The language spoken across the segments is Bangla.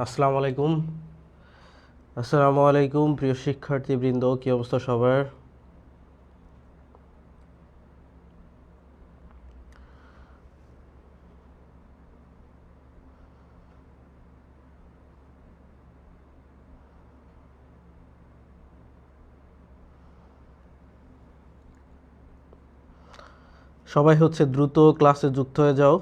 আসসালামু আলাইকুম। আসসালামু আলাইকুম প্রিয় শিক্ষার্থীবৃন্দ, কি অবস্থা সবার? সবাই হচ্ছে দ্রুত ক্লাসে যুক্ত হয়ে যাও।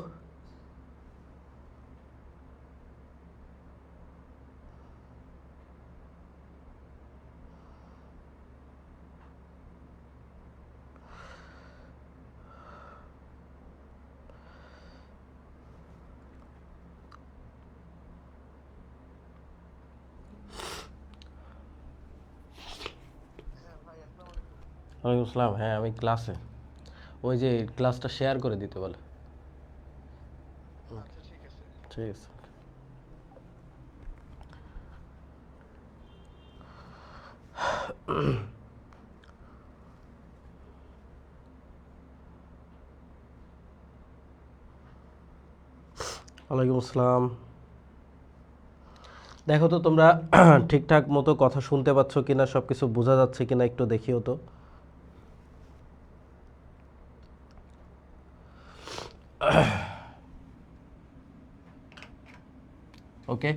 ওয়ালাইকুম আসসালাম। হ্যাঁ, আমি ক্লাসে। ওই যে ক্লাসটা শেয়ার করে দিতে বলে। ঠিক আছে। ওয়ালাইকুম আসসালাম। দেখো তো তোমরা ঠিকঠাক মতো কথা শুনতে পাচ্ছ কিনা, সব কিছু বোঝা যাচ্ছে কিনা একটু দেখিও তো। ওকে,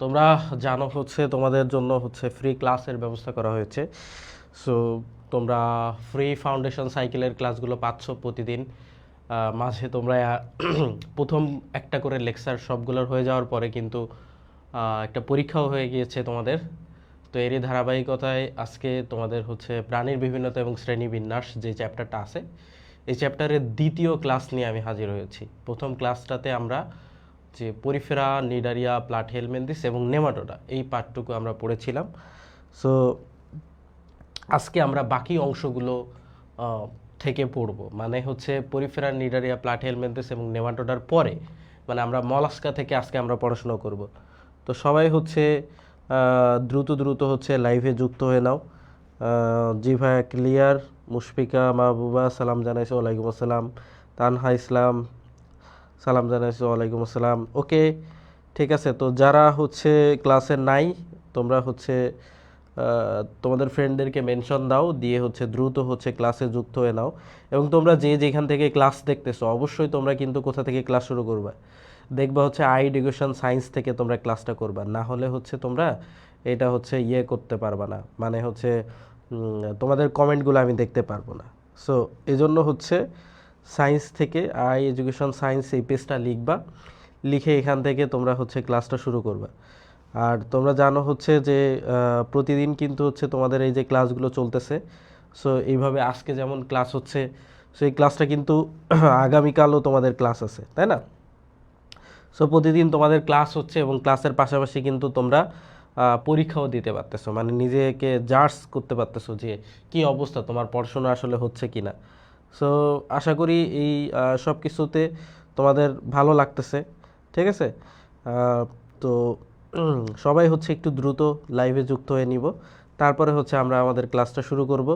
তোমরা জানো হচ্ছে তোমাদের জন্য হচ্ছে ফ্রি ক্লাসের ব্যবস্থা করা হয়েছে। সো তোমরা ফ্রি ফাউন্ডেশন সাইকেলের ক্লাসগুলো পাচ্ছ প্রতিদিন। মাঝে তোমরা প্রথম একটা করে লেকচার সবগুলোর হয়ে যাওয়ার পরে কিন্তু একটা পরীক্ষাও হয়ে গিয়েছে তোমাদের। তো এরই ধারাবাহিকতায় আজকে তোমাদের হচ্ছে প্রাণীর বিভিন্নতা এবং শ্রেণীবিন্যাস যে চ্যাপ্টারটা আছে, এই চ্যাপ্টারের দ্বিতীয় ক্লাস নিয়ে আমি হাজির হয়েছি। প্রথম ক্লাসটাতে আমরা যে পরিফেরা, নিডারিয়া, প্লাটিহেলমিনথেস এবং নেমাটোডা এই পার্টটুকু আমরা পড়েছিলাম। সো আজকে আমরা বাকি অংশগুলো থেকে পড়ব, মানে হচ্ছে পরিফেরা, নিডারিয়া, প্লাটিহেলমিনথেস এবং নেমাটোডার পরে মানে আমরা মলাস্কা থেকে আজকে আমরা পড়াশোনা করব। তো সবাই হচ্ছে দ্রুত দ্রুত হচ্ছে লাইভে যুক্ত হয়ে নাও। জি ভাইয়া ক্লিয়ার। মুশফিকা মাহবুবা সালাম জানাইছে, ওয়ালাইকুম আসসালাম। তানহা ইসলাম সালাম জানাইছে, ওয়ালাইকুম আসসালাম। ওকে, ঠিক আছে। তো যারা হচ্ছে ক্লাসে নাই, তোমরা হচ্ছে তোমাদের ফ্রেন্ডদেরকে মেনশন দাও, দিয়ে হচ্ছে দ্রুত হচ্ছে ক্লাসে যুক্ত হয়ে নাও। এবং তোমরা যে যেখান থেকে ক্লাস দেখতেছো অবশ্যই তোমরা কিন্তু কোথা থেকে ক্লাস শুরু করবা, দেখবা হচ্ছে আই এডুকেশন সায়েন্স থেকে তোমরা ক্লাসটা করবা। না হলে হচ্ছে তোমরা এটা হচ্ছে করতে পারবা না, মানে হচ্ছে তোমাদের কমেন্টগুলো আমি দেখতে পারবো না। সো এই জন্য হচ্ছে সায়েন্স থেকে আই এডুকেশন সায়েন্স এই পেজটা লিখবা, লিখে এখান থেকে তোমরা হচ্ছে ক্লাসটা শুরু করবা। আর তোমরা জানো হচ্ছে যে প্রতিদিন কিন্তু হচ্ছে তোমাদের এই যে ক্লাসগুলো চলতেছে। সো এইভাবে আজকে যেমন ক্লাস হচ্ছে, সো এই ক্লাসটা কিন্তু আগামীকালও তোমাদের ক্লাস আছে, তাই না? সো প্রতিদিন তোমাদের ক্লাস হচ্ছে এবং ক্লাসের পাশাপাশি কিন্তু তোমরা পরীক্ষাও দিতে পারতেছো, মানে নিজেকে জাজ করতে পারতেছো যে কি অবস্থা, তোমার পড়াশোনা আসলে হচ্ছে কি না। সো আশা করি এই সব কিছুতে তোমাদের ভালো লাগতেছে। ঠিক আছে। তো সবাই হচ্ছে একটু দ্রুত লাইভে যুক্ত হয়ে নিব, তারপরে হচ্ছে আমরা আমাদের ক্লাসটা শুরু করব।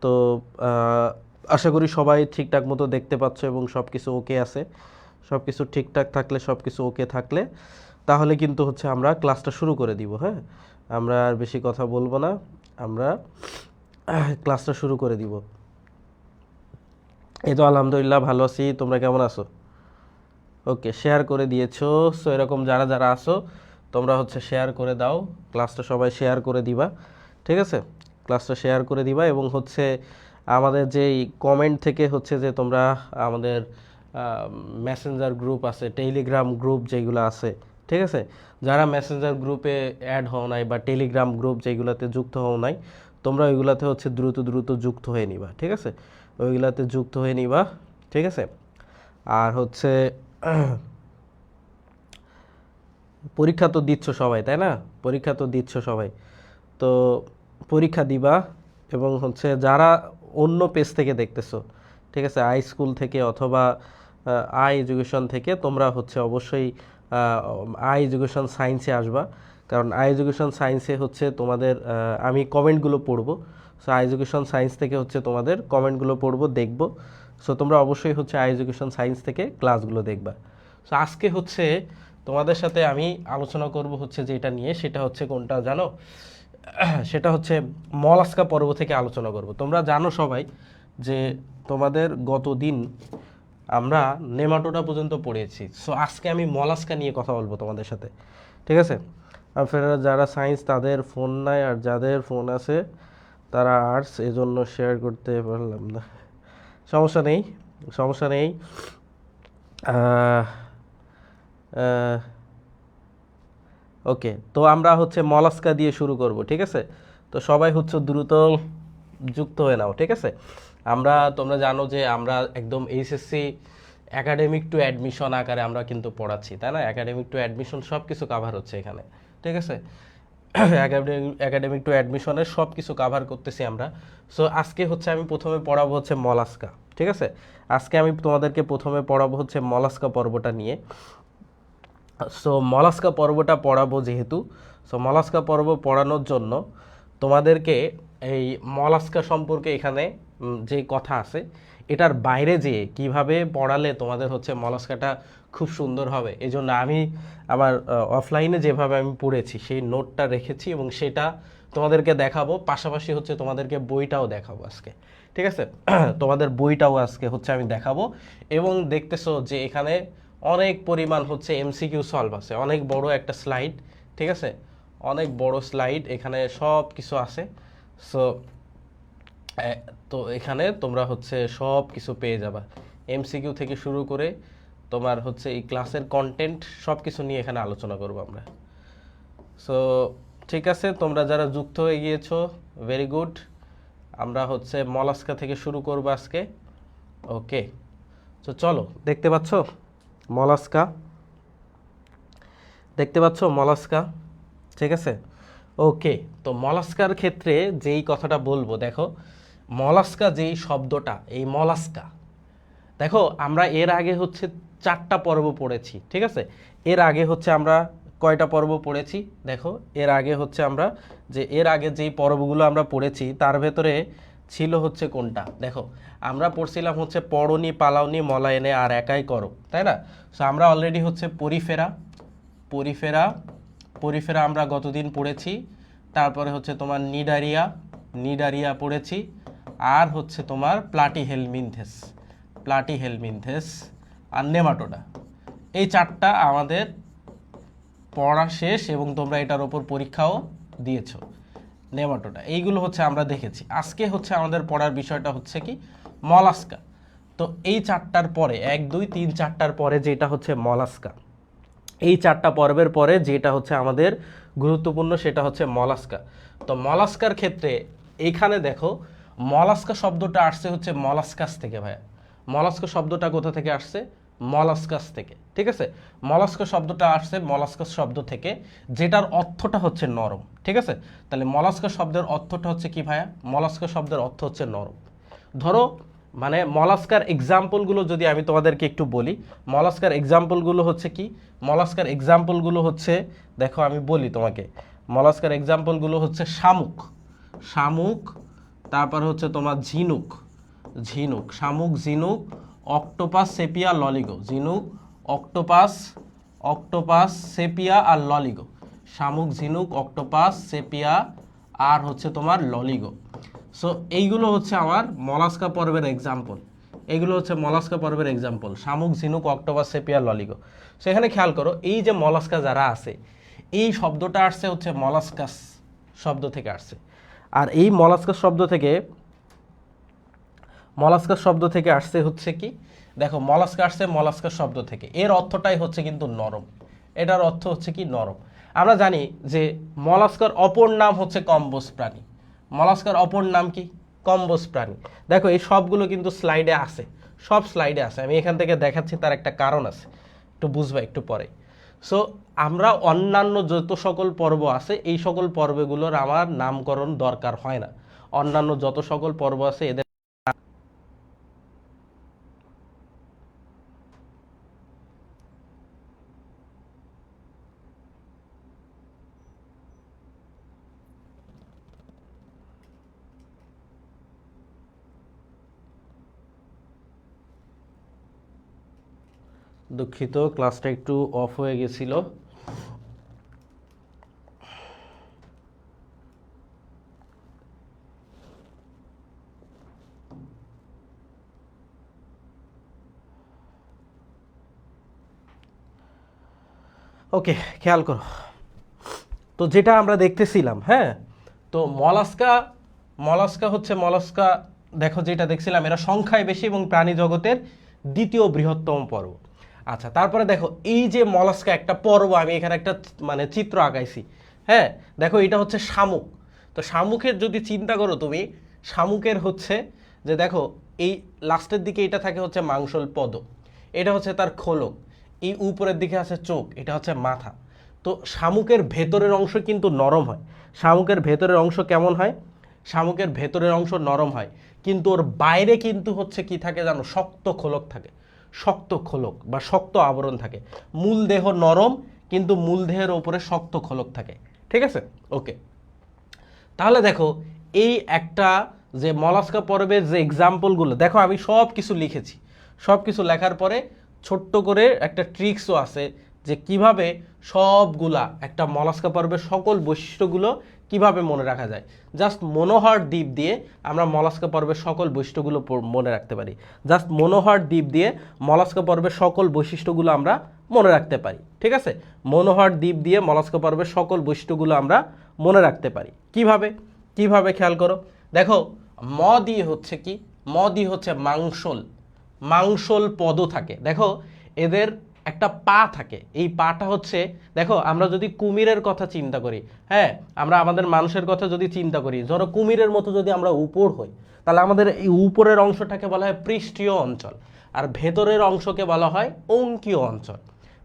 তো আশা করি সবাই ঠিকঠাক মতো দেখতে পাচ্ছ এবং সব কিছু ওকে আছে। সব কিছু ঠিকঠাক থাকলে, সব কিছু ওকে থাকলে তাহলে কিন্তু হচ্ছে আমরা ক্লাসটা শুরু করে দিব। হ্যাঁ, আমরা আর বেশি কথা বলবো না, আমরা ক্লাসটা শুরু করে দিব। এই তো আলহামদুলিল্লাহ ভালো আছি, তোমরা কেমন আছো? ওকে, শেয়ার করে দিয়েছো। সো এরকম যারা যারা আসো তোমরা হচ্ছে শেয়ার করে দাও, ক্লাসটা সবাই শেয়ার করে দিবা। ঠিক আছে, ক্লাসটা শেয়ার করে দিবা। এবং হচ্ছে আমাদের যেই কমেন্ট থেকে হচ্ছে যে তোমরা আমাদের মেসেঞ্জার গ্রুপ আছে, টেলিগ্রাম গ্রুপ যেগুলো আছে, ঠিক আছে, যারা মেসেঞ্জার গ্রুপে অ্যাড হও নাই বা টেলিগ্রাম গ্রুপ যেগুলোতে যুক্ত হও নাই, তোমরা ওইগুলাতে হচ্ছে দ্রুত দ্রুত যুক্ত হয়ে নিবা। ঠিক আছে, ওইগুলাতে যুক্ত হয়ে নিবা। ঠিক আছে। আর হচ্ছে পরীক্ষা তো দিচ্ছ সবাই, তাই না? পরীক্ষা তো দিচ্ছ সবাই। তো পরীক্ষা দিবা। এবং হচ্ছে যারা অন্য পেজ থেকে দেখতেছো, ঠিক আছে, আই স্কুল থেকে অথবা আই এডুকেশন থেকে, তোমরা হচ্ছে অবশ্যই আই এডুকেশন সায়েন্সে আসবা। কারণ আই এডুকেশন সায়েন্সে হচ্ছে তোমাদের আমি কমেন্টগুলো পড়বো। সো আই এডুকেশন সায়েন্স থেকে হচ্ছে তোমাদের কমেন্টগুলো পড়বো, দেখবো। সো তোমরা অবশ্যই হচ্ছে আই এডুকেশন সায়েন্স থেকে ক্লাসগুলো দেখবা। সো আজকে হচ্ছে তোমাদের সাথে আমি আলোচনা করব হচ্ছে যেটা নিয়ে, সেটা হচ্ছে কোনটা জানো? সেটা হচ্ছে মলাস্কা পর্ব থেকে আলোচনা করব। তোমরা জানো সবাই যে তোমাদের গত দিন আমরা নেমাটোডা পর্যন্ত পড়েছি। সো আজকে আমি মলাস্কা নিয়ে কথা বলবো তোমাদের সাথে, ঠিক আছে? আপনারা যারা সায়েন্স তাদের ফোন নাই, আর যাদের ফোন আছে তারা আর্টস, এজন্য শেয়ার করতে পারলাম না। সমস্যা নেই, সমস্যা নেই। ওকে, তো আমরা হচ্ছে মলাস্কা দিয়ে শুরু করব, ঠিক আছে? তো সবাই হচ্ছে দ্রুত যুক্ত হয়ে নাও, ঠিক আছে? তোমরা জানো যে আমরা একদম এইচএসসি একাডেমিক টু অ্যাডমিশন আকারে আমরা কিন্তু পড়াচ্ছি, তাই না? একাডেমিক টু অ্যাডমিশন সব কিছু কাভার হচ্ছে এখানে, ঠিক আছে? একাডেমিক টু অ্যাডমিশনের সব কিছু কাভার করতেছি আমরা। সো আজকে হচ্ছে আমি প্রথমে পড়াবো হচ্ছে মলাস্কা, ঠিক আছে? আজকে আমি তোমাদেরকে প্রথমে পড়াবো হচ্ছে মলাস্কা পর্বটা নিয়ে। সো মলাস্কা পর্বটা পড়াবো যেহেতু, সো মলাস্কা পর্ব পড়ানোর জন্য তোমাদেরকে এই মলাস্কা সম্পর্কে এখানে যে কথা আছে এটার বাইরে যেয়ে কিভাবে পড়ালে তোমাদের হচ্ছে মলাস্কাটা খুব সুন্দর হবে, এই জন্য আমি আমার অফলাইনে যেভাবে আমি পড়েছি সেই নোটটা রেখেছি এবং সেটা তোমাদেরকে দেখাবো। পাশাপাশি হচ্ছে তোমাদেরকে বইটাও দেখাবো আজকে, ঠিক আছে? তোমাদের বইটাও আজকে হচ্ছে আমি দেখাবো। এবং দেখতেছো যে এখানে অনেক পরিমাণ হচ্ছে এমসিকিউ সলভ আছে, অনেক বড় একটা স্লাইড, ঠিক আছে? অনেক বড় স্লাইড, এখানে সব কিছু আছে। সো তো এখানে তোমরা হচ্ছে সব কিছু পেয়ে যাবা, এমসিকিউ থেকে শুরু করে তোমার হচ্ছে এই ক্লাসের কন্টেন্ট সব কিছু নিয়ে এখানে আলোচনা করব আমরা। সো ঠিক আছে, তোমরা যারা যুক্ত হয়ে গিয়েছো ভেরি গুড। আমরা হচ্ছে মলাস্কা থেকে শুরু করব আজকে। ওকে, তো চলো, দেখতে পাচ্ছ মলাস্কা, দেখতে পাচ্ছ মলাস্কা, ঠিক আছে? ওকে, তো মলাস্কার ক্ষেত্রে যেই কথাটা বলবো, দেখো মলাস্কা যেই শব্দটা, এই মলাস্কা, দেখো আমরা এর আগে হচ্ছে 4টা পর্ব পড়েছি, ঠিক আছে? এর আগে হচ্ছে আমরা কয়টা পর্ব পড়েছি দেখো, এর আগে হচ্ছে আমরা এর আগে যেই পর্বগুলো আমরা পড়েছি তার ভেতরে ছিল হচ্ছে কোনটা, দেখো আমরা পড়ছিলাম হচ্ছে পড়নি পালাওনি মলায়নে আর একাই করো, তাই না? সো আমরা অলরেডি হচ্ছে পরিফেরা পরিফেরা পরিফেরা আমরা গতদিন পড়েছি। তারপরে হচ্ছে তোমার নিডারিয়া নিডারিয়া পড়েছি। আর হচ্ছে তোমার প্লাটিহেলমিনথেস আর নেমাটোডা। এই 4টা আমাদের পড়া শেষ এবং তোমরা এটার ওপর পরীক্ষাও দিয়েছো। নেমাটোডা এইগুলো হচ্ছে আমরা দেখেছি। আজকে হচ্ছে আমাদের পড়ার বিষয়টা হচ্ছে কি, মলাস্কা। তো এই 4টার পরে 1 2 3 4টার পরে যেটা হচ্ছে মলাস্কা, এই 4টা পর্বের পরে যেটা হচ্ছে আমাদের গুরুত্বপূর্ণ সেটা হচ্ছে মলাস্কা। তো মলাস্কার ক্ষেত্রে এইখানে দেখো, মলাস্কা শব্দটা আসছে হচ্ছে মলাস্কাস থেকে। ভাইয়া, মলাস্কা শব্দটা কোথা থেকে আসছে? মলাস্কাস থেকে, ঠিক আছে? মলাস্কা শব্দটা আসছে মলাস্কাস শব্দ থেকে, যেটার অর্থটা হচ্ছে নরম, ঠিক আছে? তাহলে মলাস্কা শব্দের অর্থটা হচ্ছে কি ভাইয়া? মলাস্কা শব্দের অর্থ হচ্ছে নরম। ধরো মানে মলাস্কার এক্সাম্পলগুলো যদি আমি তোমাদেরকে একটু বলি, মলাস্কার এক্সাম্পলগুলো হচ্ছে কি? মলাস্কার এক্সাম্পলগুলো হচ্ছে, দেখো আমি বলি তোমাকে, মলাস্কার এক্সাম্পলগুলো হচ্ছে শামুক, শামুক, তারপর হচ্ছে তোমার ঝিনুক, ঝিনুক, শামুক, ঝিনুক, অক্টোপাস, সেপিয়া, ললিগো, ঝিনুক, অক্টোপাস, অক্টোপাস, সেপিয়া আর ললিগো, শামুক, ঝিনুক, অক্টোপাস, সেপিয়া আর হচ্ছে তোমার ললিগো। সো এইগুলো হচ্ছে আমার মলাস্কা পর্বের এক্সাম্পল, এগুলো হচ্ছে মলাস্কা পর্বের এক্সাম্পল, শামুক, ঝিনুক, অক্টোপাস, সেপিয়া, ললিগো। সো এখানে খেয়াল করো, এই যে মলাস্কা যারা আছে, এই শব্দটা আসছে হচ্ছে মলাস্কাস শব্দ থেকে আসছে। আর এই মলাস্কাস শব্দ থেকে আসছে হচ্ছে কি, দেখো মলাস্কা আসছে মলাস্কাস শব্দ থেকে, এর অর্থটাই হচ্ছে কিন্তু নরম, এটার অর্থ হচ্ছে কি নরম। আমরা জানি যে মলাস্কার অপর নাম হচ্ছে কম্বোজ প্রাণী, মলাস্কার অপর নাম কি? কম্বোজ প্রাণী। দেখো এই সবগুলো কিন্তু স্লাইডে আছে, সব স্লাইডে আছে, আমি এখান থেকে দেখাচ্ছি, তার একটা কারণ আছে, একটু বুঝবা একটু পরে। সো আমরা অন্যান্য যত সকল পর্ব আছে এই সকল পর্বগুলোর আমার নামকরণ দরকার হয় না, অন্যান্য যত সকল পর্ব আছে এদের দুঃখিত, ক্লাসটা একটু অফ হয়ে গেছিল। ওকে, খেয়াল করো। তো যেটা আমরা দেখতেছিলাম, হ্যাঁ, তো মলাস্কা মলাস্কা হচ্ছে মলাস্কা, দেখো যেটা দেখছিলাম এরা সংখ্যায় বেশি এবং প্রাণী জগতের দ্বিতীয় বৃহত্তম পর্ব। আচ্ছা, তারপরে দেখো এই যে মলাস্কা একটা পর্ব, আমি এখানে একটা মানে চিত্র আঁকাইছি, হ্যাঁ, দেখো এটা হচ্ছে শামুক। তো শামুকের যদি চিন্তা করো তুমি, শামুকের হচ্ছে যে দেখো এই লাস্টের দিকে এটা থাকে হচ্ছে মাংসল পদ, এটা হচ্ছে তার খোলক, এই উপরের দিকে আছে চোখ, এটা হচ্ছে মাথা। তো শামুকের ভেতরের অংশ কিন্তু নরম হয়। শামুকের ভেতরের অংশ কেমন হয়? শামুকের ভেতরের অংশ নরম হয়, কিন্তু ওর বাইরে কিন্তু হচ্ছে কি থাকে জানো? শক্ত খোলক থাকে, শক্ত খোলক বা শক্ত আবরণ থাকে। মূল দেহ নরম, কিন্তু মূল দেহের ওপরে শক্ত খোলক থাকে। ঠিক আছে, ওকে। তাহলে দেখো এই একটা যে মলাস্কা পর্বের যে এক্সাম্পলগুলো, দেখো আমি সব কিছু লিখেছি। সব কিছু লেখার পরে ছোট্ট করে একটা ট্রিক্সও আছে যে কিভাবে সবগুলা একটা মলাস্কা পর্বের সকল বৈশিষ্ট্যগুলো কিভাবে মনে রাখা যায়। জাস্ট মনোহর দ্বীপ দিয়ে আমরা মলাস্কা পর্বের সকল বৈশিষ্ট্যগুলো মনে রাখতে পারি। জাস্ট মনোহর দ্বীপ দিয়ে মলাস্কা পর্বের সকল বৈশিষ্ট্যগুলো আমরা মনে রাখতে পারি। ঠিক আছে, মনোহর দ্বীপ দিয়ে মলাস্কা পর্বের সকল বৈশিষ্ট্যগুলো আমরা মনে রাখতে পারি। কিভাবে কিভাবে খেয়াল করো, দেখো ম দিয়ে হচ্ছে কি? ম দিয়ে হচ্ছে মাংসল, মাংসল পদ থাকে। দেখো এদের একটা পা থাকে, এই পাটা হচ্ছে, দেখো আমরা যদি কুমিরের কথা চিন্তা করি, হ্যাঁ, আমরা আমাদের মানুষের কথা যদি চিন্তা করি, ধরো কুমিরের মতো যদি আমরা উপর হই, তাহলে আমাদের এই উপরের অংশটাকে বলা হয় পৃষ্ঠীয় অঞ্চল, আর ভেতরের অংশকে বলা হয় অঙ্কীয় অঞ্চল।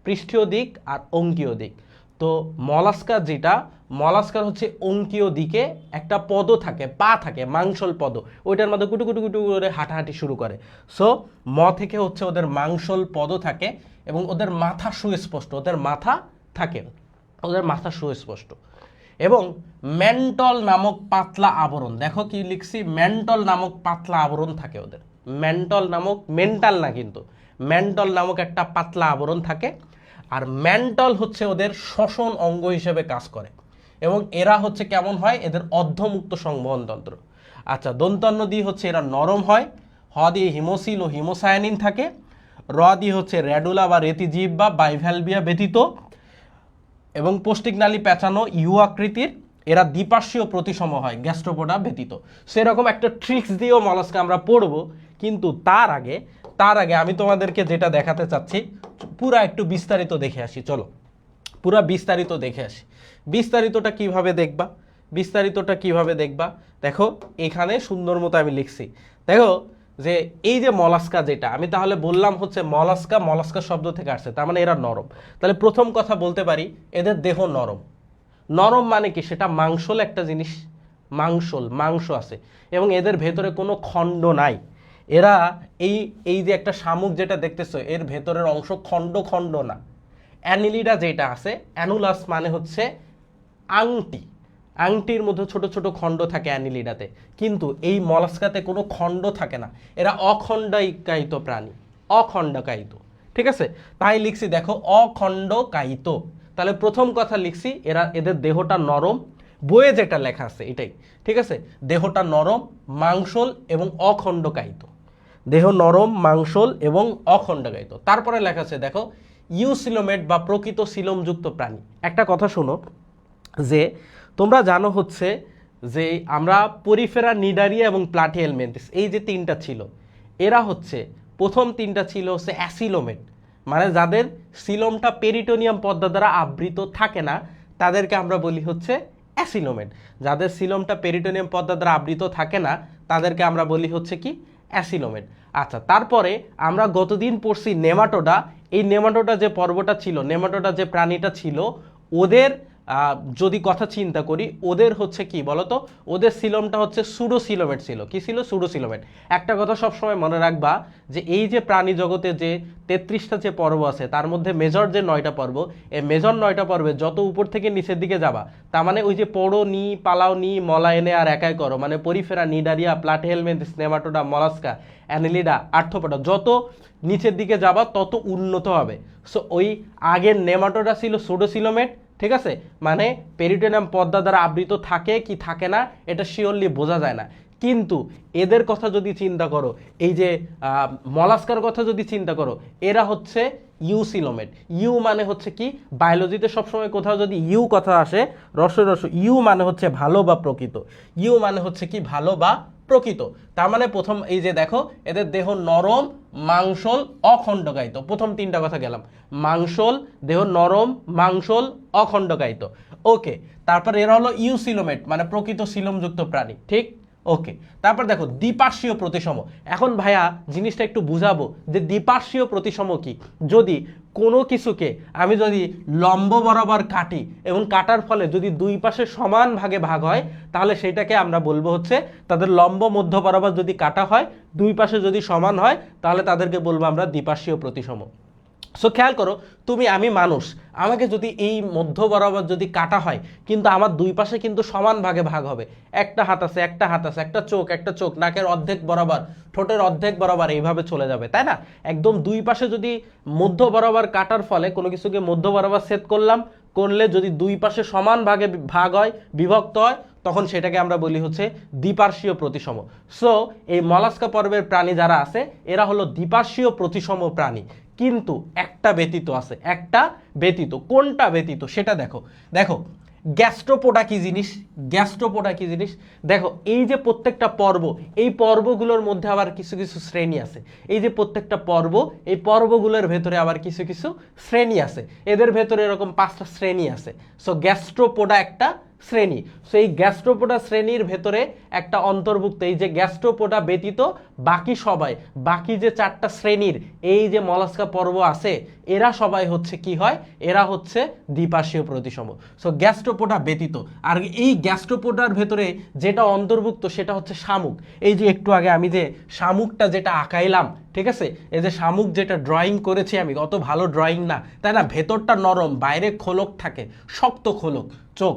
পৃষ্ঠীয় দিক আর অঙ্কীয় দিক। তো মলাস্কা যেটা, মলাস্কার হচ্ছে অঙ্কীয় দিকে একটা পদ থাকে, পা থাকে, মাংসল পদ, ওইটার মধ্যে কুটু কুটু কুটু করে হাঁটাহাঁটি শুরু করে। সো ম থেকে হচ্ছে ওদের মাংসল পদ থাকে এবং ওদের মাথা সুস্পষ্ট, ওদের মাথা থাকে, ওদের মাথা সুস্পষ্ট। এবং মেন্টল নামক পাতলা আবরণ, দেখো কি লিখছি? মেন্টল নামক পাতলা আবরণ থাকে ওদের। মেন্টল নামক, মেন্টাল না কিন্তু, মেন্টল নামক একটা পাতলা আবরণ থাকে। আর মেন্টল হচ্ছে ওদের শ্বসন অঙ্গ হিসেবে কাজ করে। এবং এরা হচ্ছে কেমন হয়? এদের অর্ধমুক্ত সংবহন তন্ত্র। আচ্ছা, দন্তান্ন দিয়ে হচ্ছে এরা নরম হয়। হ দিয়ে হিমোসিল ও হিমোসায়ানিন থাকে। র দিয়ে হচ্ছে র্যাডুলা বা রেতিজীব বা বাইভ্যালভিয়া ব্যতীত এবং পৌষ্টিক নালী পেঁচানো ইউ আকৃতির। এরা দ্বিপার্শ্বীয় প্রতিসম হয় গ্যাস্ট্রোপোডা ব্যতীত। সেরকম একটা ট্রিক্স দিয়েও মলাস্কা আমরা পড়বো, কিন্তু তার আগে আমি তোমাদেরকে যেটা দেখাতে চাচ্ছি, পুরা একটু বিস্তারিত দেখে আসি। চলো পুরা বিস্তারিত দেখে আসি। বিস্তারিতটা কিভাবে দেখবা? বিস্তারিতটা কিভাবে দেখবা? দেখো এখানে সুন্দর মতো আমি লিখছি। দেখো যে এই যে মলাস্কা, যেটা আমি তাহলে বললাম হচ্ছে মলাস্কা, মলাস্কা শব্দ থেকে আসছে, তার মানে এরা নরম। তাহলে প্রথম কথা বলতে পারি এদের দেহ নরম। নরম মানে কি? সেটা মাংসল একটা জিনিস, মাংসল, মাংস আছে এবং এদের ভেতরে কোনো খণ্ড নাই। এরা এই এই যে একটা শামুক যেটা দেখতেছো, এর ভেতরের অংশ খণ্ড খণ্ড না। অ্যানিলিডা যেটা আছে, অ্যানুলাস মানে হচ্ছে আংটি, আংটির মধ্যে ছোট ছোট খণ্ড থাকে অ্যানিলিডাতে, কিন্তু এই মলাস্কাতে কোনো খণ্ড থাকে না। এরা অখণ্ডকায়িত প্রাণী, অখণ্ডকায়িত। ঠিক আছে, তাই লিখছি দেখো অখণ্ডকায়িত। তাহলে প্রথম কথা লিখছি এদের দেহটা নরম, বইয়ে যেটা লেখা আছে এটাই। ঠিক আছে, দেহটা নরম, মাংসল এবং অখণ্ডকায়িত। দেহ নরম, মাংসল এবং অখণ্ডকায়িত। তারপরে লেখা আছে দেখো ইউসিলোমেট বা প্রকৃত সিলোমযুক্ত প্রাণী। একটা কথা শোনো, যে তোমরা জানো হচ্ছে যে আমরা পরিফেরা, নিডারিয়া এবং প্লাটিয়েল মেন্টিস, এই যে তিনটা ছিল, এরা হচ্ছে প্রথম তিনটা ছিল হচ্ছে অ্যাসিলোমেট, মানে যাদের সিলোমটা পেরিটোনিয়াম পর্দা দ্বারা আবৃত থাকে না, তাদেরকে আমরা বলি হচ্ছে অ্যাসিলোমেট। যাদের সিলোমটা পেরিটোনিয়াম পর্দা দ্বারা আবৃত থাকে না, তাদেরকে আমরা বলি হচ্ছে কি? অ্যাসিলোমেট। আচ্ছা, তারপরে আমরা গতদিন পড়ছি নেমাটোডা। এই নেমাটোডা যে পর্বটা ছিল, নেমাটোডা যে প্রাণীটা ছিল, ওদের যদি কথা চিন্তা করি, ওদের হচ্ছে কি বলতো, ওদের সিলোমটা হচ্ছে সুডোসিলোমেট ছিল। কি ছিল? সুডোসিলোমেট। একটা কথা সবসময় মনে রাখবা যে এই যে প্রাণী জগতে যে 33টা যে পর্ব আছে তার মধ্যে মেজর যে 9টা পর্ব, এই মেজর 9টা পর্বে যত উপর থেকে নিচের দিকে যাবা, তার মানে ওই যে পোড়ো নি, পালাও নি, মলায়নে আর একাই করো, মানে Porifera, Cnidaria, Platyhelminthes, nematoda, mollusca, Annelida, arthropoda, যত নিচের দিকে যাবা তত উন্নত হবে। সো ওই আগের নেমাটোডা ছিল সুডোসিলোমেট, ঠিক আছে, মানে পেরিটোনিয়াম পর্দা দ্বারা আবৃত থাকে কি থাকে না এটা শিওরলি বোঝা যায় না। কিন্তু এদের কথা যদি চিন্তা করো, এই যে মলাস্কার কথা যদি চিন্তা করো, এরা হচ্ছে ইউসিলোমেট। ইউ মানে হচ্ছে কি, বায়োলজিতে সবসময় কোথাও যদি ইউ কথা আসে, ইউ মানে হচ্ছে ভালো বা প্রকৃত। ইউ মানে হচ্ছে কি, ভালো বা প্রকৃত। তার মানে প্রথম এই যে দেখো, এদের দেহ নরম, মাংসল, অখণ্ডকায়িত। প্রথম 3টা কথা গেলাম, মাংসল, দেহ নরম, মাংসল, অখণ্ডকায়িত। ওকে, তারপর এরা হলো ইউসিলোমেট, মানে প্রকৃত সিলোমযুক্ত প্রাণী, ঠিক। ওকে, তারপর দেখো দ্বিপার্শ্বীয় প্রতিসম। এখন ভাইয়া জিনিসটা একটু বুঝাবো যে দ্বিপার্শ্বীয় প্রতিসম কি। যদি কোনো কিছুকে আমি যদি লম্ব বরাবর কাটি এবং কাটার ফলে যদি দুই পাশে সমান ভাগে ভাগ হয়, তাহলে সেটাকে আমরা বলবো হচ্ছে, তাদের লম্ব মধ্য বরাবর যদি কাটা হয়, দুই পাশে যদি সমান হয়, তাহলে তাদেরকে বলবো আমরা দ্বিপার্শ্বীয় প্রতিসম। সো খেয়াল করো, তুমি আমি মানুষ, আমাকে যদি এই মধ্য বরাবর যদি কাটা হয়, কিন্তু আমার দুই পাশে কিন্তু সমান ভাগে ভাগ হবে। একটা হাত আছে, একটা হাত আছে, একটা চোখ, নাকের অর্ধেক বরাবর, ঠোঁটের অর্ধেক বরাবর, এইভাবে চলে যাবে, তাই না? একদম দুই পাশে যদি মধ্য বরাবর কাটার ফলে কোনো কিছুকে মধ্য বরাবর ছেদ করলে যদি দুই পাশে সমান ভাগে ভাগ হয়, বিভক্ত হয়, তখন সেটাকে আমরা বলি হচ্ছে দ্বিপার্শ্বীয় প্রতিসম। সো এই মলাস্কা পর্বের প্রাণী যারা আছে, এরা হলো দ্বিপার্শ্বীয় প্রতিসম প্রাণী। কিন্তু একটা ব্যতীত আছে, একটা ব্যতীত। কোনটা ব্যতীত সেটা দেখো। গ্যাস্ট্রোপোডা কি জিনিস? গ্যাস্ট্রোপোডা কি জিনিস দেখো, এই যে প্রত্যেকটা পর্ব, এই পর্বগুলোর মধ্যে আবার কিছু কিছু শ্রেণী আছে। এই যে প্রত্যেকটা পর্ব, এই পর্বগুলোর ভেতরে আবার কিছু কিছু শ্রেণী আছে। এদের ভেতরে এরকম 5টা শ্রেণী আছে। সো গ্যাস্ট্রোপোডা একটা শ্রেণী। সো এই গ্যাস্ট্রোপোডা শ্রেণীর ভেতরে একটা অন্তর্ভুক্ত, এই যে গ্যাস্ট্রোপোডা ব্যতীত বাকি সবাই, বাকি যে 4টা শ্রেণীর এই যে মলাস্কা পর্ব আছে, এরা সবাই হচ্ছে কি হয়, এরা হচ্ছে দ্বিপার্শ্বীয় প্রতিসম। সো গ্যাস্ট্রোপোডা ব্যতীত। আর এই গ্যাস্ট্রোপোডার ভেতরে যেটা অন্তর্ভুক্ত সেটা হচ্ছে শামুক। এই যে একটু আগে আমি যে শামুকটা যেটা আঁকাইলাম, ঠিক আছে, এই যে শামুক যেটা ড্রয়িং করেছি আমি, অত ভালো ড্রয়িং না, তাই না? ভেতরটা নরম, বাইরে খোলক থাকে, শক্ত খোলক, চোখ,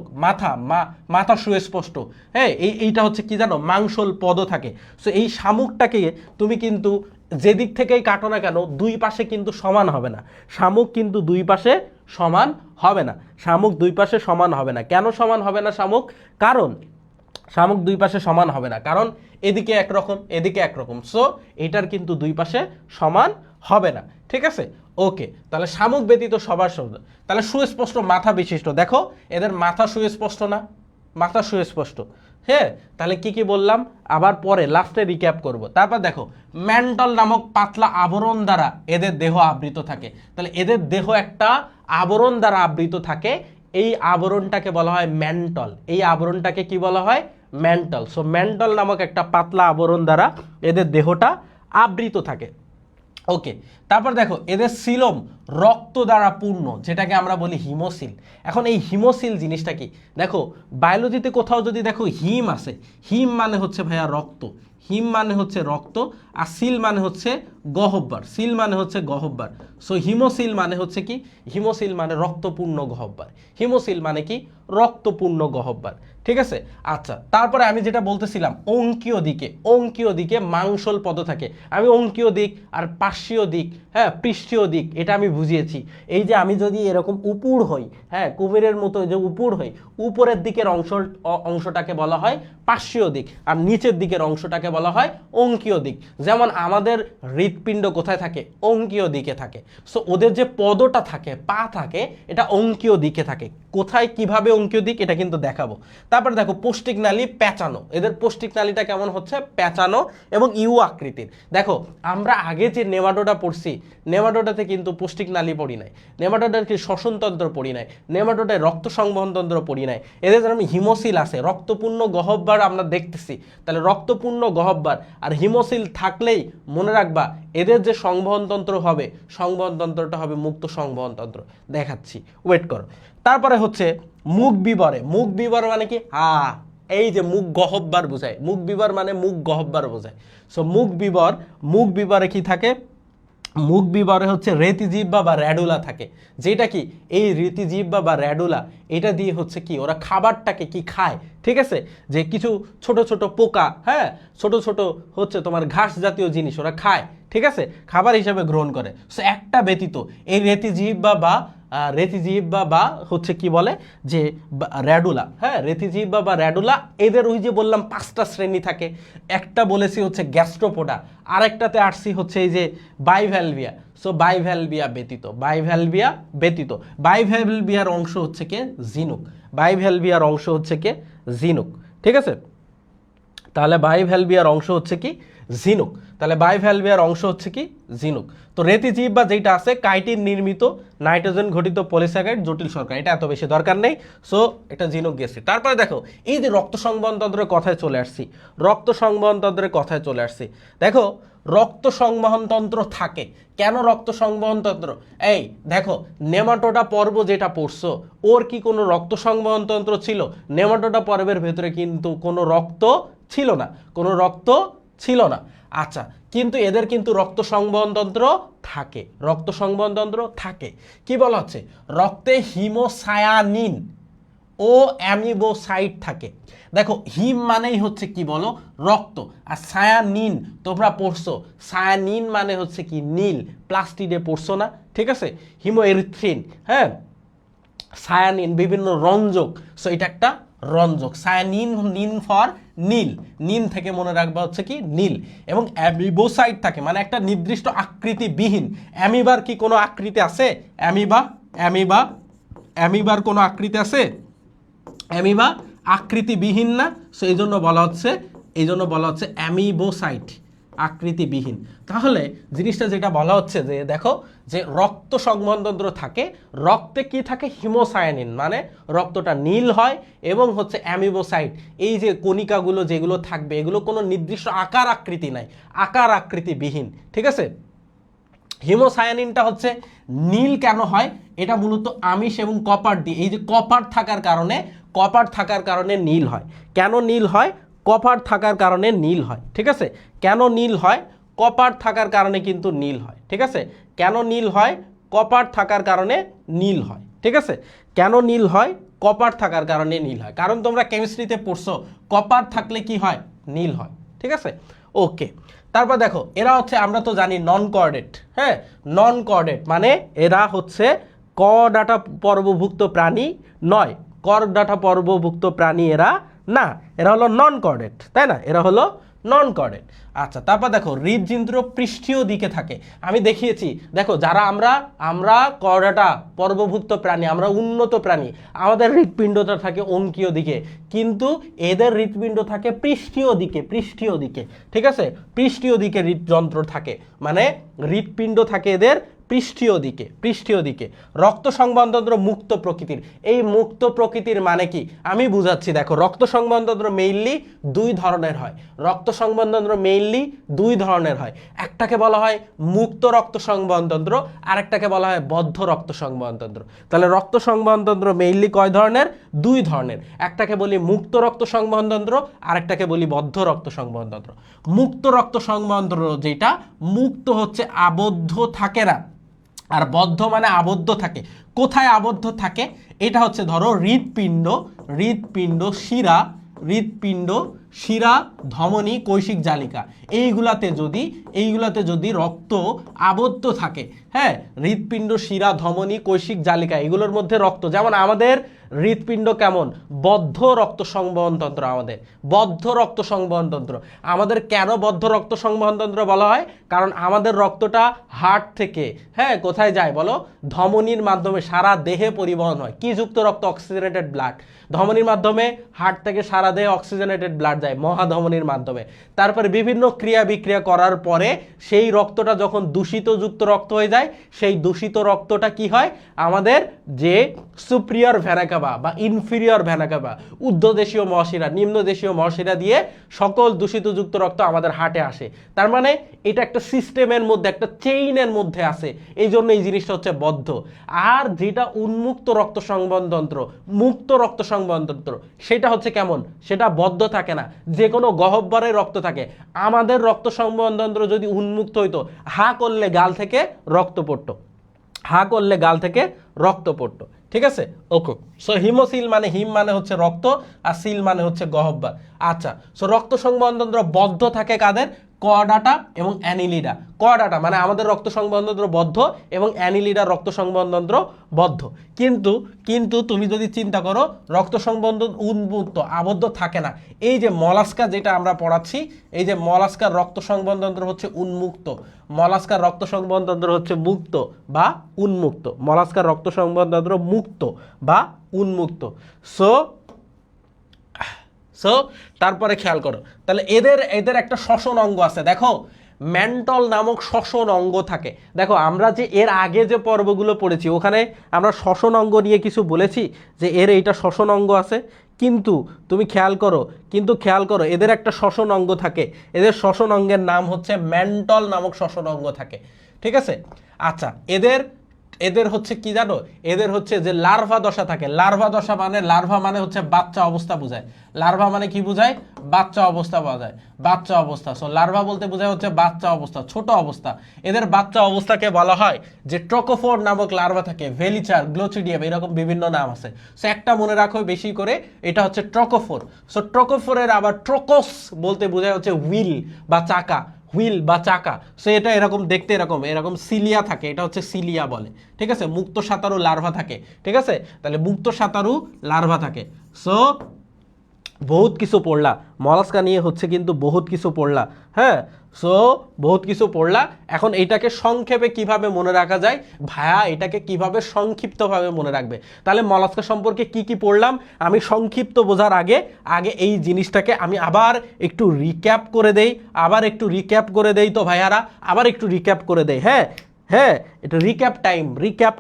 মাথা সুস্পষ্ট, হ্যাঁ, এইটা হচ্ছে কি জানো, মাংসল পদ থাকে। সো এই শামুকটাকে তুমি কিন্তু যেদিক থেকেই কাটো না কেন, দুই পাশে কিন্তু সমান হবে না। শামুক কিন্তু দুই পাশে সমান হবে না। শামুক দুই পাশে সমান হবে না। কেন সমান হবে না শামুক? কারণ শামুক দুই পাশে সমান হবে না, কারণ এদিকে একরকম, এদিকে একরকম। সো এটার কিন্তু দুই পাশে সমান হবে না, ঠিক আছে। ওকে, তাহলে শামুক ব্যতীত সবার সঙ্গে, তাহলে সুস্পষ্ট মাথা বিশিষ্ট। দেখো এদের মাথা সুস্পষ্ট না? মাথা সুস্পষ্ট, হ্যাঁ। তাহলে কি কি বললাম আবার পরে লাস্টে রিক্যাপ করব। তারপর দেখো, ম্যান্টল নামক পাতলা আবরণ দ্বারা এদের দেহ আবৃত থাকে। তাহলে এদের দেহ একটা আবরণ দ্বারা আবৃত থাকে, এই আবরণটাকে বলা হয় ম্যান্টল। এই আবরণটাকে কি বলা হয়? ম্যান্টল। সো ম্যান্টল নামক একটা পাতলা আবরণ দ্বারা এদের দেহটা আবৃত থাকে। ওকে, তারপর দেখো এদের সিলোম রক্ত দ্বারা পূর্ণ, যেটাকে আমরা বলি হিমোসিল। এখন এই হিমোসিল জিনিসটা কি? দেখো বায়োলজিতে কোথাও যদি দেখো হিম আছে, হিম মানে হচ্ছে ভাইয়া রক্ত, হিম মানে হচ্ছে রক্ত, আর সিল মানে হচ্ছে গহব্বর, সিল মানে হচ্ছে গহব্বর। সো হিমোসিল মানে হচ্ছে কি? হিমোসিল মানে রক্তপূর্ণ গহব্বর। হিমোসিল মানে কি? রক্তপূর্ণ গহব্বর, ঠিক আছে। আচ্ছা, তারপরে আমি যেটা বলতেছিলাম, অঙ্কীয় দিকে মাংসল পদ থাকে। আমি অঙ্কীয় দিক আর পার্শ্বীয় দিক, হ্যাঁ, পৃষ্ঠীয় দিক, এটা আমি বুঝিয়েছি। এই যে আমি যদি এরকম উপুড় হই, হ্যাঁ, কুমিরের মতো যে উপুড় হই, উপরের দিকের অংশটাকে বলা হয় পার্শ্বীয় দিক, আর নিচের দিকের অংশটাকে বলা হয় অঙ্কীয় দিক। যেমন আমাদের হৃৎপিণ্ড কোথায় থাকে? অঙ্কীয় দিকে থাকে। সো ওদের যে পদটা থাকে, পা থাকে, এটা অঙ্কীয় দিকে থাকে। কোথায় কিভাবে অঙ্কীয় দিক এটা কিন্তু দেখাবো। তারপর দেখো পৌষ্টিক নালী প্যাঁচানো। এদের পৌষ্টিক নালীটা কেমন হচ্ছে? প্যাঁচানো এবং ইউ আকৃতির। দেখো আমরা আগে যে নেমাটোডা পড়ছি, নেমাটোডাতে কিন্তু পৌষ্টিক নালী পড়ি নাই, নেমাটোডার কি শ্বসনতন্ত্র পড়ি নাই, নেমাটোডায় রক্ত সংবহনতন্ত্র পড়ি নাই। এদের যেমন হিমোসিল আছে, রক্তপূর্ণ গহ্বর আমরা দেখতেছি। তাহলে রক্তপূর্ণ গহ্বর। আর হিমোসিল থাকলেই মনে রাখবা এদের যে সংবহনতন্ত্র হবে, সংবহনতন্ত্রটা হবে মুক্ত সংবহনতন্ত্র। দেখাচ্ছি, ওয়েট করো। তারপরে হচ্ছে মুখ বিবরে। মুখ বিবর মানে কি? এই যে মুখ গহ্বর বোঝায়, মুখ বিবর মানে মুখ গহ্বর বোঝায়। সো মুখ বিবর, মুখ বিবরে কি থাকে? মুখ বিবরে হচ্ছে রেতিজিহ্বা বা র্যাডুলা থাকে, যেটা কি এই রেতিজিহ্বা বা র্যাডুলা এটা দিয়ে হচ্ছে কি ওরা খাবারটাকে কি খায়, ঠিক আছে, যে কিছু ছোট ছোট পোকা, হ্যাঁ, ছোট ছোট হচ্ছে তোমার ঘাস জাতীয় জিনিস ওরা খায়, ঠিক আছে, খাবার হিসাবে গ্রহণ করে। সো একটা ব্যতীত এই রেতিজিহ্বা বা হচ্ছে কি বলে যে র্যাডুলা, হ্যাঁ, রেতিজিহ্বা বা র্যাডুলা এদের ওই যে বললাম 5টা শ্রেণী থাকে। একটা বলেছি হচ্ছে গ্যাস্ট্রোপোডা, আরেকটাতে আসছি হচ্ছে এই যে বাইভ্যালভিয়া। সো বাইভ্যালভিয়া ব্যতীত বাইভ্যালভিয়ার অংশ হচ্ছে কি জিনুক, বাইভ্যালভিয়ার অংশ হচ্ছে কি জিনুক, ঠিক আছে। তাহলে বাইভ্যালভিয়ার অংশ হচ্ছে কি জিনুক, তাহলে বাইভ্যালভিয়ার অংশ হচ্ছে কি জিনুক। তো রেতিজিহ্বা যেটা আছে কাইটিন নির্মিত নাইট্রোজেন ঘটিত পলিস্যাকারাইড জটিল শর্করা, এটা এত বেশি দরকার নেই। সো এটা জিনুক গেছে। তারপরে দেখো এই যে রক্ত সংবহনতন্ত্রের কথায় চলে আসছি, রক্ত সংবহনতন্ত্রের কথায় চলে আসছি। দেখো রক্ত সংবহনতন্ত্র থাকে কেন? রক্ত সংবহনতন্ত্র, এই দেখো নেমাটোডা পর্ব যেটা পড়ছো ওর কি কোনো রক্ত সংবহনতন্ত্র ছিল? নেমাটোডা পর্বের ভেতরে কিন্তু কোনো রক্ত ছিল না, কোনো রক্ত ছিল না। আচ্ছা, কিন্তু এদের কিন্তু রক্ত সংবহনতন্ত্র থাকে, রক্ত সংবহনতন্ত্র থাকে। কি বলা হচ্ছে? রক্তে হিমোসায়ানিন ও অ্যামিবোসাইট থাকে। দেখো হিম মানেই হচ্ছে কি বলো? রক্ত। আর সায়ানিন তোমরা পড়ছো, সায়ানিন মানে হচ্ছে কি নীল, প্লাস্টিডে পড়ছো না, ঠিক আছে, হিমোএরিথ্রিন, হ্যাঁ, সায়ানিন বিভিন্ন রঞ্জক। সো এটা একটা রঞ্জক, সায়ানিন, নিন ফর নীল, নিন থেকে মনে রাখবা হচ্ছে কি নীল। এবং অ্যামিবোসাইট থাকে মানে একটা নির্দিষ্ট আকৃতিবিহীন। অ্যামিবার কি কোনো আকৃতি আছে? অ্যামিবার কোনো আকৃতি আছে? অ্যামিবা আকৃতিবিহীন না। সো এই জন্য বলা হচ্ছে অ্যামিবোসাইট, আকৃতিবিহীন। তাহলে জিনিসটা যেটা বলা হচ্ছে যে দেখো যে রক্ত সংবহনতন্ত্র থাকে, রক্তে কি থাকে? হিমোসায়ানিন মানে রক্তটা নীল হয়, এবং হচ্ছে অ্যামিবোসাইট এই যে কণিকাগুলো যেগুলো থাকবে এগুলো কোনো নির্দিষ্ট আকার আকৃতি নাই, আকার আকৃতিবিহীন, ঠিক আছে। হিমোসায়ানিনটা হচ্ছে নীল কেন হয়? এটা মূলত আমিষ এবং কপার দিয়ে, এই যে কপার থাকার কারণে নীল হয়। কেন নীল হয়? কপার থাকার কারণে নীল হয়, ঠিক আছে। কেন নীল হয়? কপার থাকার কারণে কিন্তু নীল হয়, ঠিক আছে। কেন নীল হয়? কপার থাকার কারণে নীল হয়, ঠিক আছে। কেন নীল হয়? কপার থাকার কারণে নীল হয়। কারণ তোমরা কেমিস্ট্রিতে পড়ছো কপার থাকলে কি হয়? নীল হয়, ঠিক আছে। ওকে, তারপর দেখো এরা হচ্ছে, আমরা তো জানি নন কোঅর্ডিনেট, হ্যাঁ, নন কোঅর্ডিনেট মানে এরা হচ্ছে কর্ডাটা পর্বভুক্ত প্রাণী নয়, কর্ডাটা পর্বভুক্ত প্রাণী এরা না, এরা হলো নন কোঅর্ডিনেট, তাই না, এরা হলো নন কোঅর্ডিনেট। আচ্ছা, তারপর দেখো হৃদযন্ত্র পৃষ্ঠীয় দিকে থাকে। আমি দেখিয়েছি, দেখো যারা আমরা কর্ডাটা পর্বভুক্ত প্রাণী, আমরা উন্নত প্রাণী, আমাদের হৃৎপিণ্ডটা থাকে অঙ্কীয় দিকে, কিন্তু এদের হৃৎপিণ্ড থাকে পৃষ্ঠীয় দিকে, ঠিক আছে, পৃষ্ঠীয় দিকে হৃদযন্ত্র থাকে, মানে হৃৎপিণ্ড থাকে এদের পৃষ্ঠীয় দিকে। রক্ত সংবহনতন্ত্র মুক্ত প্রকৃতির। এই মুক্ত প্রকৃতির মানে কি আমি বুঝাচ্ছি। দেখো রক্ত সংবহনতন্ত্র মেইনলি দুই ধরনের হয়, একটাকে বলা হয় মুক্ত রক্ত সংবহনতন্ত্র, আরেকটাকে বলা হয় বদ্ধ রক্ত সংবহনতন্ত্র। তাহলে রক্ত সংবহনতন্ত্র মেইনলি কয় ধরনের? দুই ধরনের, একটাকে বলি মুক্ত রক্ত সংবহনতন্ত্র, আরেকটাকে বলি বদ্ধ রক্ত সংবহনতন্ত্র। মুক্ত রক্ত সংবহনতন্ত্র যেটা মুক্ত হচ্ছে আবদ্ধ থাকে না, আর বদ্ধ মানে আবদ্ধ থাকে। কোথায় আবদ্ধ থাকে? এটা হচ্ছে ধরো হৃৎপিণ্ড, শিরা, ধমনী, কৈশিক জালিকা, এইগুলাতে যদি রক্ত আবদ্ধ থাকে, হ্যাঁ, হৃৎপিণ্ড, শিরা, ধমনী, কৈশিক জালিকা এগুলোর মধ্যে রক্ত, যেমন আমাদের হৃৎপিণ্ড কেমন? বদ্ধ রক্ত সংবহনতন্ত্র, আমাদের কেন বদ্ধ রক্ত সংবহনতন্ত্র বলা হয়? কারণ আমাদের রক্তটা হার্ট থেকে, হ্যাঁ, কোথায় যায় বলো? ধমনীর মাধ্যমে সারা দেহে পরিবহন হয়। কি যুক্ত রক্ত? Oxygenated blood. ধমনীর মাধ্যমে হার্ট থেকে সারা দেহে অক্সিজেনেটেড ব্লাড যায় মহাধমনীর মাধ্যমে। তারপরে বিভিন্ন ক্রিয়া বিক্রিয়া করার পরে সেই রক্তটা যখন দূষিতযুক্ত রক্ত হয়ে যায়, সেই দূষিত রক্তটা কি হয়, আমাদের যে সুপিরিয়র ভেনা কাভা বা ইনফিরিয়র ভেনা কাভা, ঊর্ধ্বদেশীয় মহাশিরা, নিম্নদেশীয় মহাশিরা দিয়ে সকল দূষিতযুক্ত রক্ত আমাদের হার্টে আসে। তার মানে এটা একটা সিস্টেমের মধ্যে, একটা চেইনের মধ্যে আছে, এই জন্য এই জিনিসটা হচ্ছে বদ্ধ। আর যেটা উন্মুক্ত রক্ত সংবহনতন্ত্র, মুক্ত রক্ত সংবহনতন্ত্র, সেটা হচ্ছে কেমন, সেটা বদ্ধ থাকে না, যে কোনো গহ্বরে রক্ত থাকে। আমাদের রক্ত সংবহনতন্ত্র যদি উন্মুক্ত হইতো, হা করলে গাল থেকে রক্ত পড়তো, হা করলে গাল থেকে রক্ত পড়তো, ঠিক আছে? ওকে, সো হিমোসিল মানে হিম মানে হচ্ছে রক্ত, আর সিল মানে হচ্ছে গহ্বর। আচ্ছা, সো রক্ত সংবহনতন্ত্র বদ্ধ থাকে কাদের, কর্ডাটা এবং অ্যানিলিডা। কর্ডাটা মানে আমাদের রক্ত সংবহনতন্ত্র বদ্ধ এবং অ্যানিলিডা রক্ত সংবহনতন্ত্র বদ্ধ। কিন্তু তুমি যদি চিন্তা করো, রক্ত সংবহন উন্মুক্ত, আবদ্ধ থাকে না। এই যে মলাস্কা যেটা আমরা পড়াচ্ছি, এই যে মলাস্কার রক্ত সংবহনতন্ত্র হচ্ছে উন্মুক্ত, মলাস্কার রক্ত সংবহনতন্ত্র হচ্ছে মুক্ত বা উন্মুক্ত, মলাস্কার রক্ত সংবহনতন্ত্র মুক্ত বা উন্মুক্ত। সো তারপরে খেয়াল করো, তাহলে এদের একটা শ্বসন অঙ্গ আছে, দেখো ম্যান্টল নামক শ্বসন অঙ্গ থাকে। দেখো আমরা যে এর আগে যে পর্বগুলো পড়েছি, ওখানে আমরা শ্বসন অঙ্গ নিয়ে কিছু বলেছি যে এর এইটা শ্বসন অঙ্গ আছে, কিন্তু তুমি খেয়াল করো এদের একটা শ্বসন অঙ্গ থাকে, এদের শ্বসন অঙ্গের নাম হচ্ছে ম্যান্টল নামক শ্বসন অঙ্গ থাকে, ঠিক আছে? আচ্ছা, এদের হচ্ছে কি জানো, এদের হচ্ছে যে লার্ভা দশা থাকে। লার্ভা মানে হচ্ছে বাচ্চা অবস্থা বোঝায়। লার্ভা মানে কি বোঝায়, বাচ্চা অবস্থা বোঝায়, বাচ্চা অবস্থা। সো লার্ভা বলতে বোঝায় হচ্ছে বাচ্চা অবস্থা, ছোট অবস্থা। এদের বাচ্চা অবস্থাকে বলা হয় যে ট্রোকোফোর নামক লার্ভা থাকে, ভেলিচার, গ্লোচিডিয়াম, এরকম বিভিন্ন নাম আছে। সো একটা মনে রাখো বেশি করে, এটা হচ্ছে ট্রোকোফোর। সো ট্রোকোফোরের আবার ট্রোকোস বলতে বোঝায় হচ্ছে হুইল বা চাকা, হুইল বা চাকা। সো এটা এরকম দেখতে, এরকম সিলিয়া থাকে, এটা হচ্ছে সিলিয়া বলে, ঠিক আছে? মুক্ত সাঁতারু লার্ভা থাকে, ঠিক আছে? তাহলে মুক্ত সাঁতারু লার্ভা থাকে। সো বহুত কিছু পড়লা মলাস্কা নিয়ে, হচ্ছে কিন্তু বহুত কিছু পড়লা, হ্যাঁ? সো বহুত কিছু পড়লা। এখন এইটাকে সংক্ষেপে কিভাবে মনে রাখা যায়, ভাইয়া এটাকে কিভাবে সংক্ষিপ্তভাবে মনে রাখবে? তাহলে মলাস্কা সম্পর্কে কি কি পড়লাম, আমি সংক্ষিপ্ত বোঝার আগে এই জিনিসটাকে আমি আবার একটু রিক্যাপ করে দেই, তো ভাইয়ারা আবার একটু রিক্যাপ করে দেই। হ্যাঁ, এটা রিক্যাপ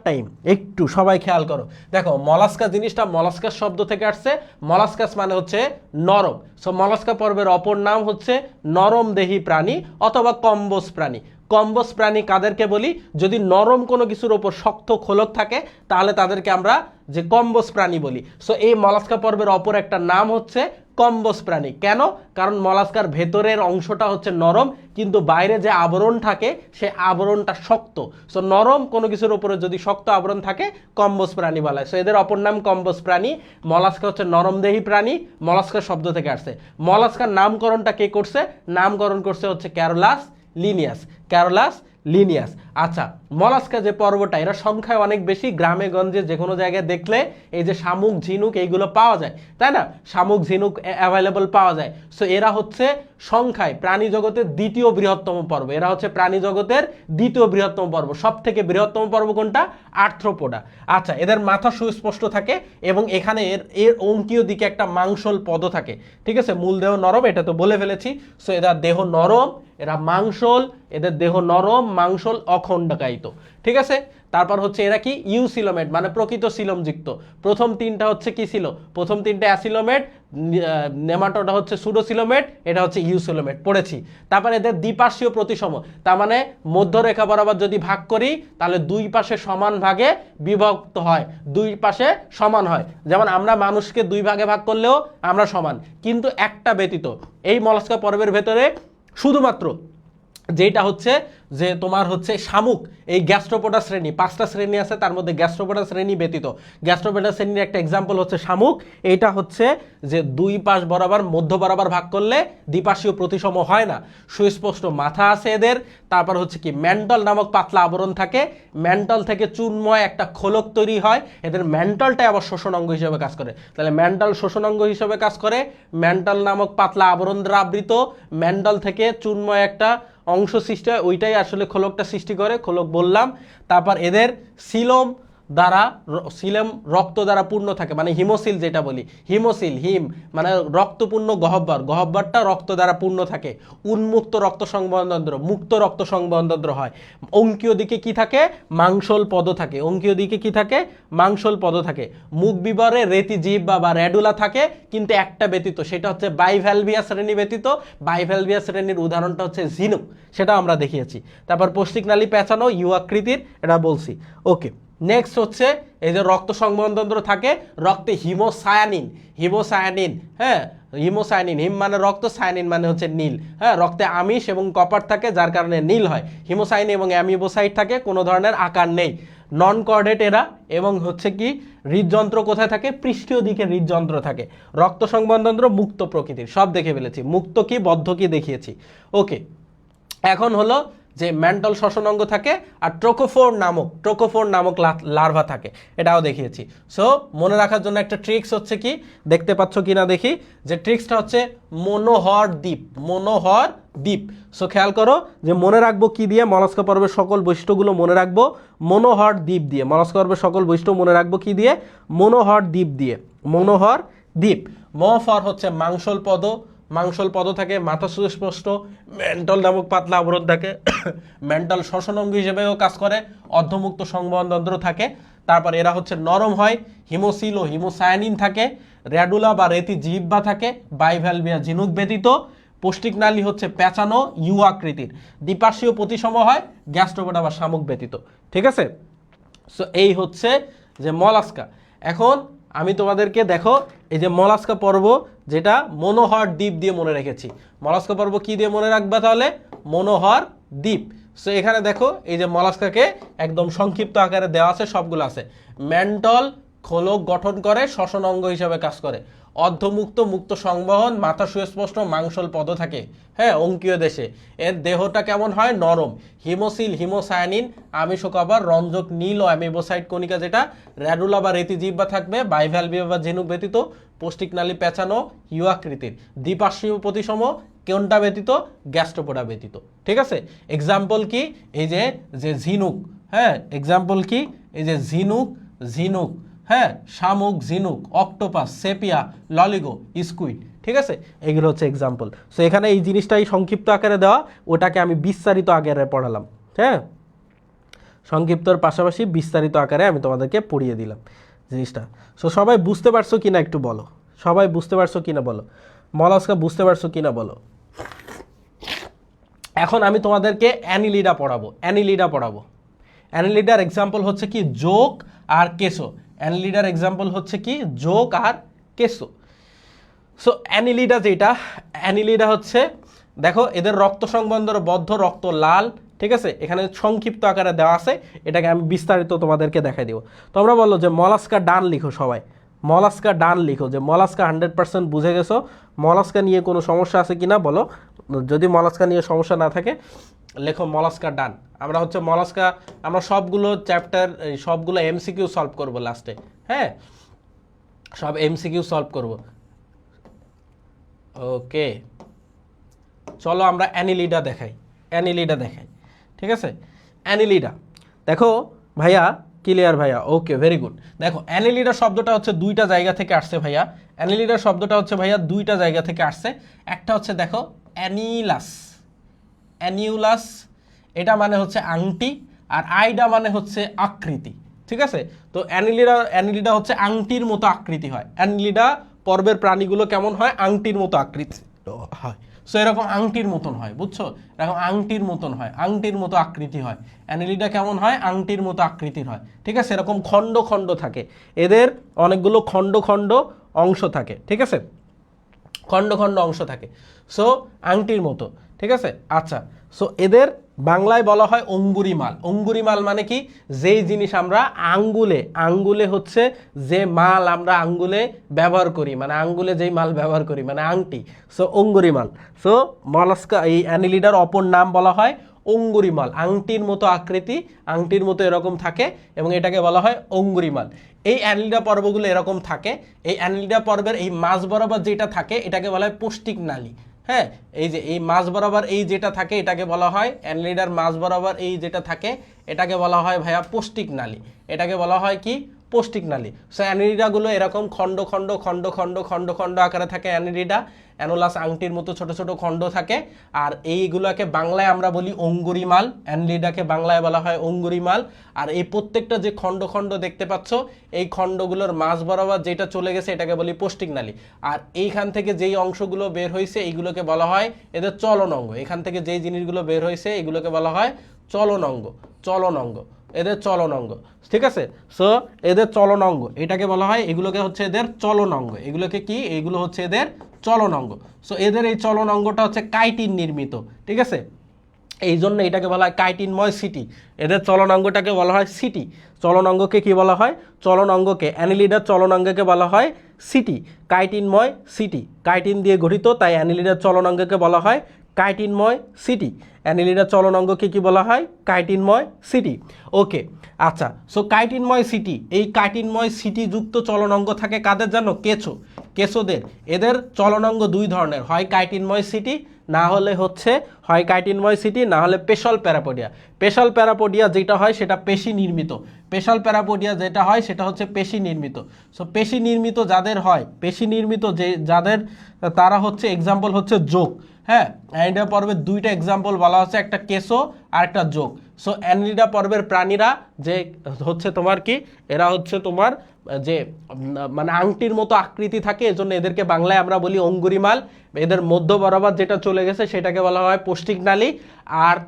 টাইম, একটু সবাই খেয়াল করো। দেখো মলাস্কা জিনিসটা মলাস্কাস শব্দ থেকে আসছে, মলাস্কাস মানে হচ্ছে নরম। সো মলাস্কা পর্বের অপর নাম হচ্ছে নরম দেহী প্রাণী অথবা কম্বোজ প্রাণী। কম্বোজ প্রাণী কাদেরকে বলি, যদি নরম কোনো কিছুর ওপর শক্ত খোলক থাকে তাহলে তাদেরকে আমরা যে কম্বোজ প্রাণী বলি। সো এই মলাস্কা পর্বের অপর একটা নাম হচ্ছে কম্বোজ প্রাণী। কেন? কারণ মলাস্কার ভেতরের অংশটা হচ্ছে নরম, কিন্তু বাইরে যে আবরণ থাকে সে আবরণটা শক্ত। সো নরম কোনো কিছুর উপরে যদি শক্ত আবরণ থাকে কম্বোজ প্রাণী বলা হয়। সো এদের অপর নাম কম্বোজ প্রাণী। মলাস্কা হচ্ছে নরমদেহী প্রাণী, মলাস্কা শব্দ থেকে আসছে। মলাস্কার নামকরণটা কে করছে? নামকরণ করছে হচ্ছে ক্যারোলাস লিনিয়াস। আচ্ছা, মলাস্কা যে পর্বটা, এরা সংখ্যায় অনেক বেশি, গ্রামে গঞ্জে যে কোনো জায়গায় দেখলে এই যে শামুক, ঝিনুক এইগুলো পাওয়া যায়, তাই না? শামুক, ঝিনুক অ্যাভেলেবল পাওয়া যায়। সো এরা হচ্ছে সংখ্যায় প্রাণী জগতের দ্বিতীয় বৃহত্তম পর্ব। এরা হচ্ছে প্রাণী জগতের দ্বিতীয় বৃহত্তম পর্ব। সব থেকে বৃহত্তম পর্ব কোনটা? আর্থ্রোপোডা। আচ্ছা, এদের মাথা সুস্পষ্ট থাকে এবং এখানে এর অঙ্কীয় দিকে একটা মাংসল পদ থাকে, ঠিক আছে? মূল দেহ নরম, এটা তো বলে ফেলেছি। সো এদের দেহ নরম, এরা মাংসল, এদের দেহ নরম, মাংসল, অখণ্ডকায়িত, ঠিক আছে? তারপর হচ্ছে এরা কি ইউসিলোমেট মানে প্রকৃত সিলোমযুক্ত। প্রথম তিনটা হচ্ছে কি ছিল? প্রথম তিনটা অ্যাসিলোমেট, নেমাটোডা হচ্ছে সুডোসিলোমেট, এটা হচ্ছে ইউসিলোমেট, পড়েছি। তারপর এদের দ্বিপার্শ্বীয় প্রতিসম, তার মানে মধ্যরেখা বরাবর যদি ভাগ করি তাহলে দুই পাশে সমান ভাগে বিভক্ত হয়, দুই পাশে সমান হয়। যেমন আমরা মানুষকে দুই ভাগে ভাগ করলেও আমরা সমান, কিন্তু একটা ব্যতীত, এই মলাস্কা পর্বের ভেতরে শুধুমাত্র যেটা হচ্ছে যে তোমার হচ্ছে শামুক, এই গ্যাস্ট্রোপোডা শ্রেণী, 5টা শ্রেণী আছে, তার মধ্যে গ্যাস্ট্রোপোডা শ্রেণী ব্যতীত। গ্যাস্ট্রোপোডা শ্রেণীর একটা এক্সাম্পল হচ্ছে শামুক। এইটা হচ্ছে যে দুই পাশ বরাবর, মধ্য বরাবর ভাগ করলে দ্বিপার্শ্বীয় প্রতিসম হয় না। সুস্পষ্ট মাথা আছে এদের। তারপর হচ্ছে কি ম্যান্টল নামক পাতলা আবরণ থাকে, ম্যান্টল থেকে চুনময় একটা খোলক তৈরি হয়। এদের ম্যান্টলটাই আবার শোষণ অঙ্গ হিসেবে কাজ করে। তাহলে ম্যান্টল শোষণ অঙ্গ হিসেবে কাজ করে, ম্যান্টল নামক পাতলা আবরণ দ্বারা আবৃত, ম্যান্টল থেকে চুনময় একটা অংশ সৃষ্টি হয়, ওইটাই আসলে খোলকটা সৃষ্টি করে, খোলক বললাম। তারপর এদের সিলোম দ্বারা সিলেম রক্ত দ্বারা পূর্ণ থাকে, মানে হিমোসিল যেটা বলি, হিমোসিল হিম মানে রক্তপূর্ণ গহ্বরটা রক্ত দ্বারা পূর্ণ থাকে। উন্মুক্ত রক্ত সংবহনতন্ত্র, মুক্ত রক্ত সংবহনতন্ত্র হয়। অঙ্কীয় দিকে কি থাকে? মাংসল পদ থাকে। অঙ্কীয় দিকে কি থাকে? মাংসল পদ থাকে। মুখ বিবরে রেতি জিহ্বা বা র্যাডুলা থাকে, কিন্তু একটা ব্যতীত, সেটা হচ্ছে বাইভ্যালভিয়া শ্রেণী ব্যতীত। বাইভ্যালভিয়া শ্রেণীর উদাহরণটা হচ্ছে ঝিনুক, সেটা আমরা দেখিয়েছি। তারপর পৌষ্টিক নালী পেঁচানো, ইউ আকৃতির, এটা বলছি। ওকে, নেক্সট হচ্ছে এই যে রক্ত সংবহনতন্ত্র থাকে, রক্তে হিমোসায়ানিন, হ্যাঁ, হিমোসায়ানিন, হিম মানে রক্ত, সায়ানিন মানে হচ্ছে নীল, হ্যাঁ, রক্তে আমিষ এবং কপার থাকে যার কারণে নীল হয়। হিমোসাইন এবং অ্যামিবোসাইট থাকে, কোনো ধরনের আকার নেই, নন কর্ডেট এরা। এবং হচ্ছে কি হৃদযন্ত্র কোথায় থাকে? পৃষ্ঠীয় দিকে হৃদযন্ত্র থাকে। রক্ত সংবহনতন্ত্র মুক্ত প্রকৃতির, সব দেখে ফেলেছি। মুক্ত কি বদ্ধ কি দেখিয়েছি। ওকে, এখন হলো যে মেন্টাল শ্বসন অঙ্গ থাকে আর ট্রোকোফোর নামক লার্ভা থাকে, এটাও দেখিয়েছি। সো মনে রাখার জন্য একটা ট্রিক্স হচ্ছে কি, দেখতে পাচ্ছ কিনা দেখি, যে ট্রিক্সটা হচ্ছে মনোহর দ্বীপ। সো খেয়াল করো যে মনে রাখবো কি দিয়ে? মলাস্কা পর্বের সকল বৈশিষ্ট্যগুলো মনে রাখবো মনোহর দ্বীপ দিয়ে। মলাস্কা পর্বের সকল বৈশিষ্ট্য মনে রাখবো কি দিয়ে? মনোহর দ্বীপ দিয়ে। মনোহর দ্বীপ। ফর হচ্ছে মাংসল পদ থাকে, মাথা সুস্পষ্ট, মেন্টাল নামক পাতলা আবরণ থাকে, মেন্টাল শ্বসন অঙ্গ হিসেবেও কাজ করে, অর্ধমুক্ত সংবহনতন্ত্র থাকে। তারপর এরা হচ্ছে নরম হয়, হিমোসিল ও হিমোসায়ানিন থাকে, র্যাডুলা বা রেতি জিহ্বা থাকে, বাইভ্যালভিয়া ঝিনুক ব্যতীত। পৌষ্টিক নালী হচ্ছে পেঁচানো, ইউ আকৃতির, দ্বিপার্শ্বীয় প্রতিসম হয়, গ্যাস্ট্রোপোডা বা শামুক ব্যতীত। ঠিক আছে? সো এই হচ্ছে যে মলাস্কা। এখন আমি তোমাদেরকে দেখো এই যে মলাস্কা পর্ব, যেটা মনোহর দ্বীপ দিয়ে মনে রেখেছি। মলাস্কা পর্ব কি দিয়ে মনে রাখবা তাহলে? মনোহর দ্বীপ। সো এখানে দেখো এই যে মলাস্কাকে একদম সংক্ষিপ্ত আকারে দেওয়া আছে, সবগুলো আছে। মেন্টল খোলক গঠন করে, শ্বসন অঙ্গ হিসাবে কাজ করে, অর্ধমুক্ত, মুক্ত সংবহন, মাথা সুস্পষ্ট, মাংসল পদ থাকে, হ্যাঁ, অঙ্কীয় দেশে। এর দেহটা কেমন হয়? নরম। হিমোসিল, হিমোসায়ানিন, আমিষ ও কপার, রঞ্জক নীল ও অ্যামিবোসাইট কণিকা, যেটা র্যাডুলা বা রেতি জিহ্বা থাকবে, বাইভ্যালভিয়া বা ঝিনুক ব্যতীত। পৌষ্টিক নালী পেঁচানো, ইউ আকৃতির, দ্বিপার্শ্বীয় প্রতিসম, কোনটা ব্যতীত? গ্যাস্ট্রোপোডা ব্যতীত। ঠিক আছে? এক্সাম্পল কি? এই যে ঝিনুক, হ্যাঁ, এক্সাম্পল কি? এই যে ঝিনুক, হ্যাঁ, শামুক, ঝিনুক, অক্টোপাস, সেপিয়া, ললিগো, স্কুইড। ঠিক আছে? এগুলো হচ্ছে এক্সাম্পল। সো এখানে এই জিনিসটাই সংক্ষিপ্ত আকারে দেওয়া, ওটাকে আমি বিস্তারিত আকারে পড়ালাম। হ্যাঁ, সংক্ষিপ্তর পাশাপাশি বিস্তারিত আকারে আমি তোমাদেরকে পড়িয়ে দিলাম জিনিসটা। সো সবাই বুঝতে পারছো কিনা একটু বলো, সবাই বুঝতে পারছো কিনা বলো, মলাস্কা বুঝতে পারছো কিনা বলো। এখন আমি তোমাদেরকে অ্যানিলিডা পড়াবো। অ্যানিলিডার এক্সাম্পল হচ্ছে কি? জোক আর কেসো। অ্যানিলিডার এক্সাম্পল হচ্ছে কি? জোক আর কেসো। সো অ্যানিলিডা হচ্ছে, দেখো এদের রক্ত সংবন্ধন বদ্ধ, রক্ত লাল। ঠিক আছে? এখানে সংক্ষিপ্ত আকারে দেওয়া আছে, এটাকে আমি বিস্তারিত তোমাদেরকে দেখাই দিব। তোমরা বলো যে মলাস্কা ডান লিখো, সবাই মলাস্কা ডান লিখো, যে মলাস্কা 100% বুঝে গেছো। মলাস্কা নিয়ে কোনো সমস্যা আছে কিনা বলো, যদি মলাস্কা নিয়ে সমস্যা না থাকে লেখো মলাস্কা ডান। আমরা হচ্ছে মলাস্কা, আমরা সবগুলো চ্যাপ্টার, সবগুলো এমসিকিউ সলভ করবো লাস্টে, হ্যাঁ, সব এমসিকিউ সলভ করব। ওকে, চলো আমরা অ্যানিলিডা দেখাই। ঠিক আছে? অ্যানিলিডা দেখো ভাইয়া, ক্লিয়ার ভাইয়া? ওকে, ভেরি গুড। দেখো অ্যানিলিডা শব্দটা হচ্ছে দুইটা জায়গা থেকে আসছে ভাইয়া। অ্যানিলিডা শব্দটা হচ্ছে ভাইয়া দুইটা জায়গা থেকে আসছে। একটা হচ্ছে দেখো অ্যানিউলাস, এটা মানে হচ্ছে আংটি, আর আইডা মানে হচ্ছে আকৃতি। ঠিক আছে? তো অ্যানিলিডা হচ্ছে আংটির মতো আকৃতি হয়। অ্যানিলিডা পর্বের প্রাণীগুলো কেমন হয়? আংটির মতো আকৃতি হয়। সো এরকম আংটির মতন হয়, বুঝছো? এরকম আংটির মতন হয়, আংটির মতো আকৃতি হয়। অ্যানিলিডা কেমন হয়? আংটির মতো আকৃতির হয়। ঠিক আছে? এরকম খণ্ড খণ্ড থাকে, এদের অনেকগুলো খণ্ড খণ্ড অংশ থাকে। ঠিক আছে? খণ্ড খণ্ড অংশ থাকে, সো আংটির মতো। ঠিক আছে? আচ্ছা, সো এদের বাংলায় বলা হয় অঙ্গুরিমাল। অঙ্গুরিমাল মানে কি? যেই জিনিস আমরা আঙ্গুলে হচ্ছে যে মাল আমরা আঙ্গুলে ব্যবহার করি, মানে আঙ্গুলে যেই মাল ব্যবহার করি, মানে আংটি, সো অঙ্গুরিমাল। সো মলাস্কা, এই অ্যানিলিডার অপর নাম বলা হয় অঙ্গুরিমাল। আংটির মতো আকৃতি, আংটির মতো এরকম থাকে, এবং এটাকে বলা হয় অঙ্গুরিমাল। এই অ্যানিলিডা পর্বগুলো এরকম থাকে। এই অ্যানিলিডা পর্বের এই মাঝ বরাবর যেটা থাকে, এটাকে বলা হয় পৌষ্টিক নালী। হ্যাঁ, এই যে এই মাঝ বরাবর এই যেটা থাকে এটাকে বলা হয় অ্যানিলিডার মাঝ বরাবর এই যেটা থাকে এটাকে বলা হয় ভাইয়া পৌষ্টিক নালী, এটাকে বলা হয় কি পৌষ্টিক নালী। সো অ্যানিলিডাগুলো এরকম খণ্ড খণ্ড খণ্ড খণ্ড খণ্ড খণ্ড আকারে থাকে অ্যানিলিডা, অ্যানোলাস আংটির মতো ছোট ছোট খণ্ড থাকে। আর এইগুলোকে বাংলায় আমরা বলি অঙ্গুরিমাল, অ্যানিলিডাকে বাংলায় বলা হয় অঙ্গুরিমাল। আর এই প্রত্যেকটা যে খণ্ড খণ্ড দেখতে পাচ্ছ এই খণ্ডগুলোর মাঝ বরাবর যেটা চলে গেছে এটাকে বলি পৌষ্টিক নালী। আর এইখান থেকে যেই অংশগুলো বের হয়েছে এইগুলোকে বলা হয় এদের চলন অঙ্গ, এখান থেকে যেই জিনিসগুলো বের হয়েছে এগুলোকে বলা হয় চলন অঙ্গ, চলন অঙ্গ, এদের চলন অঙ্গ, ঠিক আছে। সো এদের চলন অঙ্গ এটাকে বলা হয়, এগুলোকে হচ্ছে এদের চলন অঙ্গ, এগুলোকে কি, এগুলো হচ্ছে এদের চলন অঙ্গ। সো এদের এই চলন অঙ্গটা হচ্ছে কাইটিন নির্মিত, ঠিক আছে, এই জন্য এটাকে বলা হয় কাইটিনময় সিটি, এদের চলন অঙ্গটাকে বলা হয় সিটি। চলন অঙ্গকে কি বলা হয়, চলন অঙ্গকে অ্যানিলিডার চলন অঙ্গকে বলা হয় সিটি, কাইটিনময় সিটি, কাইটিন দিয়ে গঠিত তাই অ্যানিলিডার চলন অঙ্গকে বলা হয় কাইটিনময় সিটি, অ্যানিলিডার চলন অঙ্গকে কি বলা হয় কাইটিনময় সিটি। ওকে, আচ্ছা, সো কাইটিনময় সিটি, এই কাইটিনময় সিটি যুক্ত চলন অঙ্গ থাকে কাদের জানো, কেঁচো, কেঁচোদের। এদের চলন অঙ্গ দুই ধরনের, হয় কাইটিনময় সিটি না হলে হচ্ছে হয় কাইটিনময় সিটি না হলে পেশাল প্যারাপোডিয়া। পেশাল প্যারাপোডিয়া যেটা হয় সেটা পেশি নির্মিত, পেশাল প্যারাপোডিয়া যেটা হয় সেটা হচ্ছে পেশি নির্মিত। সো পেশি নির্মিত যাদের হয়, পেশি নির্মিত যে যাদের, তারা হচ্ছে এক্সাম্পল হচ্ছে যোগ। হ্যাঁ, অ্যানিলিডা পর্বের দুইটা এক্সাম্পল বলা হচ্ছে, একটা কেঁচো আর একটা যোগ। সো অ্যানিলিডা পর্বের প্রাণীরা যে হচ্ছে তোমার কি, এরা হচ্ছে তোমার যে মানে আংটির মতো আকৃতি থাকে, এজন্য এদেরকে বাংলায় আমরা বলি অঙ্গুরিমাল। এদের মধ্য বরাবর যেটা চলে গেছে সেটাকে বলা হয় পৌষ্টিক নালী। আর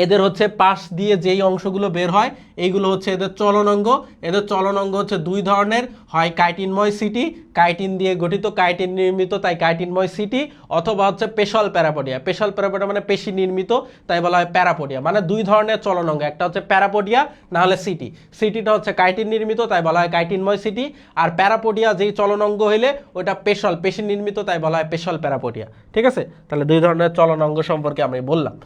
এদের হচ্ছে পাশ দিয়ে যেই অংশগুলো বের হয় এইগুলো হচ্ছে এদের চলন অঙ্গ। এদের চলন অঙ্গ হচ্ছে দুই ধরনের, হয় কাইটিনময় সিটি, কাইটিন দিয়ে গঠিত, কাইটিন নির্মিত তাই কাইটিনময় সিটি, অথবা হচ্ছে পেশাল প্যারাপোডিয়া। পেশাল প্যারাপোডিয়া মানে পেশি নির্মিত তাই বলা হয় প্যারাপোডিয়া। মানে দুই ধরনের চলন অঙ্গ, একটা হচ্ছে প্যারাপোডিয়া না হলে সিটি। সিটিটা হচ্ছে কাইটিন নির্মিত তাই বলা হয় কাইটিনময় সিটি, আর প্যারাপোডিয়া যেই চলন অঙ্গ হইলে ওইটা পেশাল, পেশি নির্মিত তাই বলা হয় পেশাল প্যারাপোডিয়া, ঠিক আছে। তাহলে দুই ধরনের চলন অঙ্গ সম্পর্কে আমি বললাম।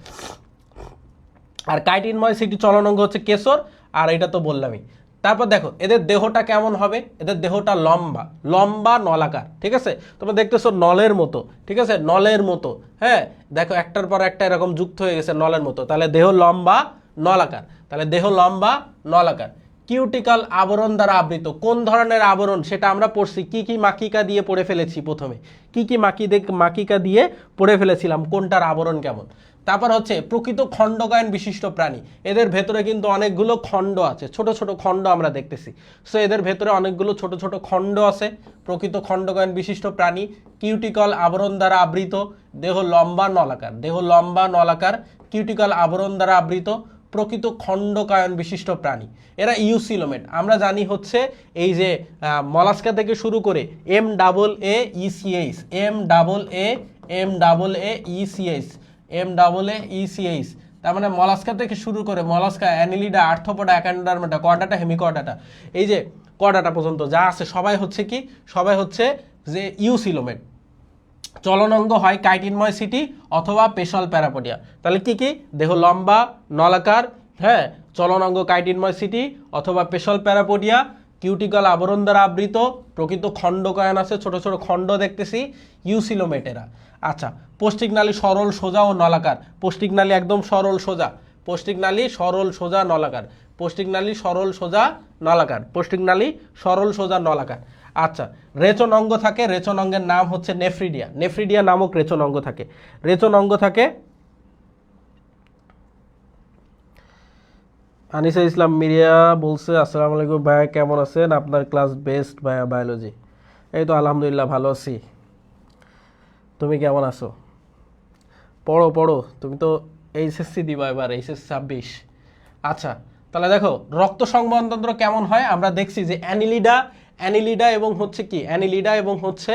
আর কাইটিনময় সিটি চলন অঙ্গ হচ্ছে কেশর, আর এটা তো বললামই। তারপর দেখো এদের দেহটা কেমন হবে, এদের দেহটা লম্বা, লম্বা নলাকার, ঠিক আছে। তোমরা দেখতেছো নলের মতো, ঠিক আছে, নলের মতো। হ্যাঁ, দেখো একটার পর একটা এরকম যুক্ত হয়ে গেছে নলের মতো, তাহলে দেহ লম্বা নলাকার, তাহলে দেহ লম্বা নলাকার। কিউটিক্যাল আবরণ দ্বারা আবৃত, কোন ধরনের আবরণ সেটা আমরা পড়ছি, কি কি মাকিকা দিয়ে পড়ে ফেলেছি, প্রথমে কি কি মাকিকা দিয়ে পড়ে ফেলেছিলাম, কোনটার আবরণ কেমন। তারপর হচ্ছে প্রকৃত খণ্ডকায়ন বিশিষ্ট প্রাণী, এদের ভেতরে কিন্তু অনেকগুলো খণ্ড আছে, ছোট ছোট খণ্ড আমরা দেখতেছি। সো এদের ভেতরে অনেকগুলো ছোট ছোট খণ্ড আছে, প্রকৃত খণ্ডকায়ন বিশিষ্ট প্রাণী, কিউটিক্যাল আবরণ দ্বারা আবৃত, দেহ লম্বা নলাকার, দেহ লম্বা নলাকার, কিউটিক্যাল আবরণ দ্বারা আবৃত, প্রকৃত খণ্ডকায়ন বিশিষ্ট প্রাণী। এরা ইউসিলোমেট, আমরা জানি হচ্ছে এই যে মলাস্কা থেকে শুরু করে MAAECH, MAAECH, তার মানে মলাস্কা থেকে শুরু করে Mollusca, Annelida, Arthropoda, Echinodermata, Chordata, Hemichordata, এই যে কর্ডাটা পর্যন্ত যা আছে সবাই হচ্ছে কি, সবাই হচ্ছে যে ইউসিলোমেট। চলন অঙ্গ হয় কাইটিনময় সিটি অথবা পেশাল প্যারাপোডিয়া। তাহলে কি কি, দেহ লম্বা নলাকার, হ্যাঁ, চলন অঙ্গ কাইটিনময় সিটি অথবা পেশাল প্যারাপোডিয়া, কিউটিক্যাল আবরণ দ্বারা আবৃত, প্রকৃত খণ্ডকায়ন আছে, ছোট ছোট খণ্ড দেখতেছি, ইউসিলোমেটেরা। আচ্ছা, পৌষ্টিক নালী সরল সোজা ও নলাকার, পৌষ্টিক নালী একদম সরল সোজা, পৌষ্টিক নালী সরল সোজা নলাকার, পৌষ্টিক নালী সরল সোজা নলাকার, পৌষ্টিক নালী সরল সোজা নলাকার। আচ্ছা, রেচন অঙ্গ থাকে, রেচন অঙ্গের নাম হচ্ছে নেফ্রিডিয়া, নেফ্রিডিয়া নামক রেচন অঙ্গ থাকে, রেচন অঙ্গ থাকে। আনিসা ইসলাম মিরিয়া বলছে আসসালামু আলাইকুম ভাইয়া, কেমন আছেন, আপনার ক্লাস বেস্ট ভাইয়া বায়োলজি। এই তো আলহামদুলিল্লাহ ভালো আছি, তুমি কেমন আছো? পড়ো পড়ো, তুমি তো এইচএসসি দিবা এবার, এইচএসসি 26। আচ্ছা, তাহলে দেখো রক্ত সংবহনতন্ত্র কেমন হয়, আমরা দেখছি যে অ্যানিলিডা এবং হচ্ছে কি, অ্যানিলিডা এবং হচ্ছে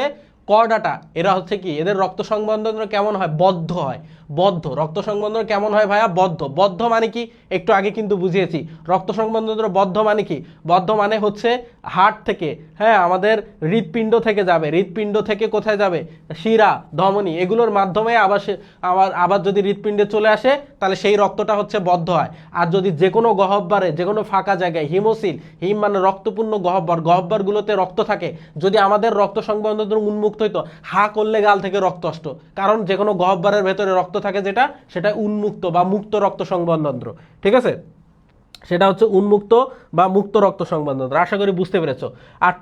কর্ডাটা, এরা হচ্ছে কি, এদের রক্ত সংবহনতন্ত্র কেমন হয়, বদ্ধ হয়, বদ্ধ। রক্ত সংবহনতন্ত্র কেমন হয় ভাইয়া, বদ্ধ। বদ্ধ মানে কি, একটু আগে কিন্তু বুঝিয়েছি, রক্ত সংবহনতন্ত্র বদ্ধ মানে কি, বদ্ধ মানে হচ্ছে হার্ট থেকে, হ্যাঁ, আমাদের হৃৎপিণ্ড থেকে যাবে, হৃৎপিণ্ড থেকে কোথায় যাবে, শিরা, ধমনী, এগুলোর মাধ্যমে আবার আবার যদি হৃৎপিণ্ডে চলে আসে তাহলে সেই রক্তটা হচ্ছে বদ্ধ হয়। আর যদি যে কোনো গহ্বরে, যে কোনো ফাঁকা জায়গায় হিমোসিল, হিম মানে রক্তপূর্ণ গহ্বর, গহ্বরগুলোতে রক্ত থাকে, যদি আমাদের রক্ত সংবহন উন্মুক্ত হইতো, হা করলে গাল থেকে রক্ত আসতো, কারণ যে কোনো গহ্বরের ভেতরে রক্ত থাকে যেটা, সেটা উন্মুক্ত বা মুক্ত রক্ত সংবহন তন্ত্র, ঠিক আছে, সেটা হচ্ছে উন্মুক্ত বা মুক্ত রক্ত সংবহন তন্ত্র। আশা করি বুঝতে পেরেছো। আর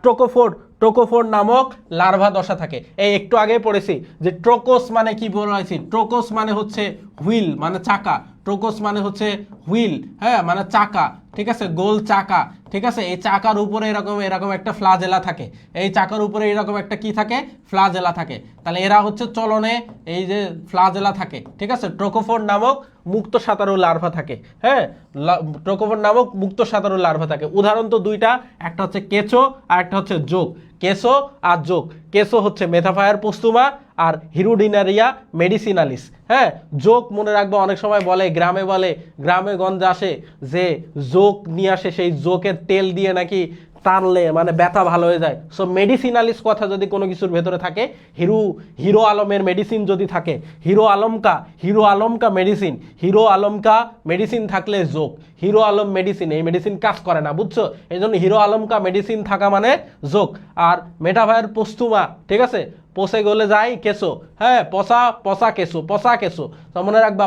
ট্রোকোফোর নামক লার্ভা দশা থাকে। এই একটু আগে পড়েছি যে ট্রোকোস মানে কি বলেছি, ট্রোকোস মানে হচ্ছে হুইল মানে চাকা, ট্রোকোস মানে হচ্ছে হুইল, হ্যাঁ মানে চাকা, ঠিক আছে, গোল চাকা, ঠিক আছে। এই চাকার উপরে এরকম একটা ফ্লাজেলা থাকে, এই চাকার উপরে এরকম একটা কি থাকে, ফ্লাজেলা থাকে। তাহলে এরা হচ্ছে চলনে এই যে ফ্লাজেলা থাকে, ঠিক আছে। ট্রোকোফোর নামক মুক্ত সাঁতারু লার্ভা থাকে, হ্যাঁ, ট্রোকোফোর নামক মুক্ত সাঁতারু লার্ভা থাকে। উদাহরণ তো দুইটা, একটা হচ্ছে কেঁচো আর একটা হচ্ছে জোক। কেঁচো আর জোক, কেঁচো হচ্ছে মেথাফায়ার পোস্তুমা আর হিরুডিনারিয়া মেডিসিনালিস, হ্যাঁ। জোক মনে রাখবো, অনেক সময় বলে গ্রামে গঞ্জে আসে যে জোক নিয়ে আসে, সেই জোকের তেল দিয়ে নাকি টানলে মানে ব্যথা ভালো হয়ে যায়। সো মেডিসিনালিস কথা যদি কোনো কিছুর ভেতরে থাকে, হিরো আলমের মেডিসিন যদি থাকে, হিরো আলমকা মেডিসিন থাকলে জোক, হিরো আলম মেডিসিন, এই মেডিসিন কাজ করে না, বুঝছো, এই জন্য হিরো আলমকা মেডিসিন থাকা মানে জোক। আর মেটাভায়ার পোস্তুমা, ঠিক আছে, পচে গলে যায় কেঁচো, হ্যাঁ, পচা কেঁচো, তো মনে রাখবা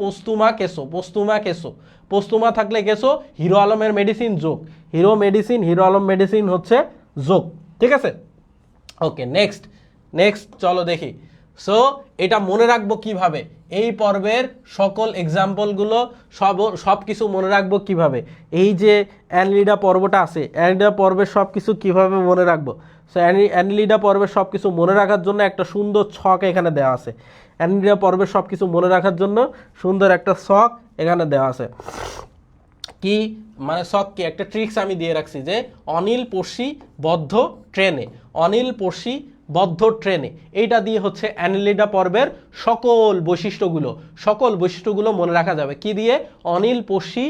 পোস্তুমা কেঁচো, পোস্তুমা থাকলে কেঁচো, হিরো আলমের medicine joke, hero Alam medicine হচ্ছে জোক, ঠিক আছে। ওকে, নেক্সট চলো দেখি। সো এটা মনে রাখবো কিভাবে, এই পর্বের সকল এক্সাম্পলগুলো সব কিছু মনে রাখবো কিভাবে, এই যে অ্যানিলিডা পর্বটা আছে, অ্যানিলিডা পর্বের সব কিছু কীভাবে মনে রাখবো। সো অ্যানিলিডা পর্বের সব কিছু মনে রাখার জন্য একটা সুন্দর ছক এখানে দেওয়া আছে। অ্যানিলিডা পর্বের সব কিছু মনে রাখার জন্য সুন্দর একটা ছক এখানে দেওয়া আছে। কি মানে শখ কি, একটা ট্রিক্স আমি দিয়ে রাখছি যে অনিল পড়শি বদ্ধ ট্রেনে, এইটা দিয়ে হচ্ছে অ্যানিলিডা পর্বের সকল বৈশিষ্ট্যগুলো মনে রাখা যাবে। কি দিয়ে? অনিল পড়শি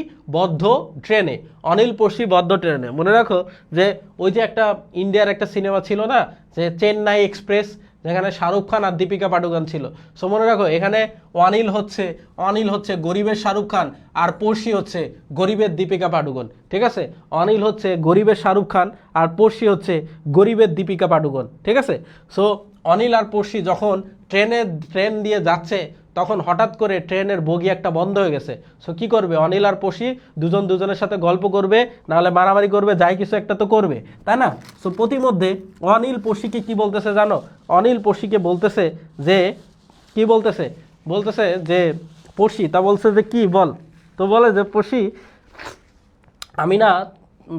বদ্ধ ট্রেনে মনে রাখো যে ওই যে একটা ইন্ডিয়ার একটা সিনেমা ছিল না, যে চেন্নাই এক্সপ্রেস, যেখানে শাহরুখ খান আর দীপিকা পাডুকোন ছিল। সো মনে রাখো এখানে অনিল হচ্ছে গরিবের শাহরুখ খান আর পড়শি হচ্ছে গরিবের দীপিকা পাডুকোন, ঠিক আছে। অনিল হচ্ছে গরিবের শাহরুখ খান আর পড়শি হচ্ছে গরিবের দীপিকা পাডুকোন, ঠিক আছে। সো অনিল আর পড়শি যখন ট্রেন দিয়ে যাচ্ছে, তখন হঠাৎ করে ট্রেনের বগি একটা বন্ধ হয়ে গেছে। সো কি করবে? অনিল আর পড়শি দুজনের সাথে গল্প করবে, নাহলে মারামারি করবে, যাই কিছু একটা তো করবে, তাই না? সো প্রতিমধ্যে অনিল পড়শিকে কি বলতেছে জানো? অনিল পড়শিকে বলতেছে যে যে পড়শি তা বলছে যে কি বল, তো বলে যে পড়শি আমি না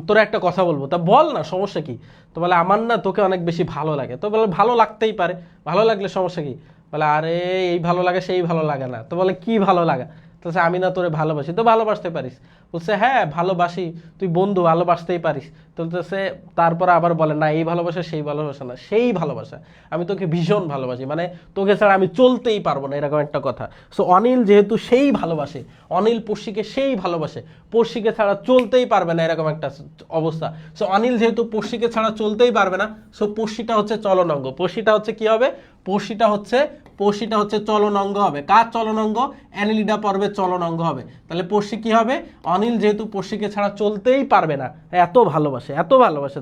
তোরা একটা কথা বলবো, তা বল না, সমস্যা কি? তো বলে আমার না তোকে অনেক বেশি ভালো লাগে। তো বলে ভালো লাগতেই পারে, ভালো লাগলে সমস্যা কি? বলে আরে এই ভালো লাগে সেই ভালো লাগে না। তো বলে কি ভালো লাগা? তো আমি না তোরে ভালোবাসি। তো ভালোবাসতে পারিস? বলছে হ্যাঁ ভালোবাসি, তুই বন্ধু, ভালোবাসতেই পারিস। তো সে তারপর আবার বলে না এই ভালোবাসা সেই ভালোবাসা না, সেই ভালোবাসা, আমি তোকে ভীষণ ভালোবাসি, মানে তোকে ছাড়া আমি চলতেই পারবো না, এরকম একটা কথা। সো অনিল যেহেতু সেই ভালোবাসে, অনিল পড়শিকে সেই ভালোবাসে, পড়শিকে ছাড়া চলতেই পারবে না, এরকম একটা অবস্থা। সো অনিল যেহেতু পড়শিকে ছাড়া চলতেই পারবে না, সো পড়শিটা হচ্ছে চলনাঙ্গ। পড়শিটা হচ্ছে কি হবে? পড়শিটা হচ্ছে চলনাঙ্গ হবে। কার চলনাঙ্গ? অ্যানিলিডা পর্বের চলনাঙ্গ হবে। তাহলে পড়শি কি হবে? অনিল যেহেতু পড়শিকে ছাড়া চলতেই পারবে না, এত ভালোবাসে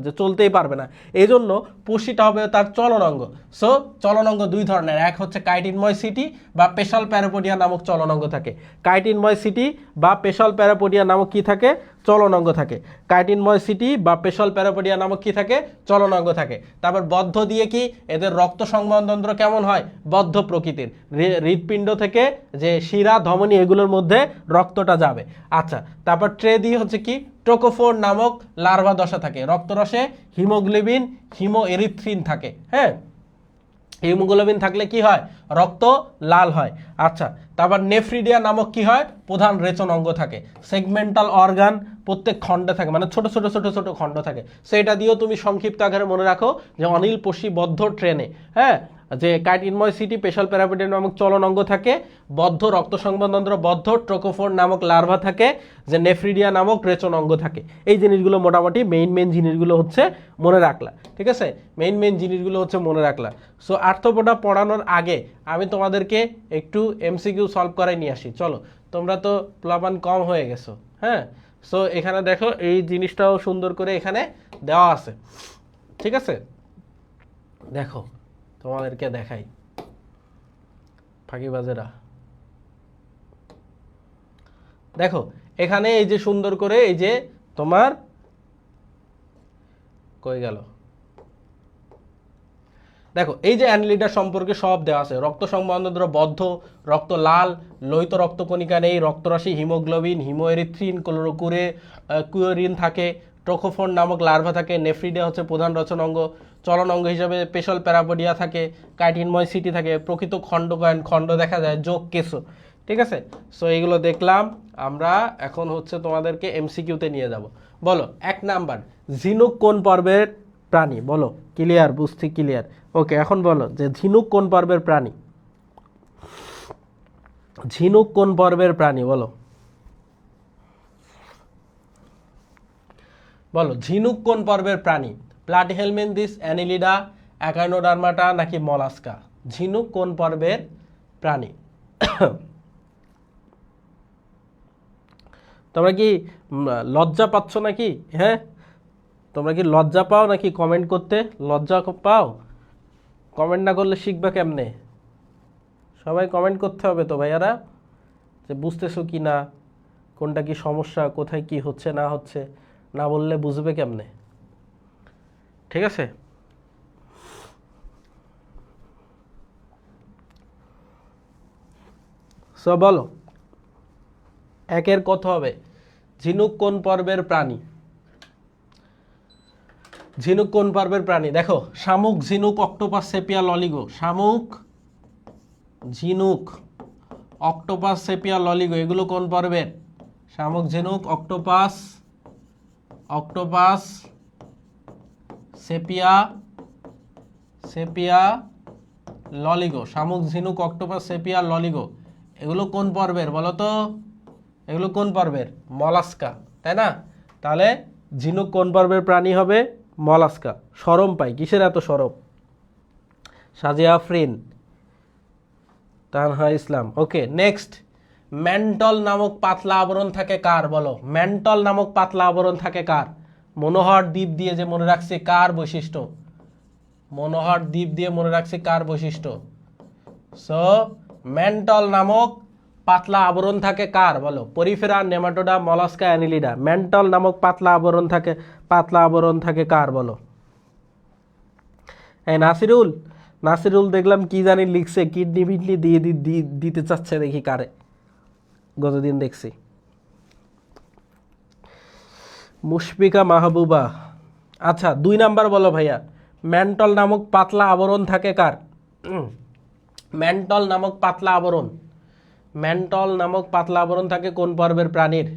যে চলতেই পারবে না, এই জন্য পড়শিটা হবে তার চলনাঙ্গ। সো চলনাঙ্গ দুই ধরনের, এক হচ্ছে কাইটিনময় সিটি বা পেশাল প্যারাপোডিয়া নামক চলনাঙ্গ থাকে। কাইটিনময় সিটি বা পেশাল প্যারাপোডিয়া নামক কি থাকে? চলনাঙ্গ থাকে। কাইটিনময় সিটি বা পেশাল প্যারাপোডিয়া নামক কি থাকে? চলনাঙ্গ থাকে। তারপর বদ্ধ দিয়ে কি, এদের রক্ত সংবহনতন্ত্র কেমন হয়? বদ্ধ প্রকৃতির। হৃৎপিণ্ড থেকে যে শিরা ধমনী এগুলোর মধ্যে রক্তটা যাবে। আচ্ছা, তারপর ট্রে দিয়ে হচ্ছে কি, ট্রোকোফোর নামক লার্ভা দশা থাকে। রক্তরসে হিমোগ্লোবিন, হিমোএরিথ্রিন থাকে, হ্যাঁ। হিমোগ্লোবিন থাকলে কি হয়? রক্ত লাল হয়। আচ্ছা, তারপর নেফ্রিডিয়া নামক কি হয়? প্রধান রেচন অঙ্গ থাকে। সেগমেন্টাল অর্গান প্রত্যেক খণ্ডে থাকে, মানে ছোট খণ্ড থাকে। সেটা দিয়েও তুমি সংক্ষিপ্ত আকারে মনে রাখো যে অনিল পড়শি বদ্ধ ট্রেনে, হ্যাঁ, যে কাইটিনময়সিটি পেশাল প্যারাপিডিয়াম নামক চলন অঙ্গ থাকে, বদ্ধ রক্ত সংবহনতন্ত্র বদ্ধ, ট্রোকোফোর নামক লার্ভা থাকে, যে নেফ্রিডিয়া নামক রেচন অঙ্গ থাকে। এই জিনিসগুলো মোটামুটি মেইন জিনিসগুলো হচ্ছে মনে রাখলা, ঠিক আছে? মেইন জিনিসগুলো হচ্ছে মনে রাখলা। সো আর্থ্রোপোডা পড়ানোর আগে আমি তোমাদেরকে একটু এমসিকিউ সলভ করাই নিয়ে আসি। চলো, তোমরা তো প্লাবান কম হয়ে গেছো, হ্যাঁ? সো এখানে দেখো এই জিনিসটাও সুন্দর করে এখানে দেওয়া আছে, ঠিক আছে? দেখো তোমাদেরকে দেখাই, ফাঁকিবাজেরা দেখো এখানে এই যে সুন্দর করে এই যে তোমার কই গেল, দেখো এই যে অ্যানিলিডা সম্পর্কে সব দেওয়া আছে। রক্ত সংবহনতন্ত্র বদ্ধ, রক্ত লাল, লোহিত রক্তকণিকা নেই, রক্তরাশি হিমোগ্লোবিন, হিমোএরিথ্রিন, কুয়োরিন থাকে, ট্রোকোফোন নামক লার্ভা থাকে, নেফ্রিডিয়া হচ্ছে প্রধান রচন অঙ্গ, চলন অঙ্গ হিসাবে পেশাল প্যারাপোডিয়া থাকে, কাইটিনময়সিটি থাকে, প্রকৃত খণ্ডকায়ন, খণ্ড দেখা যায়, যোগ কেশো, ঠিক আছে? সো এইগুলো দেখলাম আমরা। এখন হচ্ছে তোমাদেরকে এমসিকিউতে নিয়ে যাব। বলো 1 নাম্বার, ঝিনুক কোন পর্বের প্রাণী? বলো, ক্লিয়ার? বুঝছি, ক্লিয়ার। ওকে, এখন বলো যে ঝিনুক কোন পর্বের প্রাণী? ঝিনুক কোন পর্বের প্রাণী বলো, বলো ঝিনুক কোন পর্বের প্রাণী? প্লাটিহেলমিনথিস, অ্যানিলিডা, অ্যাকাইনোডার্মাটা নাকি মলাস্কা? ঝিনুক কোন পর্বের প্রাণী? তোমরা কি লজ্জা পাচ্ছ নাকি? হ্যাঁ, তোমরা কি লজ্জা পাও নাকি? কমেন্ট করতে লজ্জা পাও? কমেন্ট না করলে শিখবা কেমনে? সবাই কমেন্ট করতে হবে তো ভাইয়ারা, যে বুঝতেছো কি না, কোনটা কি সমস্যা, কোথায় কি হচ্ছে না হচ্ছে, না বললে বুঝবে কেমনে? ঠিক আছে? সো বলো, 1-এর কত হবে? ঝিনুক কোন পর্বের প্রাণী? ঝিনুক কোন পর্বের প্রাণী? দেখো, শামুক, ঝিনুক, অক্টোপাস, সেপিয়া, ললিগো। শামুক, ঝিনুক, অক্টোপাস, সেপিয়া, ললিগো, এগুলো কোন পর্বের? শামুক, ঝিনুক, অক্টোপাস, সেপিয়া, ললিগো। শামুক, ঝিনুক, অক্টোপাস, সেপিয়া, ললিগো, এগুলো কোন পর্বের বলো তো? এগুলো কোন পর্বের? মলাস্কা, তাই না? তাহলে ঝিনুক কোন পর্বের প্রাণী হবে? মলাস্কা। শরম পাই, কিসের এত শরম? সাজিয়া আফরিন, তানহা ইসলাম। ওকে, নেক্সট। মেন্টল নামক পাতলা আবরণ থাকে কার? বলো, মেন্টল নামক পাতলা আবরণ থাকে কার? মনোহর দ্বীপ দিয়ে যে মনে রাখছে কার বৈশিষ্ট্য? মনোহর দ্বীপ দিয়ে মনে রাখছে কার বৈশিষ্ট্য? সো মেন্টল নামক পাতলা আবরণ থাকে কার? বলো, Porifera, nematoda, mollusca, Annelida. Mantle নামক পাতলা আবরণ থাকে কার? বলো। এই নাসিরুল দেখলাম কি জানি লিখছে, কিডনি বিডনি দিয়ে দিতে চাচ্ছে, দেখি কারে, গতদিন দেখছি। মুশফিকা মাহবুবা। আচ্ছা, 2 নাম্বার বলো ভাইয়া, মেন্টল নামক পাতলা আবরণ থাকে কার? মেন্টল নামক পাতলা আবরণ থাকে কোন পর্বের প্রাণীর?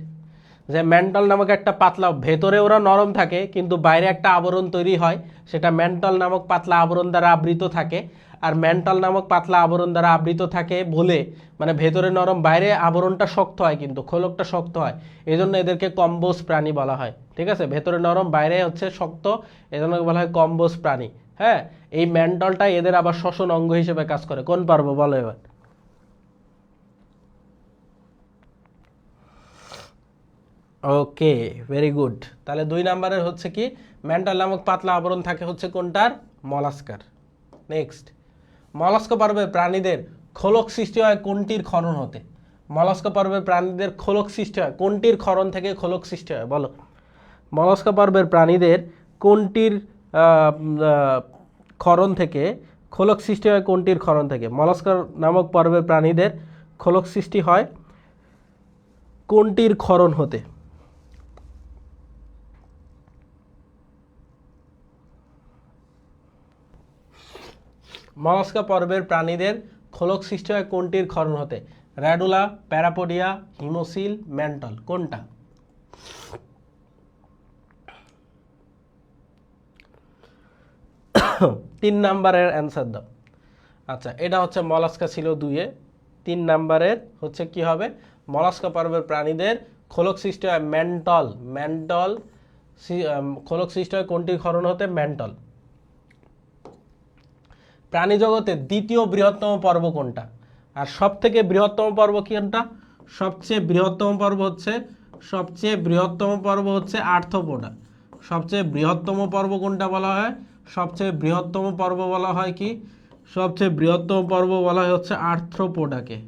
যে মেন্টল নামক একটা পাতলা, ভেতরে ওরা নরম থাকে কিন্তু বাইরে একটা আবরণ তৈরি হয়, সেটা মেন্টল নামক পাতলা আবরণ দ্বারা আবৃত থাকে। আর মেন্টল নামক পাতলা আবরণ দ্বারা আবৃত থাকে বলে, মানে ভেতরে নরম বাইরে আবরণটা শক্ত হয়, কিন্তু খোলকটা শক্ত হয়, এই জন্য এদেরকে কম্বোজ প্রাণী বলা হয়। ঠিক আছে, ভেতরে নরম বাইরে হচ্ছে শক্ত, এজন্য বলা হয় কম্বোজ প্রাণী। হ্যাঁ, এই মেন্টলটা এদের আবার শ্বসন অঙ্গ হিসেবে কাজ করে। কোন পর্ব বলো এবার? ওকে, ভেরি গুড। তাহলে 2 নাম্বারের হচ্ছে কি, মেন্টাল নামক পাতলা আবরণ থাকে হচ্ছে কোনটার? মলাস্কার। নেক্সট, মলাস্কা পর্বের প্রাণীদের খোলক সৃষ্টি হয় কোনটির ক্ষরণ হতে? মলাস্কা পর্বের প্রাণীদের খোলক সৃষ্টি হয় কোনটির ক্ষরণ থেকে? খোলক সৃষ্টি হয় বলো। মলাস্কা পর্বের প্রাণীদের কোনটির ক্ষরণ থেকে খোলক সৃষ্টি হয়? কোনটির ক্ষরণ থেকে? মলাস্কা নামক পর্বের প্রাণীদের খোলক সৃষ্টি হয় কোনটির ক্ষরণ হতে? মলাস্কা পর্বের প্রাণীদের খোলক সৃষ্টি হয় কোনটির ক্ষরণ হতে? র্যাডুলা, প্যারাপোডিয়া, হিমোসিল, মেন্টল, কোনটা? তিন নাম্বারের অ্যান্সার দাও। আচ্ছা, এটা হচ্ছে মলাস্কা ছিল 2-এ। 3 নাম্বারের হচ্ছে কি হবে, মলাস্কা পর্বের প্রাণীদের খোলক সৃষ্টি হয় ম্যান্টল। খোলক সৃষ্টি হয় কোনটির ক্ষরণ হতে? ম্যান্টল। প্রাণী জগতের দ্বিতীয় বৃহত্তম পর্ব কোনটা? আর সব থেকে বৃহত্তম পর্ব কোনটা? সবচেয়ে বৃহত্তম পর্ব হচ্ছে আর্থ্রোপোডা। সবচেয়ে বৃহত্তম পর্ব কোনটা বলা হয়? সবচেয়ে বৃহত্তম পর্ব বলা হয় কি? সবচেয়ে বৃহত্তম পর্ব বলা হয় হচ্ছে আর্থ্রোপোডাকে।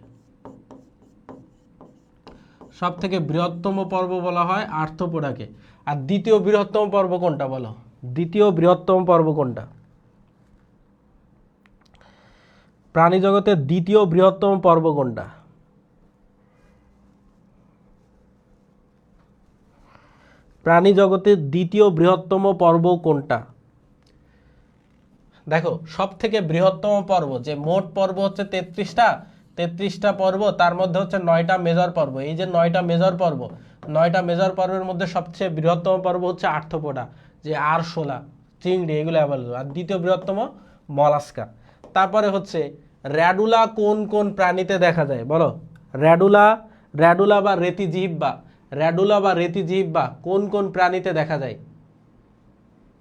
সব থেকে বৃহত্তম পর্ব বলা হয় আর্থ্রোপোডাকে। আর দ্বিতীয় বৃহত্তম পর্ব কোনটা বলো? দ্বিতীয় বৃহত্তম পর্ব কোনটা? প্রাণী জগতের দ্বিতীয় বৃহত্তম পর্ব কোনটা? প্রাণী জগতের দ্বিতীয় বৃহত্তম পর্ব কোনটা? দেখো, সব থেকে বৃহত্তম পর্ব, যে মোট পর্ব হচ্ছে 33টা পর্ব, তার মধ্যে হচ্ছে 9টা মেজর পর্ব। এই যে 9টা মেজর পর্বের মধ্যে সবচেয়ে বৃহত্তম পর্ব হচ্ছে আর্থ্রোপোডা, যে আরশোলা, চিংড়ি, এগুলো অ্যাভেলেবল। আর দ্বিতীয় বৃহত্তম মলাস্কা। তারপরে হচ্ছে র্যাডুলা কোন কোন প্রাণীতে দেখা যায় বলো? র্যাডুলা বা রেতিজিহ্বা কোন কোন প্রাণীতে দেখা যায়?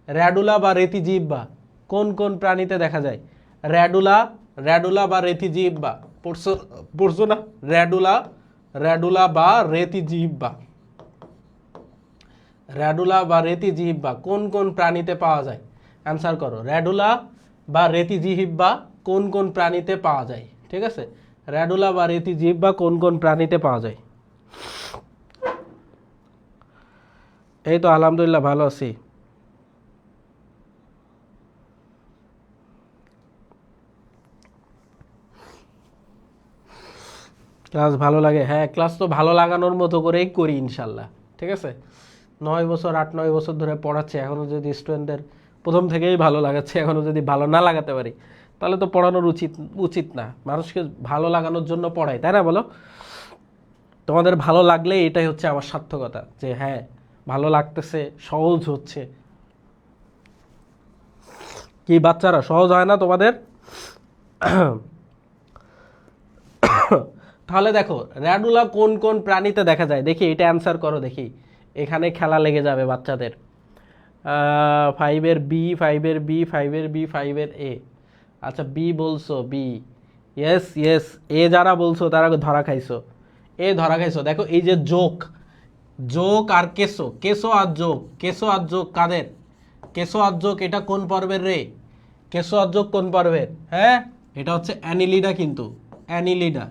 র্যাডুলা বা রেতিজিহ্বা কোন কোন প্রাণীতে দেখা যায়? র্যাডুলা বা রেতিজিহ্বা পড়ছো না? র্যাডুলা বা রেতিজিহ্বা কোন কোন প্রাণীতে পাওয়া যায়? অ্যান্সার করো। র্যাডুলা বা রেতিজিহ্বা কোন কোন প্রাণীতে পাওয়া যায়? ঠিক আছে, র্যাডুলা বা রেতিজিহ্বা কোন কোন প্রাণীতে পাওয়া যায়? এই তো আলহামদুলিল্লাহ ভালো আছি। ক্লাস ভালো লাগে? হ্যাঁ, ক্লাস তো ভালো লাগানোর মতো করেই করি ইনশাল্লাহ। ঠিক আছে, 8-9 বছর ধরে পড়াচ্ছি, এখনও যদি স্টুডেন্টদের প্রথম থেকেই ভালো লাগাচ্ছে, এখনও যদি ভালো না লাগাতে পারি তাহলে তো পড়ানোর উচিত না। মানুষকে ভালো লাগানোর জন্য পড়াই, তাই না বলো? তোমাদের ভালো লাগলে এটাই হচ্ছে আমার সার্থকতা, যে হ্যাঁ ভালো লাগতেছে, সহজ হচ্ছে। কি বাচ্চারা, সহজ হয় না তোমাদের? তাহলে দেখো, র্যাডুলা কোন কোন প্রাণীতে দেখা যায় দেখি, এটা অ্যান্সার করো দেখি। এখানে খেলা লেগে যাবে বাচ্চাদের। 5-এর বি, 5-এর এ। আচ্ছা, বি বলছো, বি। ইয়েস, এ যারা বলছো তারা ধরা খাইছো। দেখো, এই যে যোগ আর কেসো আর যোগ কাদের? কেসো আর যোগ, এটা কোন পর্বের রে? কেসো আর যোগ কোন পর্বের? হ্যাঁ, এটা হচ্ছে অ্যানিলিডা, কিন্তু অ্যানিলিডা।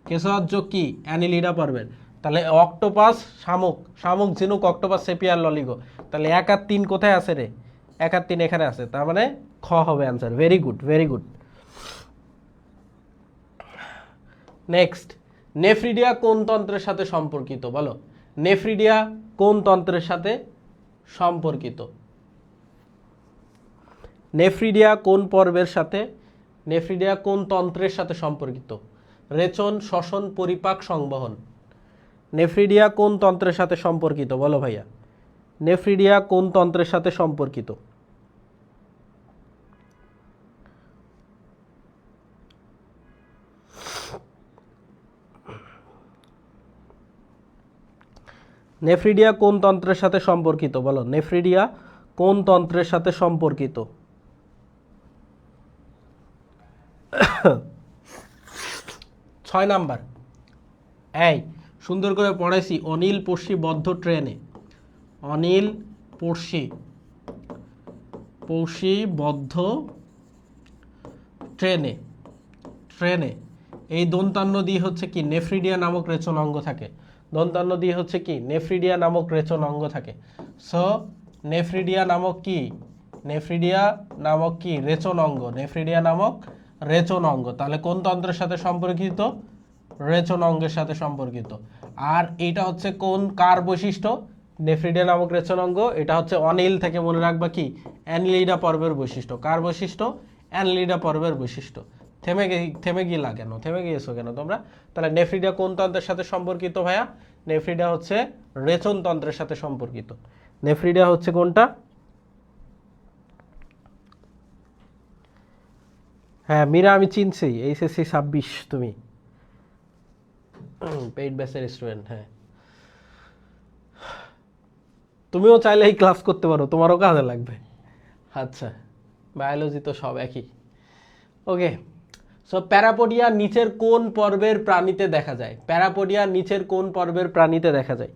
কেসো আর যোগ কি? অ্যানিলিডা পর্বের। তাহলে অক্টোপাস, শামুক, ঝিনুক, অক্টোপাস, সেপিয়ার, ললিগো। তাহলে 1 আর 3 কোথায় আছে রে? 1 আর 3 এখানে আছে, তার মানে খ হবে answer. Very good. Next, nephridia কোন তন্ত্রের সাথে সম্পর্কিত বলো? নেফ্রিডিয়া কোন তন্ত্রের সাথে সম্পর্কিত? নেফ্রিডিয়া কোন পর্বের সাথে, নেফ্রিডিয়া কোন তন্ত্রের সাথে সম্পর্কিত? রেচন, শ্বসন, পরিপাক, সংবহন। নেফ্রিডিয়া কোন তন্ত্রের সাথে সম্পর্কিত বলো ভাইয়া? নেফ্রিডিয়া কোন তন্ত্রের সাথে সম্পর্কিত? নেফ্রিডিয়া কোন তন্ত্রের সাথে সম্পর্কিত বলো? নেফ্রিডিয়া কোন তন্ত্রের সাথে সম্পর্কিত? 6 নাম্বার। এই সুন্দর করে পড়াইছি, অনিল পড়শি বদ্ধ ট্রেনে। অনিল পড়শি বদ্ধ ট্রেনে এই দন্তান্ন দিয়ে হচ্ছে কি? নেফ্রিডিয়া নামক রেচন অঙ্গ থাকে। দন্তান্ন দিয়ে হচ্ছে কি? নেফ্রিডিয়া নামক রেচন অঙ্গ থাকে। সো নেফ্রিডিয়া নামক কি? রেচন অঙ্গ। তাহলে কোন তন্ত্রের সাথে সম্পর্কিত? রেচন অঙ্গের সাথে সম্পর্কিত। আর এটা হচ্ছে কার বৈশিষ্ট্য? নেফ্রিডিয়া নামক রেচন অঙ্গ। এটা হচ্ছে অনিল থেকে মনে রাখবা কি? অ্যানিলিডা পর্বের বৈশিষ্ট্য। কার বৈশিষ্ট্য? অ্যানিলিডা পর্বের বৈশিষ্ট্য। থেমে গিয়েছো কেন তোমরা? তাহলে নেফ্রিডিয়া কোন তন্ত্রের সাথে সম্পর্কিত ভাইয়া? নেফ্রিডিয়া হচ্ছে রেচন তন্ত্রের সাথে সম্পর্কিত। নেফ্রিডিয়া হচ্ছে কোনটা? হ্যাঁ মীরা আমি চিনছি, এইচএসসি 26 তুমি পেইড ব্যাচের স্টুডেন্ট। হ্যাঁ তুমিও চাইলে এই ক্লাস করতে পারো, তোমারও কাজে লাগবে। আচ্ছা বায়োলজি তো সব একই। ওকে সো প্যারাপোডিয়া নিচের কোন পর্বের প্রাণীতে দেখা যায়? প্যারাপোডিয়া নিচের কোন পর্বের প্রাণীতে দেখা যায়?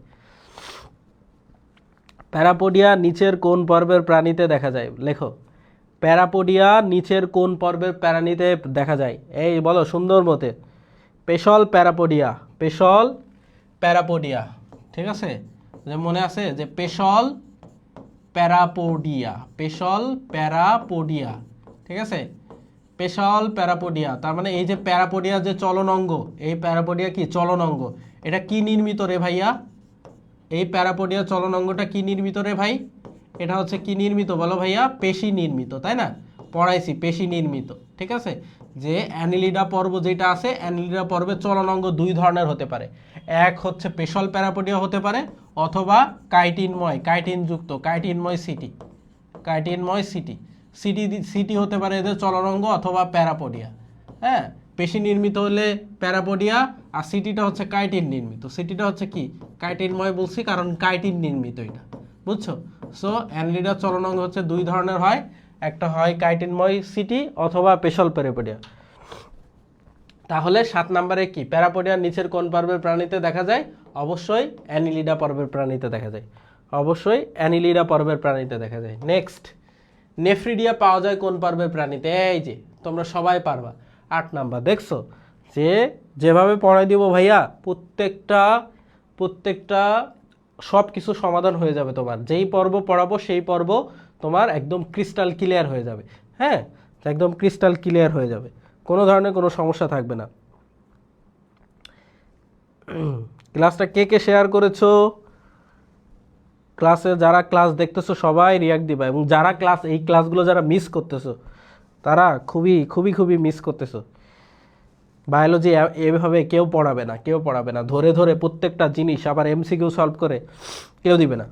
প্যারাপোডিয়া নিচের কোন পর্বের প্রাণীতে দেখা যায়? লেখো, প্যারাপোডিয়া নিচের কোন পর্বের প্রাণীতে দেখা যায়? এই বলো সুন্দর মতে। পেশল প্যারাপোডিয়া, পেশল প্যারাপোডিয়া, ঠিক আছে? যে মনে আছে যে পেশল প্যারাপোডিয়া, পেশল প্যারাপোডিয়া, ঠিক আছে? পেশল প্যারাপোডিয়া, তার মানে এই যে প্যারাপোডিয়া যে চলন অঙ্গ, এই প্যারাপোডিয়া কি চলন অঙ্গ, এটা কি নির্মিত রে ভাইয়া? এই প্যারাপোডিয়া চলন অঙ্গটা কি নির্মিত রে ভাই? এটা হচ্ছে কি নির্মিত বলো ভাইয়া? পেশি নির্মিত, তাই না? পড়াইছি পেশি নির্মিত, ঠিক আছে? যে অ্যানিলিডা পর্ব যেটা আছে, অ্যানিলিডা পর্বে চলন অঙ্গ দুই ধরনের হতে পারে, এক হচ্ছে পেশল প্যারাপোডিয়া হতে পারে, অথবা কাইটিনময়, কাইটিনযুক্ত, কাইটিনময় সিটি, কাইটিনময় সিটি, সিটি সিটি হতে পারে এদের চলন অঙ্গ, অথবা প্যারাপোডিয়া। হ্যাঁ পেশি নির্মিত হলে প্যারাপোডিয়া, আর সিটিটা হচ্ছে কাইটিন নির্মিত। সিটিটা হচ্ছে কি কাইটিনময় বলছি কারণ কাইটিন নির্মিত এটা, বুঝছো? সো অ্যানিলিডার চলন অঙ্গ হচ্ছে দুই ধরনের হয়, একটা হয় কাইটিনময় সিটি অথবা পেশল প্যারাপোডিয়া। তাহলে 7 নম্বরে কি প্যারাপোডিয়ার নিচের কোন পর্বের প্রাণীতে দেখা যায়? অবশ্যই অ্যানিলিডা পর্বের প্রাণীতে দেখা যায়, অবশ্যই অ্যানিলিডা পর্বের প্রাণীতে দেখা যায়। নেক্সট, নেফ্রিডিয়া পাওয়া যায় কোন পর্বের প্রাণীতে? এই যে তোমরা সবাই পারবা 8 নাম্বার। দেখছো যে যেভাবে পড়াই দিব ভাইয়া, প্রত্যেকটা সব কিছু সমাধান হয়ে যাবে তোমার। যেই পর্ব পড়াবো সেই পর্ব তোমার একদম ক্রিস্টাল ক্লিয়ার হয়ে যাবে। হ্যাঁ একদম ক্রিস্টাল ক্লিয়ার হয়ে যাবে, কোনো ধরনের কোনো সমস্যা থাকবে না। ক্লাসটা কে কে শেয়ার করেছো? ক্লাসে যারা ক্লাস দেখতেছো সবাই রিয়াক্ট দিবা, এবং যারা ক্লাস এই ক্লাসগুলো যারা মিস করতেছো তারা খুবই খুবই খুবই মিস করতেছো। বায়োলজি এভাবে কেউ পড়াবে না, কেউ পড়াবে না, ধরে ধরে প্রত্যেকটা জিনিস আবার এমসিকিউ সলভ করে কেউ দিবে না।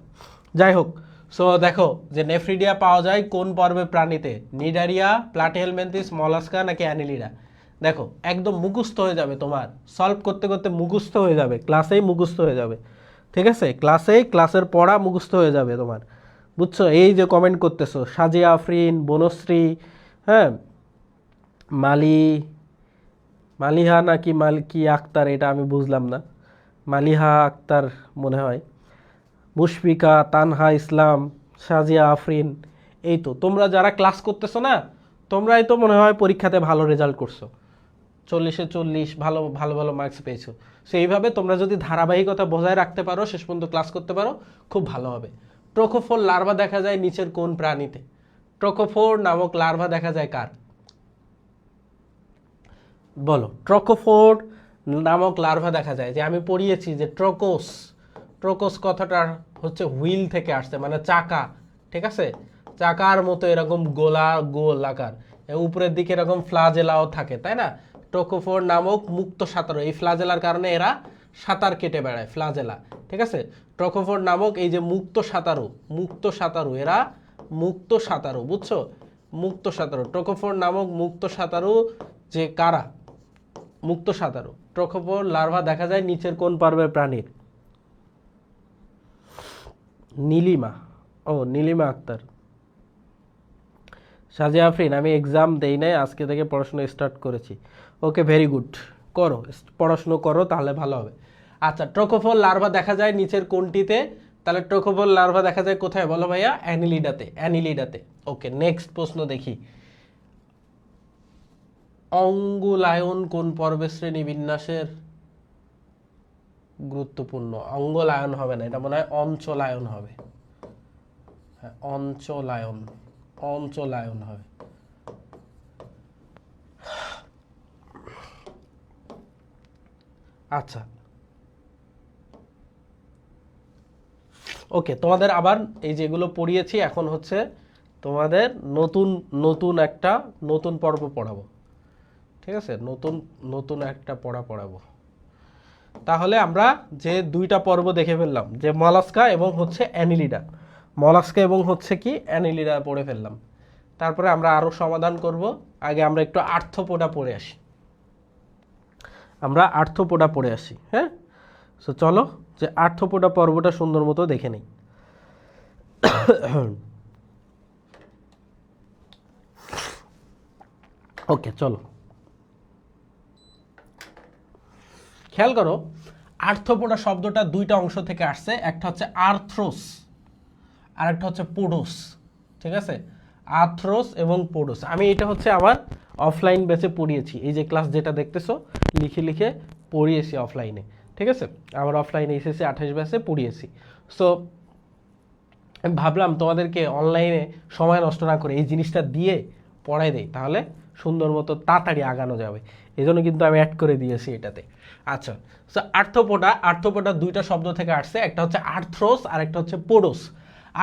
যাই হোক, সো দেখো যে নেফ্রিডিয়া পাওয়া যায় কোন পর্বের প্রাণীতে? নিডারিয়া, প্লাটিহেলমিনথেস, মলাস্কা নাকি অ্যানিলিডা? দেখো একদম মুখস্থ হয়ে যাবে তোমার, সলভ করতে করতে মুখস্থ হয়ে যাবে, ক্লাসেই মুখস্থ হয়ে যাবে, ঠিক আছে? ক্লাসের পড়া মুখস্থ হয়ে যাবে তোমার, বুঝছো? এই যে কমেন্ট করতেছো সাজিয়া আফরিন, বনশ্রী, হ্যাঁ মালিহা নাকি মালকি আক্তার, এটা আমি বুঝলাম না, মালিহা আক্তার মনে হয়, মুশফিকা, তানহা ইসলাম, সাজিয়া আফরিন, এই তো তোমরা যারা ক্লাস করতেছো না, তোমরাই তো মনে হয় পরীক্ষাতে ভালো রেজাল্ট করছো, 40-এ 40 ভালো ভালো ভালো মার্কস পেয়েছো। সো এইভাবে তোমরা যদি ধারাবাহিকতা বজায় রাখতে পারো, শেষ পর্যন্ত ক্লাস করতে পারো, খুব ভালো হবে। ট্রোকোফোর লার্ভা দেখা যায় নিচের কোন প্রাণীতে? ট্রোকোফোর নামক লার্ভা দেখা যায় কার? বলো, ট্রোকোফোর নামক লার্ভা দেখা যায়, যে আমি পড়িয়েছি যে ট্রোকোস কথাটা হচ্ছে হুইল থেকে আসছে, মানে চাকা, ঠিক আছে? চাকার মতো এরকম গোল আকার, উপরের দিকে এরকম ফ্লাজেলাও থাকে, তাই না? ট্রোকোফোর নামক মুক্ত সাঁতারু, এই ফ্লাজেলার কারণে এরা সাঁতার কেটে বেড়ায়, ফ্লাজেলা, ঠিক আছে? ট্রোকোফোর নামক এই যে মুক্ত সাঁতারু, এরা মুক্ত সাঁতারু, বুঝছো? মুক্ত সাঁতারু, ট্রোকোফোর নামক মুক্ত সাঁতারু, যে কারা মুক্ত সাঁতারু। ট্রোকোফোর লার্ভা দেখা যায় নিচের কোন পর্বের প্রাণীর? নীলিমা আক্তার। সাজিয়া আফরিন, আমি এক্সাম দেই নাই, আজকে থেকে পড়াশোনা স্টার্ট করেছি। ওকে ভেরি গুড, করো পড়াশুনো করো, তাহলে ভালো হবে। আচ্ছা, ট্রোকোফোর লার্ভা দেখা যায় নিচের কোনটিতে? তাহলে ট্রোকোফোর লার্ভা দেখা যায় কোথায় বলো ভাইয়া? অ্যানিলিডাতে। ওকে নেক্সট প্রশ্ন দেখি, অঙ্গুলায়ন কোন পর্বের শ্রেণী বিন্যাসের? গুরুত্বপূর্ণ, অঙ্গলায়ন হবে না, এটা মনে হয় অঞ্চলায়ন হবে। হ্যাঁ অঞ্চলায়ন হবে। আচ্ছা ওকে, তোমাদের আবার এই যেগুলো পড়িয়েছি এখন হচ্ছে তোমাদের নতুন পর্ব পড়াবো, ঠিক আছে? নতুন একটা পড়াবো। তাহলে আমরা যে দুইটা পর্ব দেখে ফেললাম, যে মলাস্কা এবং হচ্ছে অ্যানিলিডা পড়ে ফেললাম। তারপরে আমরা আরও সমাধান করব, আগে আমরা একটু আর্থপোডা পড়ে আসি, আমরা আর্থপোডা পড়ে আসি। হ্যাঁ, সো চলো যে আর্থপোডা পর্বটা সুন্দর মতো দেখে নেই। ওকে, চলো খেয়াল করো, আর্থপোডা শব্দটা দুইটা অংশ থেকে আসছে, একটা হচ্ছে আর্থ্রোস আর একটা হচ্ছে পোডোস। ঠিক আছে, আর্থ্রোস এবং পোডোস। আমি এটা হচ্ছে আমার অফলাইন ব্যাচে পড়িয়েছি, এই যে ক্লাস যেটা দেখতেছো লিখে লিখে পড়িয়েছি অফলাইনে। ঠিক আছে, আমার অফলাইনে এসএসসি 28 ব্যাচে পড়িয়েছি। সো আমি ভাবলাম তোমাদেরকে অনলাইনে সময় নষ্ট না করে এই জিনিসটা দিয়ে পড়াই দেই, তাহলে সুন্দর মতো তাড়াতাড়ি আগানো যাবে, এই জন্য কিন্তু আমি অ্যাড করে দিয়েছি এটাতে। আচ্ছা, সো আর্থপোডা দুইটা শব্দ থেকে আসছে, একটা হচ্ছে আর্থ্রোস আর একটা হচ্ছে পোডোস।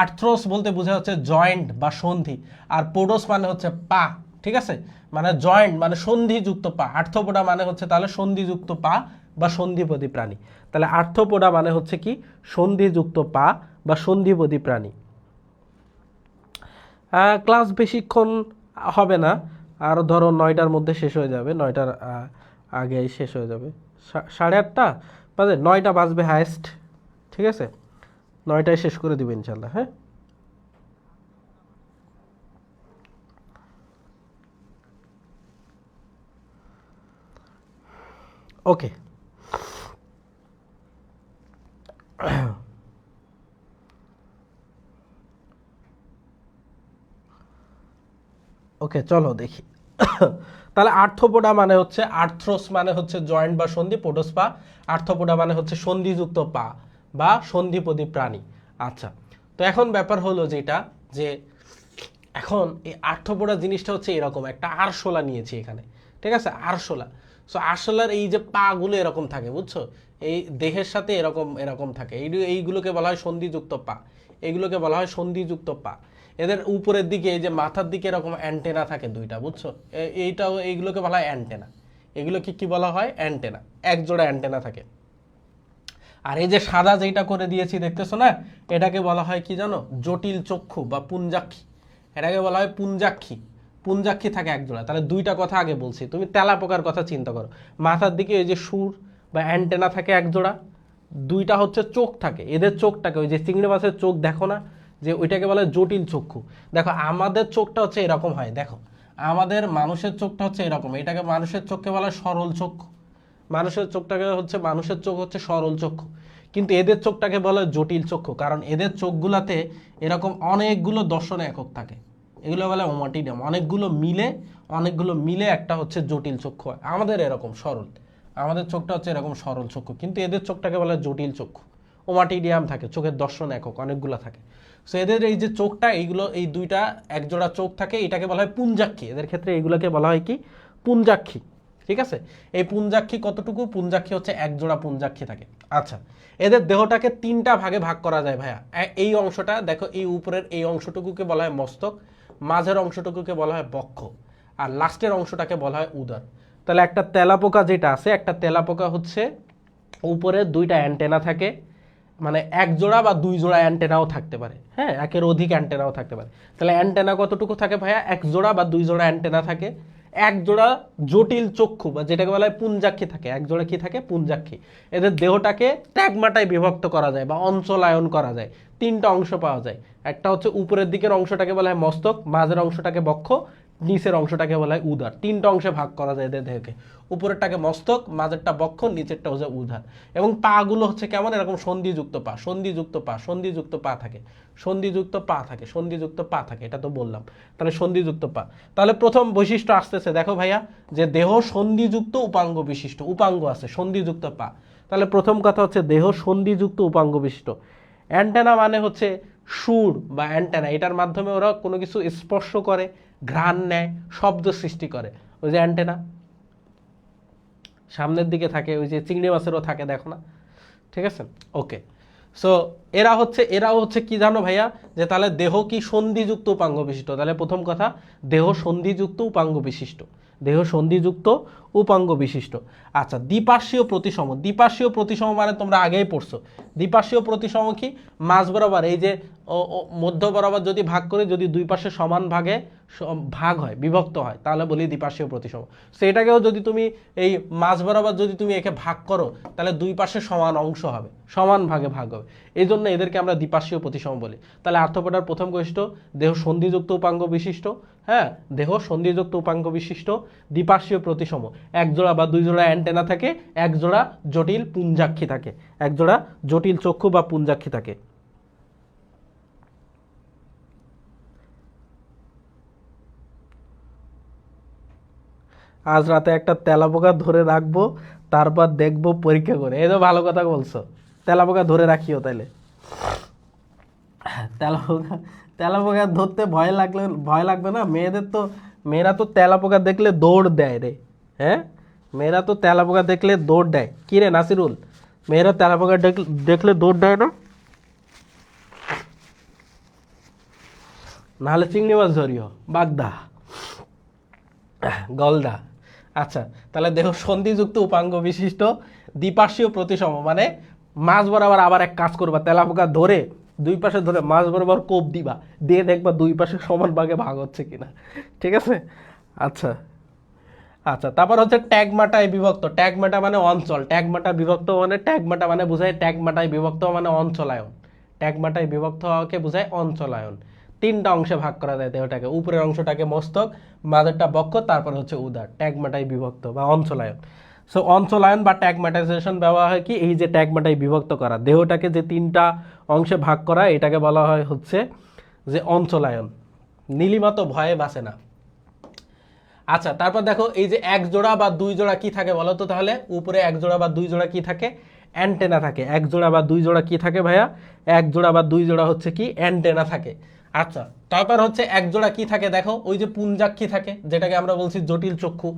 আর্থ্রোস বলতে বোঝা হচ্ছে জয়েন্ট বা সন্ধি, আর পোডোস মানে হচ্ছে পা। ঠিক আছে, মানে জয়েন্ট মানে সন্ধিযুক্ত পা। আর্থপোডা মানে হচ্ছে তাহলে সন্ধিযুক্ত পা বা সন্ধিপদী প্রাণী। তাহলে আর্থপোডা মানে হচ্ছে কি, সন্ধিযুক্ত পা বা সন্ধিপদী প্রাণী। ক্লাস বেশিক্ষণ হবে না, আর ধরো 9টার মধ্যে শেষ হয়ে যাবে, 9টার আগেই শেষ হয়ে যাবে, 8:30 বাজে, 9টা বাজবে হায়েস্ট। ঠিক আছে, 9টায় শেষ করে দিবে ইনশাল্লাহ। হ্যাঁ, ওকে। ওকে, চলো দেখি। তাহলে আর্থপোডা মানে হচ্ছে, আর্থ্রোস মানে হচ্ছে জয়েন্ট বা সন্ধি, পোডোস পা। আর্থপোডা মানে হচ্ছে সন্ধিযুক্ত পা বা সন্ধিপদী প্রাণী। আচ্ছা, তো এখন ব্যাপার হলো যেটা, যে এখন এই আর্থপোডা জিনিসটা হচ্ছে এরকম, একটা আরশোলা নিয়েছি এখানে। ঠিক আছে, আরশোলা। সো আরশোলার এই যে পাগুলো এরকম থাকে, বুঝছো, এই দেহের সাথে এরকম এরকম থাকে, এইগুলোকে বলা হয় সন্ধিযুক্ত পা, এইগুলোকে বলা হয় সন্ধিযুক্ত পা। এদের উপরের দিকে এই যে মাথার দিকে এরকম অ্যান্টেনা থাকে দুইটা, বুঝছো, এইটাও, এইগুলোকে বলা হয় অ্যান্টেনা। এগুলোকে কি বলা হয়, অ্যান্টেনা, এক জোড়া অ্যান্টেনা থাকে। আর এই যে সাদা যেটা করে দিয়েছি দেখতেছো না, এটাকে বলা হয় কি জানো, জটিল চক্ষু বা পুঞ্জাক্ষী। এটাকে বলা হয় পুঞ্জাক্ষী। পুঞ্জাক্ষী থাকে এক জোড়া। তাহলে দুইটা কথা আগে বলছি, তুমি তেলাপোকার কথা চিন্তা করো, মাথার দিকে ওই যে সুর বা অ্যান্টেনা থাকে এক জোড়া, দুইটা হচ্ছে চোখ থাকে, এদের চোখটাকে, ওই যে চিংড়ি মাছের চোখ দেখো না, যে ওইটাকে বলে জটিল চক্ষু। দেখো আমাদের চোখটা হচ্ছে এরকম হয়, দেখো আমাদের মানুষের চোখটা হচ্ছে এরকম, এটাকে মানুষের চোখকে বলা হয় সরল চক্ষু। মানুষের চোখটাকে হচ্ছে, মানুষের চোখ হচ্ছে সরল চক্ষু, কিন্তু এদের চোখটাকে বলা হয় জটিল চক্ষু, কারণ এদের চোখগুলাতে এরকম অনেকগুলো দর্শন একক থাকে, এগুলো বলে ওমাটিডিয়াম, অনেকগুলো মিলে একটা হচ্ছে জটিল চক্ষু হয়। আমাদের এরকম সরল, আমাদের চোখটা হচ্ছে এরকম সরল চক্ষু, কিন্তু এদের চোখটাকে বলা হয় জটিল চক্ষু। ওমাটিডিয়াম থাকে, চোখের দর্শন একক অনেকগুলো থাকে। সো এদের এই যে চোখটা, এইগুলো, এই দুইটা একজোড়া চোখ থাকে, এটাকে বলা হয় পুঞ্জাক্ষী। এদের ক্ষেত্রে এইগুলোকে বলা হয় কি, পুঞ্জাক্ষী। ঠিক আছে, এই পুঞ্জাক্ষী কতটুকু, পুঞ্জাক্ষী হচ্ছে এক জোড়া পুঞ্জাক্ষী থাকে। আচ্ছা, এদের দেহটাকে 3টা ভাগে ভাগ করা যায় ভাইয়া। এই অংশটা দেখো, এই উপরের এই অংশটুকুকে বলা হয় মস্তক, মাঝের অংশটুকুকে বলা হয় বক্ষ, আর লাস্টের অংশটাকে বলা হয় উদর। তাহলে একটা তেলাপোকা যেটা আছে, একটা তেলাপোকা হচ্ছে উপরে 2টা অ্যান্টেনা থাকে, মানে এক জোড়া বা 2 জোড়া অ্যান্টেনাও থাকতে পারে, হ্যাঁ, একের অধিক অ্যান্টেনাও থাকতে পারে। তাহলে অ্যান্টেনা কতটুকু থাকে ভাইয়া, এক জোড়া বা 2 জোড়া অ্যান্টেনা থাকে, এক জোড়া জটিল চক্ষু বা যেটাকে বলা হয় পুঞ্জাক্ষী থাকে, এক জোড়া কি থাকে, পুঞ্জাক্ষী। এদের দেহটাকে ট্যাগমাটায় বিভক্ত করা যায় বা অঞ্চলায়ন করা যায়, 3টা অংশ পাওয়া যায়। একটা হচ্ছে উপরের দিকের অংশটাকে বলা হয় মস্তক, মাঝের অংশটাকে বক্ষ, নিচের অংশটাকে বলা হয় উদর। 3টা অংশে ভাগ করা যায় এদের দেহকে, উপরেরটাকে মস্তক, মাঝেরটা বক্ষ, নিচেরটা হচ্ছে উদর। এবং পা গুলো হচ্ছে কেমন, এরকম সন্ধিযুক্ত পা, সন্ধিযুক্ত পা, সন্ধিযুক্ত পা থাকে, সন্ধিযুক্ত পা থাকে, সন্ধিযুক্ত পা থাকে, এটা তো বললাম। তাহলে সন্ধিযুক্ত পা। তাহলে প্রথম বৈশিষ্ট্য আসতেছে, দেখো ভাইয়া, যে দেহ সন্ধিযুক্ত উপাঙ্গ বিশিষ্ট, উপাঙ্গ আছে, সন্ধিযুক্ত পা। তাহলে প্রথম কথা হচ্ছে দেহ সন্ধিযুক্ত উপাঙ্গ বিশিষ্ট। অ্যান্টেনা মানে হচ্ছে সুর বা অ্যান্টেনা, এটার মাধ্যমে ওরা কোনো কিছু স্পর্শ করে, ঘ্রাণ নেয়, শব্দ সৃষ্টি করে। ওই যে অ্যান্টেনা সামনের দিকে থাকে, ওই যে চিংড়ি মাছেরও থাকে, দেখো না। ঠিক আছে, ওকে। সো এরাও হচ্ছে কি জানো ভাইয়া, যে তাহলে দেহ কি সন্ধিযুক্ত উপাঙ্গ বিশিষ্ট। তাহলে প্রথম কথা, দেহ সন্ধিযুক্ত উপাঙ্গ বিশিষ্ট, দেহ সন্ধিযুক্ত উপাঙ্গ বিশিষ্ট। আচ্ছা, দ্বিপার্শ্বীয় প্রতিসম। দ্বিপার্শ্বীয় প্রতিসম মানে তোমরা আগেই পড়ছো, দ্বিপার্শ্বীয় প্রতিসম কি, মাঝ বরাবর এই যে মধ্য বরাবর যদি ভাগ করে, যদি দুই পাশে সমান ভাগে ভাগ হয়, বিভক্ত হয়, তাহলে বলি দ্বিপার্শ্বীয় প্রতিসম। সেটাকেও যদি তুমি এই মাঝ বরাবর যদি তুমি একে ভাগ করো তাহলে দুই পাশে সমান অংশ হবে, সমান ভাগে ভাগ হবে, এই জন্য এদেরকে আমরা দ্বিপার্শ্বীয় প্রতিসম বলি। তাহলে আর্থ্রোপোডার প্রথম বৈশিষ্ট্য, দেহ সন্ধিযুক্ত উপাঙ্গ বিশিষ্ট, হ্যাঁ, দেহ সন্ধিযুক্ত উপাঙ্গ বিশিষ্ট, দ্বিপার্শ্বীয় প্রতিসম, এক জোড়া বা দুই জোড়া অ্যান্টেনা থাকে, এক জোড়া জটিল পুঞ্জাক্ষী থাকে, এক জোড়া জটিল চক্ষু বা পুঞ্জাক্ষী থাকে। আজ রাতে একটা তেলাপোকা ধরে রাখবো, তারপর দেখবো পরীক্ষা করে। এই তো ভালো কথা বলছো, তেলাপোকা ধরে রাখিও তাইলে। তেলাপোকা, তেলাপোকা ধরতে ভয় লাগবে না মেয়েদের? তো মেয়েরা তো তেলাপোকা দেখলে দৌড় দেয় রে, হ্যাঁ, মেয়েরা তো তেলাপোকা দেখলে দৌড় দেয়। কি রে নাসিরুল, মেয়েরা তেলাপোকা দেখলে দৌড় দেয় না? নাহলে চিংড়ি মাছ ধরিও, বাগদা, গলদা। আচ্ছা, তাহলে দেহ সন্ধিযুক্ত উপাঙ্গ বিশিষ্ট, দ্বিপার্শ্বীয় প্রতিসম, মানে মাছ বরাবর আবার এক কাজ করবা, তেলাপোকা ধরে দুই পাশে ধরে মাছ বরাবর কোপ দিবা, দিয়ে দেখবা দুই পাশে সমান ভাগে ভাগ হচ্ছে কিনা, ঠিক আছে? আচ্ছা আচ্ছা, তারপর হচ্ছে ট্যাগমাটায় বিভক্ত। ট্যাগমাটা মানে অঞ্চল, ট্যাগমাটা বিভক্ত মানে, ট্যাগমাটা মানে বোঝায় ট্যাগমাটায় বিভক্ত মানে অঞ্চলায়ন, ট্যাগমাটায় বিভক্ত হওয়াকে বোঝায় অঞ্চলায়ন। তিনটা অংশে ভাগ করা যায় দেহটাকে, উপরের অংশটাকে মস্তক, মাঝেরটা বক্ষ, তারপর হচ্ছে উদর, ট্যাগমাটায় বিভক্ত বা অঞ্চলায়ন। সো অঞ্চলায়ন বা ট্যাগমাটাইজেশন ব্যবহার হয় কি, এই যে ট্যাগমাটায় বিভক্ত করা, দেহটাকে যে তিনটা অংশে ভাগ করা, এটাকে বলা হয় হচ্ছে যে অঞ্চলায়ন। নীলিমা তো ভয়ে বাঁচে না। আচ্ছা, তারপর দেখো এই যে এক জোড়া বা দুই জোড়া কি থাকে বলো তো? তাহলে উপরে এক জোড়া বা দুই জোড়া কি থাকে? অ্যান্টেনা থাকে। এক জোড়া বা দুই জোড়া কি থাকে ভাইয়া? এক জোড়া বা দুই জোড়া হচ্ছে কি অ্যান্টেনা থাকে। আচ্ছা, তারপর হচ্ছে এক জোড়া কি থাকে দেখো, ওই যে পুঞ্জাক্ষী থাকে, যেটাকে আমরা বলছি জটিল চক্ষু।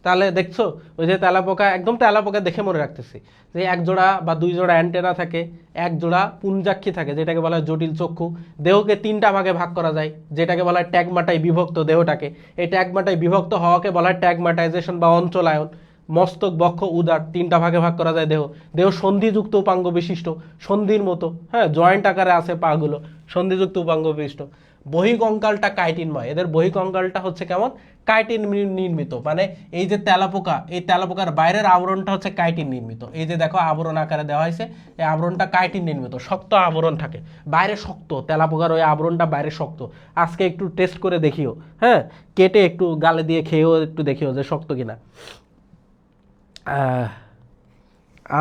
তাহলে দেখছো ওই যে তেলাপোকা, একদম তেলাপোকা দেখে মনে রাখতেছি, যে এক জোড়া বা দুই জোড়া অ্যান্টেনা থাকে, এক জোড়া পুঞ্জাক্ষী থাকে, যেটাকে বলা হয় জটিল চক্ষু। দেহকে তিনটা ভাগে ভাগ করা যায়, যেটাকে বলা হয় ট্যাগমাটায় বিভক্ত দেহটাকে। এই ট্যাগমাটায় বিভক্ত হওয়াকে বলা হয় ট্যাগমাটাইজেশন বা অঞ্চলায়ন। মস্তক, বক্ষ, উদর তিনটা ভাগে ভাগ করা যায় দেহ। দেহ সন্ধিযুক্ত উপাঙ্গ বিশিষ্ট, সন্ধির মতো, হ্যাঁ, জয়েন্ট আকারে আছে পাগুলো, সন্ধিযুক্ত উপাঙ্গ বিশিষ্ট। বহিকঙ্কালটা কাইটিনময়, এদের বহিকঙ্কালটা হচ্ছে কেমন? কাইটিন নির্মিত, মানে এই যে তেলাপোকা, এই তেলাপোকার বাইরের আবরণটা হচ্ছে কাইটিন নির্মিত। এই যে দেখো আবরণ আকারে দেওয়া হয়েছে, এই আবরণটা কাইটিন নির্মিত, শক্ত আবরণ থাকে, বাইরে শক্ত, তেলাপোকার ওই আবরণটা বাইরে শক্ত। আজকে একটু টেস্ট করে দেখিও, হ্যাঁ, কেটে একটু গালে দিয়ে খেয়েও একটু দেখিও যে শক্ত কিনা।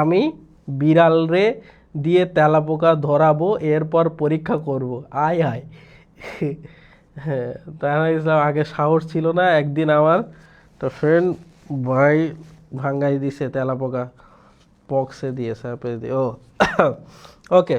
আমি বিড়াল রে দিয়ে তেলাপোকা ধরাবো, এরপর পরীক্ষা করব। আয় আয়। হ্যাঁ, তারা ইসলাম আগে সাহস ছিল না, একদিন আমার তো ফ্রেন্ড ভাই ভাঙ্গাই দিছে তেলাপোকা, পক্সে দিয়ে সাপে দিয়ে। ও ওকে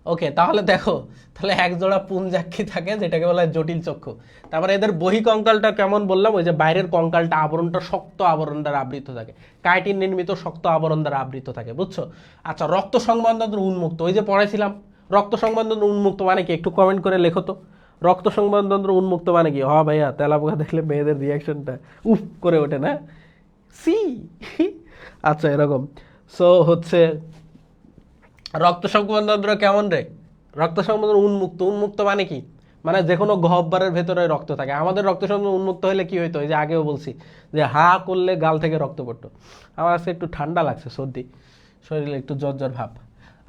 ওকে, তাহলে দেখো, তাহলে এক জোড়া পুঞ্জাক্ষী থাকে, যেটাকে বলা হয় জটিল চক্ষু। তারপরে এদের বহিকঙ্কালটা কেমন বললাম, ওই যে বাইরের কঙ্কালটা আবরণটা শক্ত আবরণ দ্বারা আবৃত থাকে, কাইটিন নির্মিত শক্ত আবরণ দ্বারা আবৃত থাকে, বুঝছো? আচ্ছা, রক্ত সংবন্ধন উন্মুক্ত, ওই যে পড়াইছিলাম রক্ত সংবন্ধন উন্মুক্ত মানে কি, একটু কমেন্ট করে লেখো তো, রক্ত সংবন্ধন উন্মুক্ত মানে কি? হ ভাইয়া, তেলাপোকা দেখলে মেয়েদের রিয়াকশনটা উফ করে ওঠে না, সি। আচ্ছা, এরকম। সো হচ্ছে রক্ত সংবন্ধন কেমন রে? রক্ত সংবন্ধন উন্মুক্ত, উন্মুক্ত মানে কি, মানে যে কোনো গহ্বরের ভেতরে রক্ত থাকে। আমাদের রক্ত সংবন্ধন উন্মুক্ত হলে কি হইতো, এই যে আগেও বলছি যে হা করলে গাল থেকে রক্ত পড়তো। আমার আজকে একটু ঠান্ডা লাগছে, সর্দি, শরীরে একটু জ্বর জ্বর ভাব।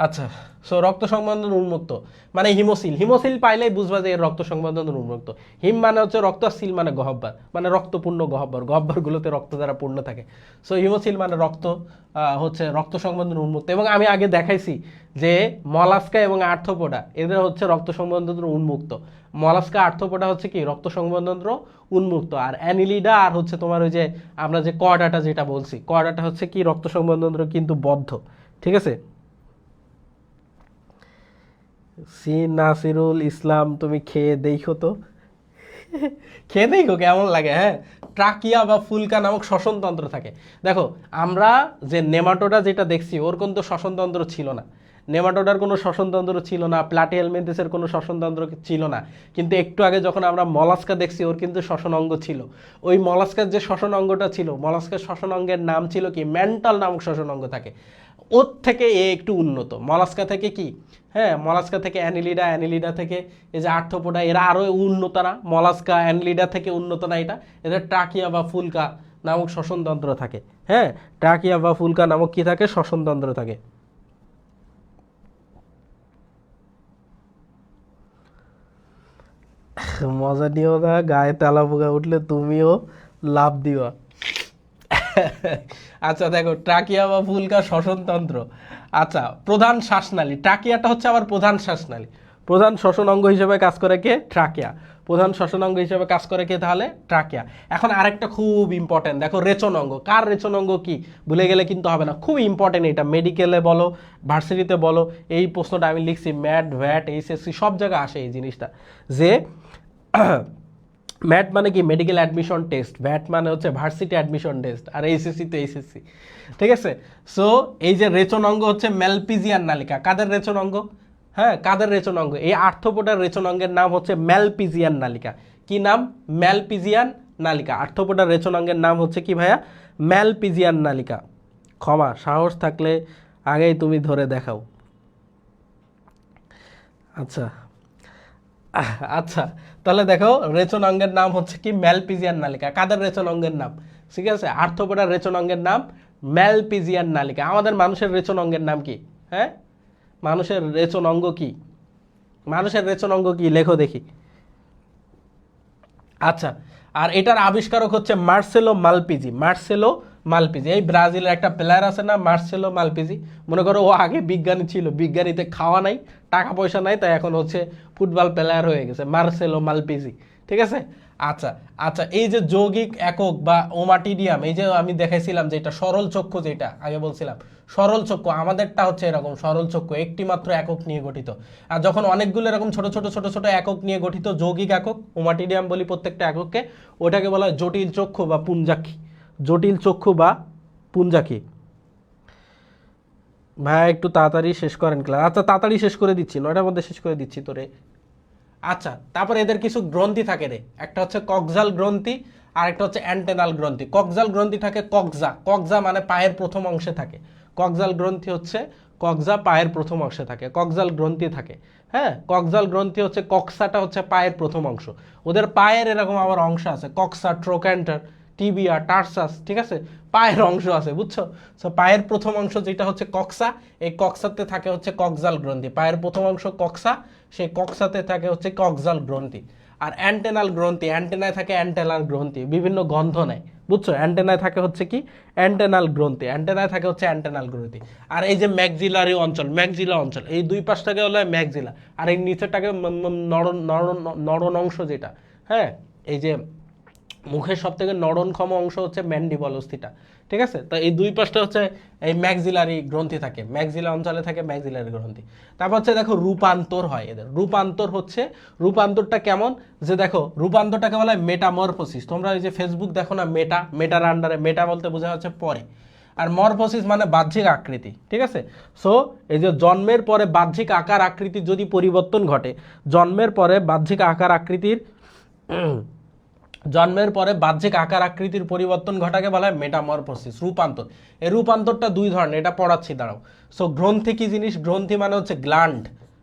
আচ্ছা, সো রক্ত সংবন্ধন উন্মুক্ত মানে হিমোসিল, হিমোসিল পাইলেই বুঝবা যে এর রক্ত সংবন্ধন উন্মুক্ত। হিম মানে হচ্ছে রক্ত, আর সিল মানে গহ্বর, মানে রক্তপূর্ণ গহ্বর, গহ্বরগুলোতে রক্ত দ্বারা পূর্ণ থাকে। সো হিমোসিল মানে রক্ত, হচ্ছে রক্ত সংবন্ধন উন্মুক্ত। এবং আমি আগে দেখাইছি যে মলাস্কা এবং আর্থ্রোপোডা এদের হচ্ছে রক্ত সংবন্ধন উন্মুক্ত। মলাস্কা, আর্থ্রোপোডা হচ্ছে কি রক্ত সংবন্ধন উন্মুক্ত, আর অ্যানিলিডা আর হচ্ছে তোমার ওই যে আমরা যে কর্ডাটা যেটা বলছি, কর্ডাটা হচ্ছে কি রক্ত সংবন্ধন কিন্তু বদ্ধ, ঠিক আছে? সি নাসিরুল ইসলাম, তুমি খেয়ে দেখো তো, খেয়ে দেখো কেমন লাগে। হ্যাঁ, ট্রাকিয়া বা ফুলকা নামক শ্বসনতন্ত্র থাকে। দেখো, আমরা যে নেমাটোডা যেটা দেখছি, ওর কিন্তু শ্বসনতন্ত্র ছিল না, নেমাটোডার কোনো শ্বসনতন্ত্র ছিল না, প্লাটিহেলমিনথেসের কোনো শ্বসনতন্ত্র ছিল না। কিন্তু একটু আগে যখন আমরা মলাস্কা দেখছি, ওর কিন্তু শ্বসন অঙ্গ ছিল। ওই মলাস্কার যে শ্বসন অঙ্গটা ছিল, মলাস্কার শ্বসন অঙ্গের নাম ছিল কি, মেন্টাল নামক শ্বসন অঙ্গ থাকে। ওর থেকে এ একটু উন্নত। মলাস্কা থেকে কি, হ্যাঁ মলাস্কা থেকে অ্যানিলিডা, অ্যানিলিডা থেকে এই যে আর্থ্রোপোডা, এরা আরও উন্নত না? মলাস্কা অ্যানিলিডা থেকে উন্নত না এটা? এদের ট্রাকিয়া বা ফুলকা নামক শ্বসনতন্ত্র থাকে। হ্যাঁ, ট্রাকিয়া বা ফুলকা নামক কি থাকে? শ্বসনতন্ত্র থাকে। মজা নিও না, গায়ে তেলা পোকা উঠলে তুমিও লাভ দিও। আচ্ছা দেখো, ট্রাকিয়া বা ফুলকা শ্বসনতন্ত্র। আচ্ছা, প্রধান শ্বাসনালী, ট্রাকিয়াটা হচ্ছে আবার প্রধান শ্বাসনালী। প্রধান শ্বসন অঙ্গ হিসেবে কাজ করে কে? ট্রাকিয়া। প্রধান শ্বসন অঙ্গ হিসেবে কাজ করে কে তাহলে? ট্রাকিয়া। এখন আরেকটা খুব ইম্পর্টেন্ট, দেখো রেচন অঙ্গ। কার রেচন অঙ্গ কি ভুলে গেলে কিন্তু হবে না, খুব ইম্পর্টেন্ট এটা। মেডিকেলে বলো, ভার্সিটিতে বলো, এই প্রশ্নটা আমি লিখছি, ম্যাট ভ্যাট এইচএসসি সব জায়গায় আসে এই জিনিসটা, যে ম্যাট মানে কি? Medical admission test. ভ্যাট মানে হচ্ছে ভার্সিটি অ্যাডমিশন টেস্ট। আর এইচএসসি তো এইচএসসি, ঠিক আছে? সো এই যে রেচন অঙ্গ হচ্ছে ম্যালপিজিয়ান নালিকা। কাদের রেচন অঙ্গ? হ্যাঁ, কাদের রেচন অঙ্গ? এই আর্থ্রোপোডার রেচন অঙ্গের নাম হচ্ছে ম্যালপিজিয়ান নালিকা। কি নাম? ম্যালপিজিয়ান নালিকা। আর্থ্রোপোডার রেচন অঙ্গের নাম হচ্ছে কি ভাইয়া? ম্যালপিজিয়ান নালিকা। ক্ষমা, সাহস থাকলে আগেই তুমি ধরে দেখাও। আচ্ছা আচ্ছা, তাহলে দেখো রেচন অঙ্গের নাম হচ্ছে কি? ম্যালপিজিয়ান নালিকা। কাদের রেচন অঙ্গের নাম? ঠিক আছে, আর্থ্রোপোডার রেচন অঙ্গের নাম ম্যালপিজিয়ান নালিকা। আমাদের মানুষের রেচন অঙ্গের নাম কি? হ্যাঁ, মানুষের রেচন অঙ্গ কি? মানুষের রেচন অঙ্গ কি? লেখো দেখি। আচ্ছা, আর এটার আবিষ্কারক হচ্ছে মার্সেলো মালপিজি। মার্সেলো মালপিজি, এই ব্রাজিলের একটা প্লেয়ার আছে না, মার্সেলো মালপিজি। মনে করো ও আগে বিজ্ঞানী ছিল, বিজ্ঞানীতে খাওয়া নাই, টাকা পয়সা নাই, তাই এখন হচ্ছে ফুটবল প্লেয়ার হয়ে গেছে, মার্সেলো মালপিজি। ঠিক আছে। আচ্ছা আচ্ছা, এই যে যৌগিক একক বা ওমাটিডিয়াম, এই যে আমি দেখাইছিলাম যে এটা সরল চক্ষু, যেটা আগে বলছিলাম সরল চক্ষু, আমাদেরটা হচ্ছে এরকম সরল চক্ষু, একটি মাত্র একক নিয়ে গঠিত। আর যখন অনেকগুলো এরকম ছোট ছোট ছোট ছোট একক নিয়ে গঠিত যৌগিক একক, ওমাটিডিয়াম বলি প্রত্যেকটা একককে, ওটাকে বলা হয় জটিল চক্ষু বা পুঞ্জাক্ষী। জটিল চক্ষু বা পুঞ্জাক্ষী। ভাই একটু তাড়াতাড়ি শেষ করেন ক্লাস। আচ্ছা তাড়াতাড়ি শেষ করে দিচ্ছি, 9টার মধ্যে শেষ করে দিচ্ছি তোরে। আচ্ছা, তারপরে এদের কিছু গ্রন্থি থাকে রে, একটা হচ্ছে কক্সাল গ্রন্থি, আর একটা হচ্ছে অ্যান্টেনাল গ্রন্থি। কক্সাল গ্রন্থি থাকে কক্সা, কক্সা মানে পায়ের প্রথম অংশে থাকে। কক্সাল গ্রন্থি হচ্ছে কক্সা, পায়ের প্রথম অংশে থাকে, কক্সাল গ্রন্থি থাকে। হ্যাঁ, কক্সাল গ্রন্থি হচ্ছে, কক্সাটা হচ্ছে পায়ের প্রথম অংশ। ওদের পায়ের এরকম আবার অংশ আছে, কক্সা, ট্রোক্যান্টার, টিবিয়া, টার্সাস, ঠিক আছে, পায়ের অংশ আছে, বুঝছো? সো পায়ের প্রথম অংশ যেটা হচ্ছে কক্সা, এই কক্সাতে থাকে হচ্ছে কক্সাল গ্রন্থি। পায়ের প্রথম অংশ কক্সা, সেই কক্সাতে থাকে হচ্ছে কক্সাল গ্রন্থি। আর অ্যান্টেনাল গ্রন্থি, অ্যান্টেনায় থাকে অ্যান্টেনাল গ্রন্থি, বিভিন্ন গন্ধ নেয়, বুঝছো? অ্যান্টেনায় থাকে হচ্ছে কি? অ্যান্টেনাল গ্রন্থি, অ্যান্টেনায় থাকে হচ্ছে অ্যান্টেনাল গ্রন্থি। আর এই যে ম্যাক্সিলারি অঞ্চল, ম্যাক্সিলা অঞ্চল, এই দুই পাশটাকে হলো ম্যাক্সিলা, আর এই নিচেটাকে নরন অংশ যেটা, হ্যাঁ, এই যে মুখের সব থেকে নরনক্ষম অংশ হচ্ছে ম্যান্ডিবল অস্থিটা, ঠিক আছে? তো এই দুই পাশটা হচ্ছে এই ম্যাক্সিলারি গ্রন্থি থাকে, ম্যাক্সিলা অঞ্চলে থাকে ম্যাক্সিলারি গ্রন্থি। তারপর হচ্ছে দেখো রূপান্তর হয় এদের। রূপান্তর হচ্ছে, রূপান্তরটা কেমন, যে দেখো রূপান্তরটাকে বলা হয় মেটামরফোসিস। তোমরা এই যে ফেসবুক দেখো না, মেটা, মেটার আন্ডারে, মেটা বলতে বোঝা হচ্ছে পরে, আর মরফোসিস মানে বাহ্যিক আকৃতি, ঠিক আছে? সো এই যে জন্মের পরে বাহ্যিক আকার আকৃতির যদি পরিবর্তন ঘটে, জন্মের পরে বাহ্যিক আকার আকৃতির জন্মের পরে বাহ্যিক আকার আকৃতির পরিবর্তন ঘটাকে বলা হয় মেটামরফোসিস, রূপান্তর। এই রূপান্তরটা দুই ধরনের, এটা পড়াচ্ছি দাঁড়াও। সো গ্রন্থি কি জিনিস? গ্রন্থি মানে হচ্ছে গ্ল্যান্ড।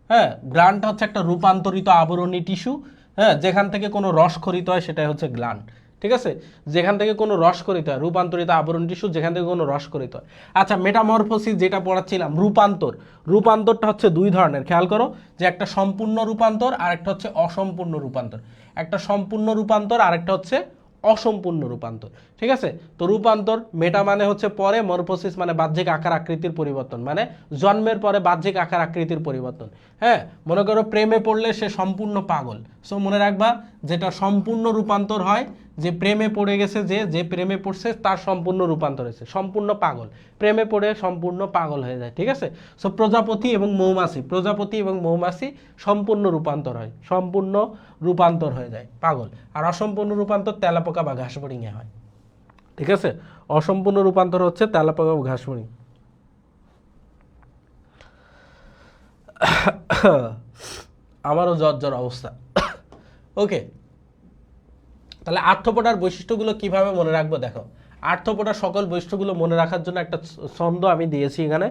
হ্যাঁ, গ্ল্যান্ড হচ্ছে একটা রূপান্তরিত আবরণী টিস্যু, হ্যাঁ, যেখান থেকে কোনো রস খরিত হয় সেটাই হচ্ছে গ্ল্যান্ড, ঠিক আছে? যেখান থেকে কোনো রস খরিত হয়, রূপান্তরিত আবরণ টিস্যু যেখান থেকে কোনো রস খরিত হয়। আচ্ছা, মেটামরফোসিস যেটা পড়াচ্ছিলাম, রূপান্তর, রূপান্তরটা হচ্ছে দুই ধরনের, খেয়াল করো, যে একটা সম্পূর্ণ রূপান্তর আর একটা হচ্ছে অসম্পূর্ণ রূপান্তর। একটা সম্পূর্ণ রূপান্তর আর একটা হচ্ছে অসম্পূর্ণ রূপান্তর, ঠিক আছে? তো রূপান্তর, মেটা মানে হচ্ছে পরে, মরফোসিস মানে বাহ্যিক আকার আকৃতির পরিবর্তন, মানে জন্মের পরে বাহ্যিক আকার আকৃতির পরিবর্তন। হ্যাঁ, মনে করো প্রেমে পড়লে সে সম্পূর্ণ পাগল। সো মনে রাখবা, যেটা সম্পূর্ণ রূপান্তর হয়, যে প্রেমে পড়ে গেছে, যে প্রেমে পড়ছে তার সম্পূর্ণ রূপান্তর হয়েছে, সম্পূর্ণ পাগল, প্রেমে পড়ে সম্পূর্ণ পাগল হয়ে যায়, ঠিক আছে? সো প্রজাপতি এবং মৌমাছি, প্রজাপতি এবং মৌমাছি সম্পূর্ণ রূপান্তর হয়, সম্পূর্ণ রূপান্তর হয়ে যায়, পাগল। আর অসম্পূর্ণ রূপান্তর তেলাপোকা বা ঘাসফড়িংয়ে হয়, ঠিক আছে? অসম্পূর্ণ রূপান্তর হচ্ছে তেলাপোকা বা ঘাসফড়িং। আমারও জ্বর জ্বর অবস্থা। ওকে, তাহলে আর্থ্রোপোডার বৈশিষ্ট্যগুলো কিভাবে মনে রাখবো? দেখো, আর্থ্রোপোডার সকল বৈশিষ্ট্যগুলো মনে রাখার জন্য একটা ছন্দ আমি দিয়েছি এখানে।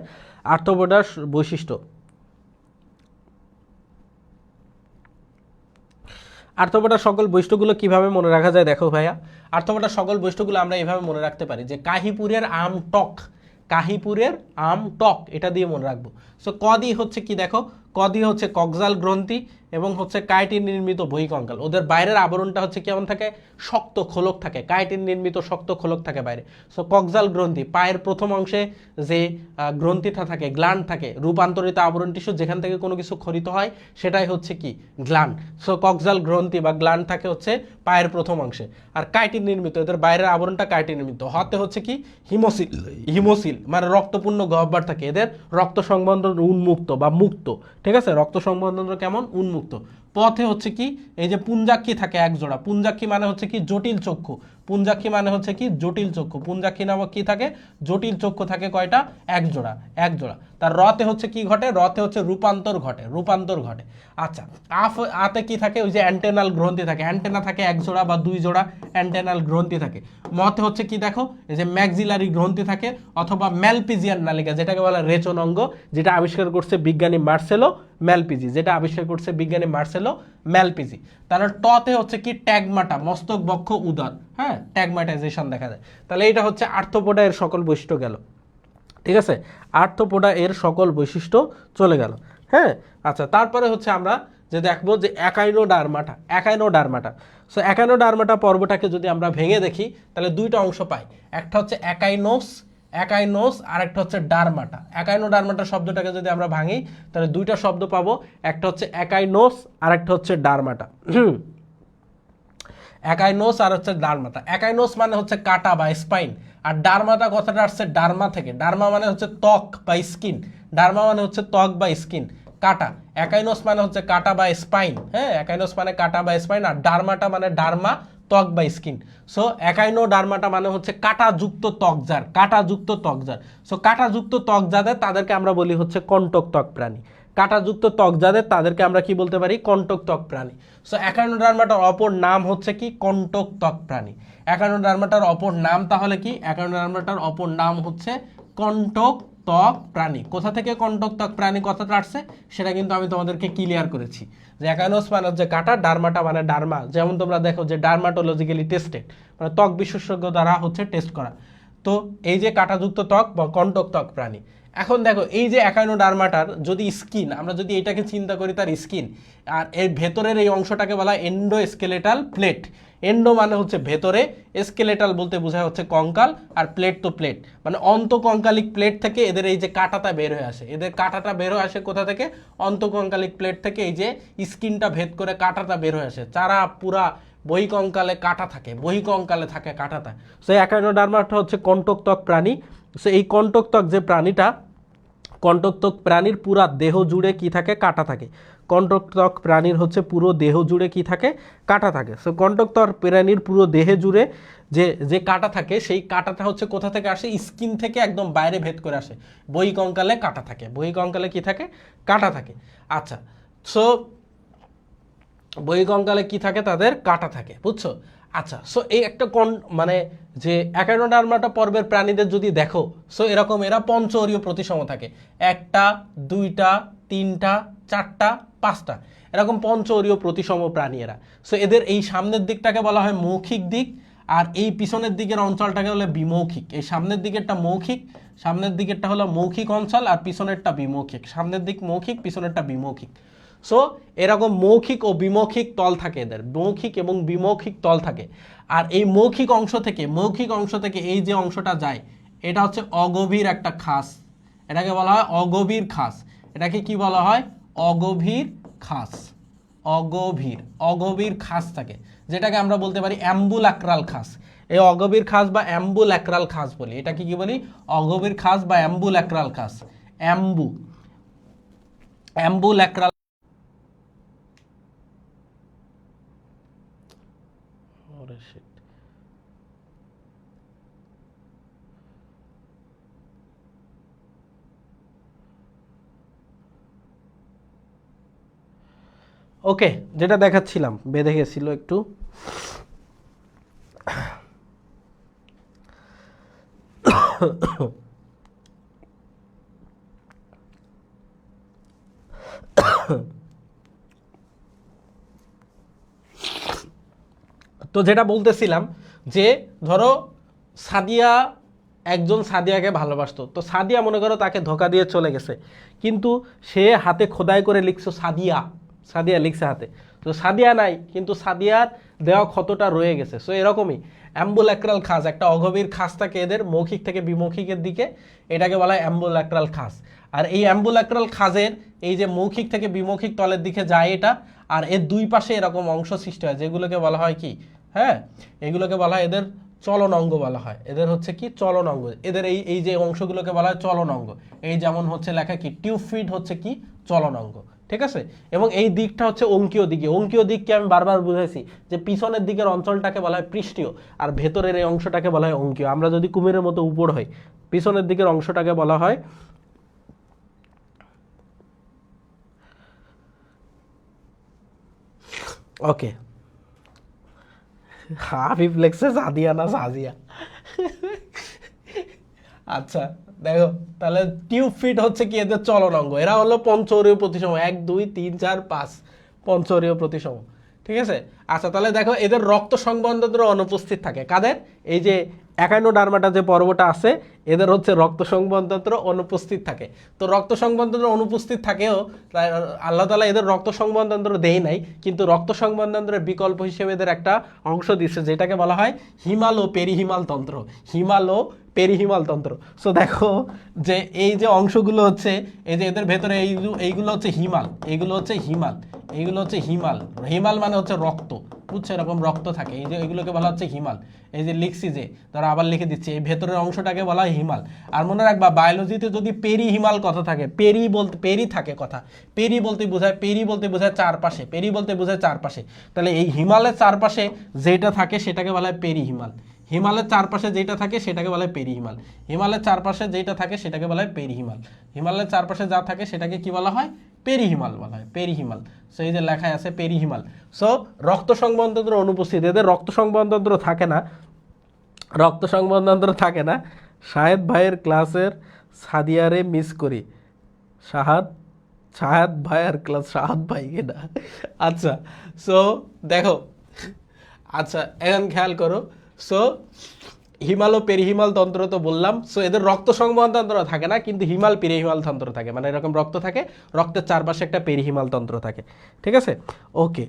আর্থ্রোপোডার বৈশিষ্ট্য, আর্থ্রোপোডার সকল বৈশিষ্ট্যগুলো কিভাবে মনে রাখা যায় দেখো ভাইয়া। আর্থ্রোপোডার সকল বৈশিষ্ট্যগুলো আমরা এইভাবে মনে রাখতে পারি যে কাহিপুরের আম টক, কাহিপুরের আম টক, এটা দিয়ে মনে রাখবো। সো কদি হচ্ছে কি দেখো, কদি হচ্ছে কক্সাল গ্রন্থি এবং হচ্ছে কাইটিন নির্মিত বহিকঙ্কাল। ওদের বাইরের আবরণটা হচ্ছে কেমন থাকে, শক্ত খোলক থাকে, কাইটিন নির্মিত শক্ত খোলক থাকে বাইরে। সো কক্সাল গ্রন্থি, পায়ের প্রথম অংশে যে গ্রন্থিটা থাকে, গ্ল্যান্ড থাকে, রূপান্তরিত আবরণ টিস্যু, যেখান থেকে কোনো কিছু খরিত হয় সেটাই হচ্ছে কি গ্ল্যান্ড। সো কক্সাল গ্রন্থি বা গ্ল্যান্ড থাকে হচ্ছে পায়ের প্রথম অংশে। আর কাইটিন নির্মিত, এদের বাইরের আবরণটা কাইটিন নির্মিত। হাতে হচ্ছে কি হিমোসিল, হিমোসিল মানে রক্তপূর্ণ গহ্বর থাকে, এদের রক্ত সংবন্ধন উন্মুক্ত বা মুক্ত, ঠিক আছে, রক্ত সংবন্ধন কেমন উন্মুক্ত। পথে হচ্ছে কি এই যে পুঞ্জাক্ষী থাকে এক জোড়া, পুঞ্জাক্ষী মানে হচ্ছে কি জটিল চক্ষু, পুঞ্জাক্ষী মানে হচ্ছে কি জটিল চক্ষু, পুঞ্জাক্ষী নামক কি থাকে জটিল চক্ষু থাকে কয়টা, এক জোড়া, এক জোড়া। তার রতে হচ্ছে কি ঘটে, রতে হচ্ছে রূপান্তর ঘটে, রূপান্তর ঘটে। আচ্ছা আতে কি থাকে, ওই যে অ্যান্টেনাল গ্রন্থি থাকে, অ্যান্টেনা থাকে এক জোড়া বা দুই জোড়া অ্যান্টেনাল গ্রন্থি থাকে। মতে হচ্ছে কি দেখো এই যে ম্যাক্সিলারি গ্রন্থি থাকে অথবা ম্যালপিজিয়ান নালিকা, যেটাকে বলা রেচন অঙ্গ, যেটা আবিষ্কার করছে বিজ্ঞানী মার্সেলো ম্যালপিজি, যেটা আবিষ্কার করছে বিজ্ঞানী মার্সেলো ম্যালপিজি। তাহলে টতে হচ্ছে কি ট্যাগমাটা, মস্তক বক্ষ উদর, হ্যাঁ ট্যাগমাটাইজেশন দেখা যায়। তাহলে এটা হচ্ছে আর্থ্রোপোডা এর সকল বৈশিষ্ট্য গেল, ঠিক আছে, আর্থ্রোপোডা এর সকল বৈশিষ্ট্য চলে গেল। হ্যাঁ আচ্ছা, তারপরে হচ্ছে আমরা যে দেখবো যে একাইনোডার্মাটা, একাইনোডার্মাটা। সো একাইনোডার্মাটা পর্বটাকে যদি আমরা ভেঙে দেখি তাহলে দুইটা অংশ পাই, একটা হচ্ছে একাইনোস, একাইনোস, আর একটা হচ্ছে ডার্মাটা। একাইনোডার্মাটা শব্দটাকে যদি আমরা ভাঙি তাহলে দুইটা শব্দ পাবো, একটা হচ্ছে একাইনোস আর একটা হচ্ছে ডার্মাটা। একাইনোস আর হচ্ছে ডার্মাটা। একাইনোস মানে হচ্ছে কাটা বা স্পাইন, আর ডার্মাটা কথাটা আসছে ডার্মা থেকে, ডার্মা মানে হচ্ছে ত্বক বা স্কিন, ডার্মা মানে হচ্ছে ত্বক বা স্কিন, কাটা। একাইনোস মানে হচ্ছে কাটা বা স্পাইন, হ্যাঁ একাইনোস মানে কাটা বা স্পাইন, আর ডার্মাটা মানে ডার্মা ত্বক বা স্কিন। সো একাইনো ডার্মাটা মানে হচ্ছে কাঁটাযুক্ত ত্বকজার, কাঁটাযুক্ত ত্বকজার। সো কাঁটাযুক্ত ত্বক যাদের তাদেরকে আমরা বলি হচ্ছে কণ্টক ত্বক প্রাণী, কাঁটাযুক্ত ত্বক যাদের তাদেরকে আমরা কি বলতে পারি কণ্টক ত্বক প্রাণী। সো একাইনোডার্মাটার অপর নাম হচ্ছে কি কণ্টক ত্বক প্রাণী। একাইনোডার্মাটার অপর নাম তাহলে কি, একাইনোডার্মাটার অপর নাম হচ্ছে কণ্টক ত্বক প্রাণী। কোথা থেকে কণ্টক ত্বক প্রাণী কথাটা আসছে সেটা কিন্তু আমি তোমাদেরকে ক্লিয়ার করেছি, যে একাইনোস মানে হচ্ছে কাটা, ডার্মাটা মানে ডার্মা, যেমন তোমরা দেখো যে ডার্মাটোলজিক্যালি টেস্টেড মানে ত্বক বিশেষজ্ঞ দ্বারা হচ্ছে টেস্ট করা। তো এই যে কাঁটাযুক্ত ত্বক বা কণ্টক ত্বক প্রাণী। এখন দেখো এই যে একাইনোডার্মাটার যদি স্কিন, আমরা যদি এটাকে চিন্তা করি তার স্কিন, আর এর ভেতরের এই অংশটাকে বলা হয় এন্ডোস্কেলেটাল প্লেট। এন্ডো মানে হচ্ছে ভেতরে, স্কেলেটাল বলতে বোঝায় হচ্ছে কঙ্কাল, আর প্লেট তো প্লেট মানে অন্তকঙ্কালিক প্লেট থেকে এদের এই যে কাঁটাটা বের হয়ে আসে, এদের কাঁটাটা বের হয়ে আসে কোথা থেকে, অন্তকঙ্কালিক প্লেট থেকে এই যে স্কিনটা ভেদ করে কাঁটাটা বের হয়ে আসে। চারা পুরা বহিকঙ্কালে কাঁটা থাকে, বহিকঙ্কালে থাকে কাঁটাটা। সো একাইনোডার্মাটা হচ্ছে কণ্টক ত্বক প্রাণী। সো এই কণ্টক ত্বক যে প্রাণীটা, কণ্টক ত্বক প্রাণীর পুরা দেহ জুড়ে কি থাকে কাঁটা থাকে, কণ্টক ত্বক প্রাণীর হচ্ছে পুরো দেহ জুড়ে কি থাকে কাঁটা থাকে। সো কণ্টক ত্বক প্রাণীর পুরো দেহে জুড়ে যে যে কাঁটা থাকে সেই কাঁটাটা হচ্ছে কোথা থেকে আসে, স্কিন থেকে একদম বাইরে ভেদ করে আসে, বহিকঙ্কালে কাঁটা থাকে, বহিকঙ্কালে কি থাকে কাঁটা থাকে। আচ্ছা সো বহিকঙ্কালে কি থাকে তাদের কাঁটা থাকে, বুঝছো। আচ্ছা সো এই একটা মানে যে একাইনোডার্মাটা পর্বের প্রাণীদের যদি দেখো, সো এরকম এরা পঞ্চঅরীয় প্রতিসম থাকে, একটা দুইটা তিনটা চারটা পাঁচটা, এরকম পঞ্চঅরীয় প্রতিসম প্রাণী এরা। সো এদের এই সামনের দিকটাকে বলা হয় মৌখিক দিক, আর এই পিছনের দিকের অঞ্চলটাকে বলে বিমৌখিক। এই সামনের দিকেরটা মৌখিক, সামনের দিকেরটা হলো মৌখিক অঞ্চল, আর পিছনেরটা বিমৌখিক, সামনের দিক মৌখিক পিছনেরটা বিমৌখিক। সো এরকম মৌখিক ও বিমৌখিক তল থাকে এদের, মৌখিক এবং বিমৌখিক তল থাকে। আর এই মৌখিক অংশ থেকে এই যে অংশটা যায় এটা হচ্ছে অগভীর একটা খাস, এটাকে বলা হয় অগভীর খাস। এটাকে কি বলা হয় অগভীর খাস, অগভীর, অগভীর খাস থাকে, যেটাকে আমরা বলতে পারি অ্যাম্বুল্যাক্রাল খাস। এই অগভীর খাস বা অ্যাম্বুল্যাক্রাল খাস বলি, এটাকে কি বলি অগভীর খাস বা অ্যাম্বুল্যাক্রাল খাস, অ্যাম্বুল্যাক্রাল। ওকে, যেটা দেখাচ্ছিলাম বেঁধে গেছিল একটু। তো যেটা বলতেছিলাম যে ধরো সাদিয়া একজন সাদিয়াকে ভালোবাসতো, তো সাদিয়া মনে করো তাকে ধোকা দিয়ে চলে গেছে, কিন্তু সে হাতে খোদাই করে লিখছো সাদিয়া, সাদিয়া লিখছে হাতে, তো সাদিয়া নাই কিন্তু সাদিয়ার দেওয়া ক্ষতটা রয়ে গেছে। সো এরকমই অ্যাম্বুল্যাক্রাল খাস, একটা অগভীর খাস থাকে এদের মৌখিক থেকে বিমৌখিকের দিকে, এটাকে বলা হয় অ্যাম্বুল্যাক্রাল খাস। আর এই অ্যাম্বুল্যাক্রাল খাসের এই যে মৌখিক থেকে বিমৌখিক তলের দিকে যায় এটা, আর এর দুই পাশে এরকম অংশ সৃষ্টি হয় যেগুলোকে বলা হয় কি, হ্যাঁ এগুলোকে বলা হয় এদের চলন অঙ্গ বলা হয়, এদের হচ্ছে কি চলন অঙ্গ, এদের এই এই যে অংশগুলোকে বলা হয় চলন অঙ্গ। এই যেমন হচ্ছে লেখা কি টিউব ফিট হচ্ছে কি চলন অঙ্গ, ঠিক আছে। এবং এই দিকটা হচ্ছে অঙ্কীয় দিকে, অঙ্কীয় দিককে আমি বারবার বুঝাইছি যে পিছনের দিকের অঞ্চলটাকে বলা হয় পৃষ্ঠীয়, আর ভেতরের এই অংশটাকে বলা হয় অঙ্কীয়। আমরা যদি কুমিরের মতো উপর হই, পিছনের দিকের অংশটাকে বলা হয় ওকে হাবিব লেখছে সাদিয়া না সাজিয়া। আচ্ছা দেখো তাহলে টিউব ফিট হচ্ছে কি এদের চলন অঙ্গ, এরা হলো পঞ্চরীয় প্রতিসম, 1 2 3 4 5 পঞ্চরীয় প্রতিসম, ঠিক আছে। আচ্ছা তাহলে দেখো এদের রক্ত সংবন্ধন অনুপস্থিত থাকে, কাদের, এই যে একাইনোডার্মাটা যে পর্বটা আছে এদের হচ্ছে রক্ত সংবহনতন্ত্র অনুপস্থিত থাকে। তো রক্ত সংবহনতন্ত্র অনুপস্থিত থাকেও আল্লাহ তাআলা এদের রক্ত সংবহনতন্ত্র দেয় নাই, কিন্তু রক্ত সংবহনতন্ত্রের বিকল্প হিসেবে এদের একটা অংশ দিচ্ছে যেটাকে বলা হয় হিমাল ও পেরিহিমাল তন্ত্র, হিমাল ও পেরিহিমাল তন্ত্র। সো দেখো যে এই যে অংশগুলো হচ্ছে এই যে এদের ভেতরে এইগুলো হচ্ছে হিমাল, এইগুলো হচ্ছে হিমাল, এইগুলো হচ্ছে হিমাল, হিমাল মানে হচ্ছে রক্ত, বুঝছো এরকম রক্ত থাকে, এই যে এগুলোকে বলা হচ্ছে হিমাল। এই যে লিখছি যে ধরো আবার লিখে দিচ্ছি, এই ভেতরের অংশটাকে বলা হয় হিমাল। আর মনে রাখবা বায়োলজিতে যদি পেরি হিমাল কথা থাকে, পেরি বলতে পেরি থাকে কথা, পেরি বলতে বোঝায়, পেরি বলতে বোঝায় চারপাশে, পেরি বলতে বোঝায় চারপাশে, তাহলে এই হিমালের চারপাশে যেটা থাকে সেটাকে বলা হয় পেরি হিমাল, হিমালয়ের চারপাশে যেটা থাকে সেটাকে বলা হয় পেরিহিমাল, হিমালয়ের চারপাশে যেটা থাকে সেটাকে বলা হয় পেরিহিমাল, হিমালয়ের চারপাশে যা থাকে সেটাকে কি বলা হয় পেরিহিমাল বলা হয়, পেরিহিমাল। সো এই যে লেখায় আছে পেরিহিমাল। সো রক্ত সংবহনতন্ত্র অনুপস্থিত, এদের রক্ত সংবহনতন্ত্র থাকে না, রক্ত সংবহনতন্ত্র থাকে না। শাহেদ ভাইয়ের ক্লাসের সাদিয়ারে মিস করি, শাহাদ শাহাদ ভাইয়ের ক্লাস, শাহাদ ভাইকে না। আচ্ছা সো দেখো, আচ্ছা এখন খেয়াল করো, সো হিমাল ও পেরিহিমাল তন্ত্র তো বললাম। সো এদের রক্ত সংবহন তন্ত্র থাকে না, কিন্তু হিমাল পেরিহিমাল তন্ত্র থাকে, মানে এরকম রক্ত থাকে, রক্তের চারপাশে একটা পেরিহিমাল তন্ত্র থাকে, ঠিক আছে ওকে।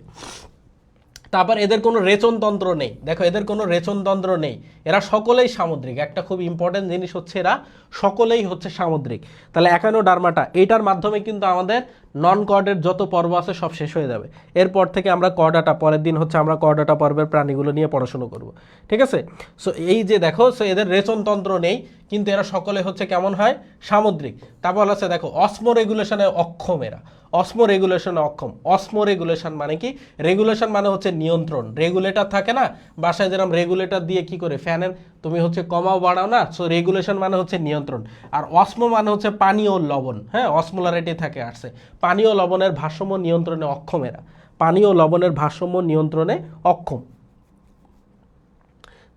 তারপর এদের কোনো রেচনতন্ত্র নেই, দেখো এদের কোনো রেচনতন্ত্র নেই, এরা সকলেই সামুদ্রিক, একটা খুব ইম্পর্টেন্ট জিনিস হচ্ছে এরা সকলেই হচ্ছে সামুদ্রিক। তাহলে একাইনোডার্মাটা এইটার মাধ্যমে কিন্তু আমাদের নন কর্ডের যত পর্ব আছে সব শেষ হয়ে যাবে, এরপর থেকে আমরা কর্ডাটা, পরের দিন হচ্ছে আমরা কর্ডাটা পর্বের প্রাণীগুলো নিয়ে পড়াশুনো করব, ঠিক আছে। সো এই যে দেখো, সো এদের রেচনতন্ত্র নেই, কিন্তু এরা সকলে হচ্ছে কেমন হয় সামুদ্রিক। তারপর হচ্ছে দেখো অসমো রেগুলেশনে অক্ষম এরা, অসমো রেগুলেশনে অক্ষম। অসমো রেগুলেশন মানে কি, রেগুলেশন মানে হচ্ছে নিয়ন্ত্রণ, রেগুলেটর থাকে না বাসায় যেরকম রেগুলেটর দিয়ে কি করে ফ্যানের তুমি হচ্ছে কমাও বাড়াও না, সো রেগুলেশন মানে হচ্ছে নিয়ন্ত্রণ। আর অসমো মানে হচ্ছে পানি ও লবণ, হ্যাঁ অসমোলারিটি থাকে আসছে, পানি ও লবণের ভারসাম্য নিয়ন্ত্রণে অক্ষম এরা, পানি ও লবণের ভারসাম্য নিয়ন্ত্রণে অক্ষম,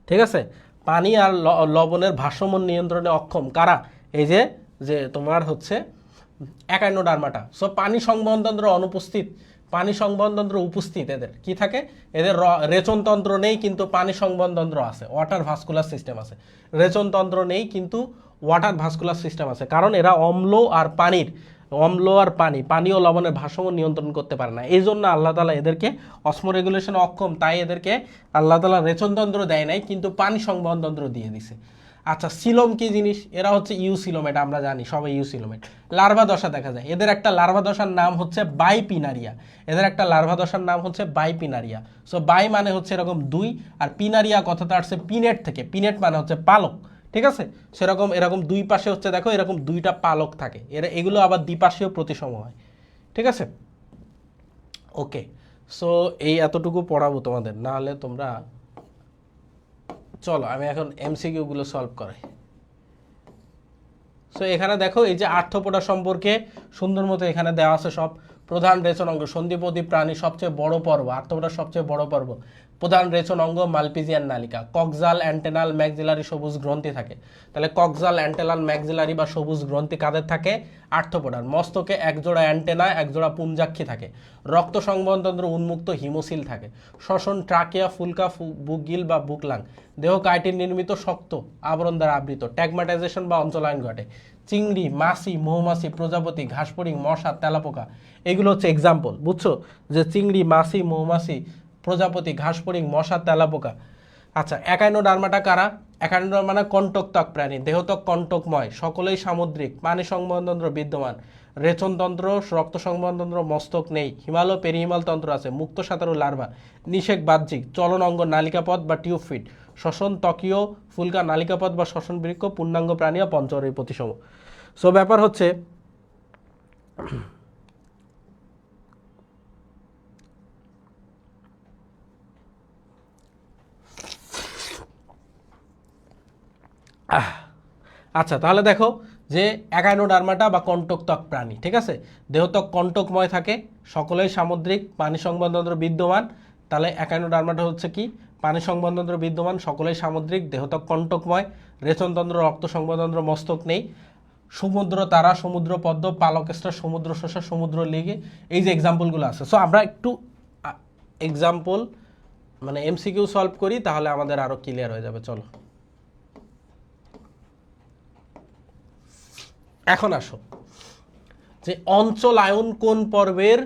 ঠিক আছে। পানি আর লবণের ভারসাম্য নিয়ন্ত্রণে অক্ষম কারা, এই যে যে তোমার হচ্ছে একাইনোডার্মাটা। সো পানি সংবহনতন্ত্র অনুপস্থিত, পানি সংবহনতন্ত্র উপস্থিত, এদের কি থাকে, এদের রেচনতন্ত্র নেই কিন্তু পানি সংবহনতন্ত্র আছে, ওয়াটার ভাস্কুলার সিস্টেম আছে। রেচনতন্ত্র নেই কিন্তু ওয়াটার ভাস্কুলার সিস্টেম আছে, কারণ এরা অম্ল আর পানির, অম্ল আর পানি, পানি ও লবণের ভারসাম্য নিয়ন্ত্রণ করতে পারে না, এই জন্য আল্লাহ তাআলা এদেরকে অসমো রেগুলেশনে অক্ষম, তাই এদেরকে আল্লাহ তাআলা রেচনতন্ত্র দেয় নাই কিন্তু পানি সংবহনতন্ত্র দিয়ে দিছে। আচ্ছা সিলোম কি জিনিস, এরা হচ্ছে ইউসিলোমেট, আমরা জানি সবাই ইউসিলোমেট। লার্ভা দশা দেখা যায়, এদের একটা লার্ভা দশার নাম হচ্ছে বাইপিনারিয়া, এদের একটা লার্ভা দশার নাম হচ্ছে বাইপিনারিয়া। সো বাই মানে হচ্ছে এরকম দুই, আর পিনারিয়া কথাটা আসছে পিনেট থেকে, পিনেট মানে হচ্ছে পালক, ঠিক আছে। সেরকম এরকম দুই পাশে হচ্ছে দেখো এরকম দুইটা পালক থাকে, এগুলো আবার দ্বিপাশীয় প্রতিসম হয়, ঠিক আছে ওকে। সো এই এতটুকু পড়াবো তোমাদের, না হলে তোমরা, চলো আমি এখন এমসিকিউ গুলো সলভ করাই। সো এখানে দেখো এই যে আর্থ্রোপোডা সম্পর্কে সুন্দর মতো এখানে দেওয়া আছে সব। প্রধান রেচন অঙ্গ, সন্ধিপদী প্রাণী সবচেয়ে বড় পর্ব, আর্থ্রোপোডা সবচেয়ে বড় পর্ব, প্রধান রেচন অঙ্গ মালপিজিয়ান নালিকা। কক্সাল, অ্যান্টেনাল, ম্যাক্সিলারি সবুজ গ্রন্থি থাকে। তাহলে কক্সাল, অ্যান্টেনাল, ম্যাক্সিলারি বা সবুজ গ্রন্থি কাদের থাকে? আর্থ্রোপোডার। মস্তকে একজোড়া অ্যান্টেনা, একজোড়া পুঞ্জাক্ষী থাকে। রক্ত সংবহনতন্ত্র উন্মুক্ত হিমোসিল থাকে। শ্বসন ট্রাকিয়া, ফুলকা, বুকগিল বা বুকলাং। দেহ কাইটিন নির্মিত শক্ত আবরণ দ্বারা আবৃত। ট্যাগমাটাইজেশন বা অঞ্চলায়ন ঘটে। চিংড়ি, মাছি, মৌমাছি, প্রজাপতি, ঘাসফড়িং, মশা, তেলাপোকা, এগুলো হচ্ছে এক্সাম্পল। বুঝছো যে চিংড়ি, মাছি, মৌমাছি, প্রজাপতি, ঘাসফড়িং, মশা, তেলাপোকা। আচ্ছা, একাইনোডার্মাটা কারা? একাইনোডার্মা কণ্টকত্বক প্রাণী, দেহত্বক কণ্টকময়, সকলেই সামুদ্রিক, পানি সংবহনতন্ত্র বিদ্যমান, রেচনতন্ত্র, রক্ত সংবহনতন্ত্র, মস্তক নেই, হিমাল ও পেরিহিমাল তন্ত্র আছে, মুক্ত সাঁতারু লার্ভা, নিষেক বাহ্যিক, চলন অঙ্গ নালিকাপথ বা টিউব ফিট, শ্বসন ত্বকীয়, ফুলকা নালিকাপথ বা শ্বসন বৃক্ষ, পূর্ণাঙ্গ প্রাণী ও পঞ্চরী প্রতিসম। সো ব্যাপার হচ্ছে আচ্ছা, তাহলে দেখো যে একাইনোডার্মাটা বা কণ্টকত্বক প্রাণী, ঠিক আছে, দেহত্বক কণ্টকময় থাকে, সকলেই সামুদ্রিক, পানি সংবহনতন্ত্র বিদ্যমান। তাহলে একাইনোডার্মাটা হচ্ছে কি? পানি সংবহনতন্ত্র বিদ্যমান, সকলেই সামুদ্রিক, দেহত্বক কণ্টকময়, রেচনতন্ত্র, রক্ত সংবহনতন্ত্র, মস্তক নেই। সমুদ্র তারা, সমুদ্র পদ্ম, পালকেস্টা, সমুদ্র শসা, সমুদ্র লিগে, এই যে এক্সাম্পলগুলো আছে। সো আমরা একটু এক্সাম্পল মানে এমসিকিউ সলভ করি, তাহলে আমাদের আরো ক্লিয়ার হয়ে যাবে। চলো এখন আসো যে অঞ্চলায়ন কোন পর্বের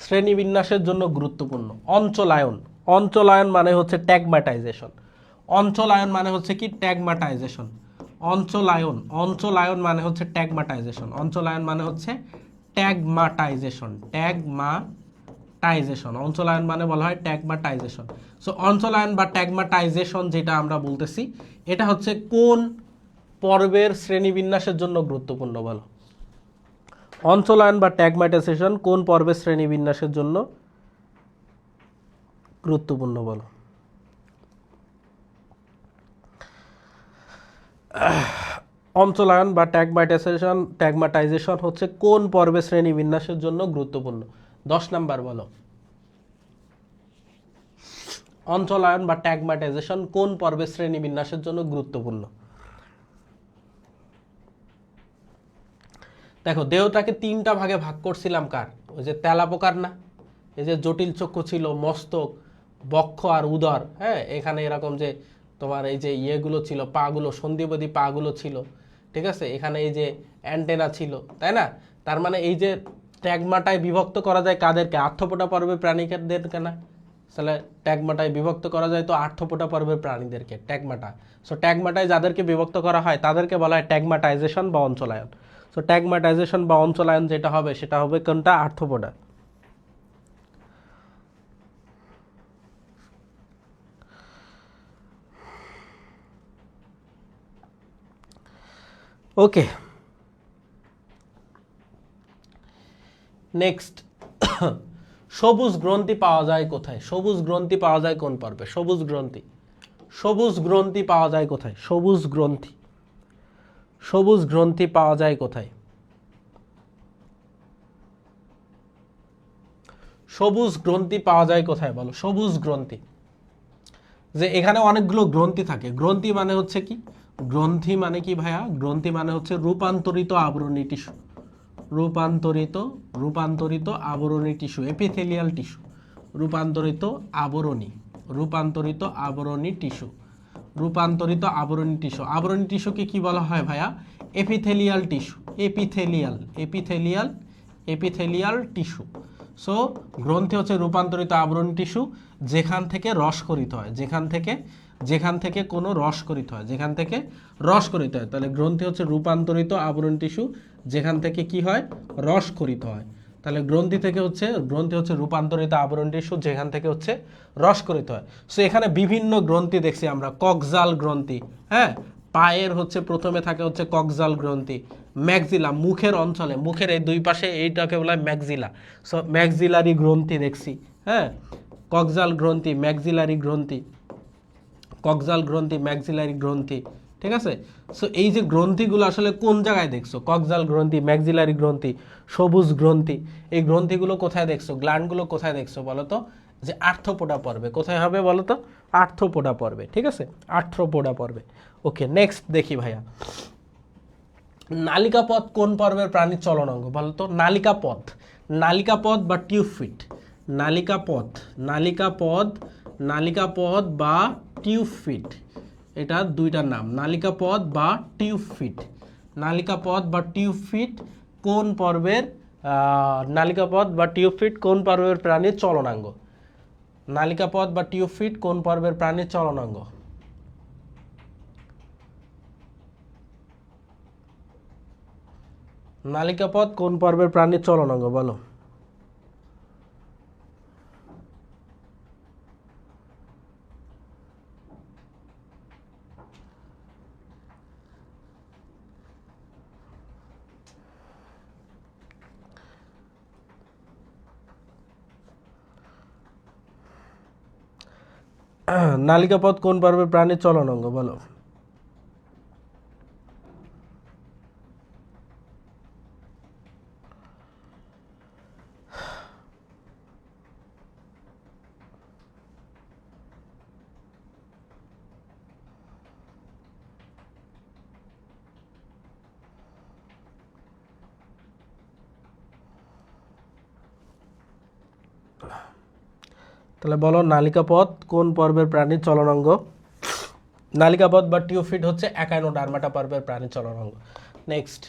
শ্রেণীবিন্যাসের জন্য গুরুত্বপূর্ণ? অঞ্চলায়ন, অঞ্চলায়ন মানে হচ্ছে ট্যাগমাটাইজেশন। অঞ্চলায়ন মানে হচ্ছে কি? ট্যাগমাটাইজেশন। অঞ্চলায়ন, অঞ্চলায়ন মানে হচ্ছে ট্যাগমাটাইজেশন। অঞ্চলায়ন মানে হচ্ছে ট্যাগমাটাইজেশন, ট্যাগমাটাইজেশন। অঞ্চলায়ন মানে বলা হয় ট্যাগমাটাইজেশন। সো অঞ্চলায়ন বা ট্যাগমাটাইজেশন যেটা আমরা বলতেছি, এটা হচ্ছে কোন পর্বের শ্রেণীবিন্যাসের জন্য গুরুত্বপূর্ণ? বলো। অঞ্চলায়ন বা ট্যাগমাটাইজেশন কোন পর্বের শ্রেণীবিন্যাসের জন্য গুরুত্বপূর্ণ? বলো। অঞ্চলায়ন বা ট্যাগমাটাইজেশন হচ্ছে কোন পর্বের শ্রেণীবিন্যাসের জন্য গুরুত্বপূর্ণ? 10 নাম্বার বলো। অঞ্চলায়ন বা ট্যাগমাটাইজেশন কোন পর্বের শ্রেণীবিন্যাসের জন্য গুরুত্বপূর্ণ? দেখো, দেহটাকে 3টা ভাগে ভাগ করছিলাম কার? ওই যে তেলাপোকার না, এই যে জটিল চক্ষু ছিল, মস্তক, বক্ষ আর উদর, হ্যাঁ, এখানে এরকম যে তোমার এই যে ইয়েগুলো ছিল, পাগুলো, সন্ধিবদ্ধী পাগুলো ছিল, ঠিক আছে, এখানে এই যে অ্যান্টেনা ছিল, তাই না? তার মানে এই যে ট্যাগমাটায় বিভক্ত করা যায় কাদেরকে? আর্থ্রোপোডা পর্বের প্রাণীদেরকে না? তাহলে ট্যাগমাটায় বিভক্ত করা যায় তো আর্থ্রোপোডা পর্বের প্রাণীদেরকে, ট্যাগমাটা। সো ট্যাগমাটায় যাদেরকে বিভক্ত করা হয় তাদেরকে বলা হয় ট্যাগমাটাইজেশন বা অঞ্চলায়ন। সো ট্যাগমাটাইজেশন বা অঞ্চলায়ন যেটা হবে সেটা হবে কোনটা? আর্থ্রোপোডা। ওকে, নেক্সট। সবুজ গ্রন্থি পাওয়া যায় কোথায়? সবুজ গ্রন্থি পাওয়া যায় কোন পর্বে? সবুজ গ্রন্থি, সবুজ গ্রন্থি পাওয়া যায় কোথায়? সবুজ গ্রন্থি, সবুজ গ্রন্থি পাওয়া যায় কোথায়? সবুজ গ্রন্থি পাওয়া যায় কোথায়? বলো। সবুজ গ্রন্থি, যে এখানে অনেকগুলো গ্রন্থি থাকে। গ্রন্থি মানে হচ্ছে কি? গ্রন্থি মানে কি ভাইয়া? গ্রন্থি মানে হচ্ছে রূপান্তরিত আবরণী টিস্যু, রূপান্তরিত, রূপান্তরিত আবরণী টিস্যু, এপিথেলিয়াল টিস্যু, রূপান্তরিত আবরণী, রূপান্তরিত আবরণী টিস্যু, রূপান্তরিত আবরণী টিস্যু। আবরণী টিস্যুকে কি বলা হয় ভাইয়া? Epithelial tissue, epithelial, epithelial, epithelial tissue. So গ্রন্থি হচ্ছে রূপান্তরিত আবরণী টিস্যু, যেখান থেকে রসকরিত হয়, যেখান থেকে কোনো রসকরিত হয়, যেখান থেকে রসকরিত হয়। তাহলে গ্রন্থি হচ্ছে রূপান্তরিত আবরণী টিস্যু, যেখান থেকে কি হয়? রসকরিত হয়। তাহলে গ্রন্থি হচ্ছে রূপান্তরিত আবরণী টিস্যু, যেখান থেকে হচ্ছে রসকরিত হয়। সো এখানে বিভিন্ন গ্রন্থি দেখছি আমরা। কক্সাল গ্রন্থি, হ্যাঁ, পায়ের হচ্ছে প্রথমে থাকে হচ্ছে কক্সাল গ্রন্থি। ম্যাক্সিলা, মুখের অঞ্চলে, মুখের এই দুই পাশে এইটাকে বলা হয় ম্যাক্সিলা। সো ম্যাক্সিলারি গ্রন্থি দেখছি, হ্যাঁ, কক্সাল গ্রন্থি, ম্যাক্সিলারি গ্রন্থি, কক্সাল গ্রন্থি, ম্যাক্সিলারি গ্রন্থি, ঠিক আছে। সো এই যে গ্রন্থিগুলো আসলে কোন জায়গায় দেখছো? কক্সাল গ্রন্থি, ম্যাক্সিলারি গ্রন্থি, সবুজ গ্রন্থি, এই গ্রন্থিগুলো কোথায় দেখছো? গ্ল্যান্ডগুলো কোথায় দেখছো বলো তো? যে আর্থ্রোপোডা পর্বে। কোথায় হবে বলো তো? আর্থ্রোপোডা পর্বে, ঠিক আছে, আর্থ্রোপোডা পর্বে। ওকে, নেক্সট দেখি ভাইয়া, নালিকাপথ কোন পর্বের প্রাণীর চলনাঙ্গ বলো তো? নালিকাপথ, নালিকাপথ বা টিউবফিট, নালিকাপথ, নালিকাপথ, নালিকাপথ বা টিউবফিট, এটা দুইটার নাম, নালিকাপথ বা টিউবফিট। নালিকাপথ বা টিউবফিট কোন পর্বের নালিকাপথ বা টিউবফিট কোন পর্বের প্রাণীর চলনাঙ্গ? নালিকাপথ বা টিউবফিট কোন পর্বের প্রাণীর চলনাঙ্গ? নালিকাপথ কোন পর্বের প্রাণীর চলনাঙ্গ বলো? নালিকাপথ কোন পর্বের প্রাণীর চলনাঙ্গ বলো? তাহলে বলো নালিকাপথ কোন পর্বের প্রাণীর চলনাঙ্গ? নালিকাপথ বা টিউবফিট হচ্ছে একাইনোডার্মাটা পর্বের প্রাণীর চলনাঙ্গ। নেক্সট,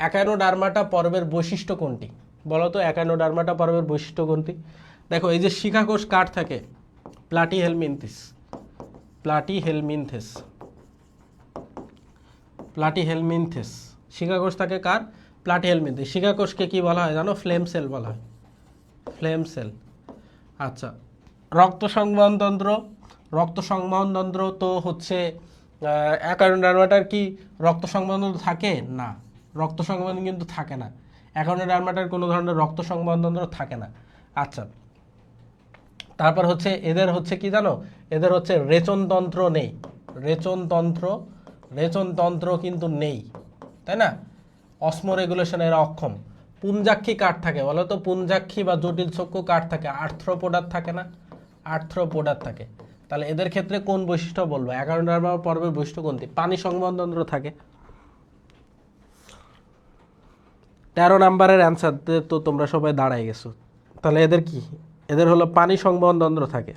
একাইনোডার্মাটা পর্বের বৈশিষ্ট্য কোনটি বলো তো? একাইনোডার্মাটা পর্বের বৈশিষ্ট্য কোনটি? দেখো, এই যে শিখাকোষ কার থাকে? প্লাটিহেলমিনথিস, প্লাটিহেলমিনথিস, প্লাটিহেলমিনথিস শিখাকোষ থাকে কার? প্লাটিহেলমিনথিস। শিখাকোষকে কি বলা হয় জানো? ফ্লেম সেল বলা হয়, ফ্লেম সেল। আচ্ছা, রক্ত সংবহনতন্ত্র, রক্ত সংবহনতন্ত্র তো হচ্ছে একাইনোডার্মাটার কি রক্ত সংবহনতন্ত্র থাকে? না, রক্ত সংবহন কিন্তু থাকে না, একাইনোডার্মাটার কোনো ধরনের রক্ত সংবহনতন্ত্র থাকে না। আচ্ছা, তারপর হচ্ছে এদের হচ্ছে কি জানো? এদের হচ্ছে রেচনতন্ত্র নেই, রেচনতন্ত্র, রেচনতন্ত্র কিন্তু নেই, তাই না? অসমো রেগুলেশন এরা অক্ষম। পুঞ্জাক্ষী কাঠ থাকে বলো তো? পুঞ্জাক্ষী বা জটিল চক্ষু কাঠ থাকে, আর্থ্রোপোডার থাকে না? আর্থ্রোপোডার থাকে। তাহলে এদের ক্ষেত্রে কোন বৈশিষ্ট্য বলবো? একাইনোডার্মা পর্বের বৈশিষ্ট্য কোনটি? পানি সংবহনতন্ত্র থাকে। 13 নাম্বারের অ্যান্সার তো তোমরা সবাই দাঁড়ায় গেছো। তাহলে এদের কি? এদের হলো পানি সংবহনতন্ত্র থাকে।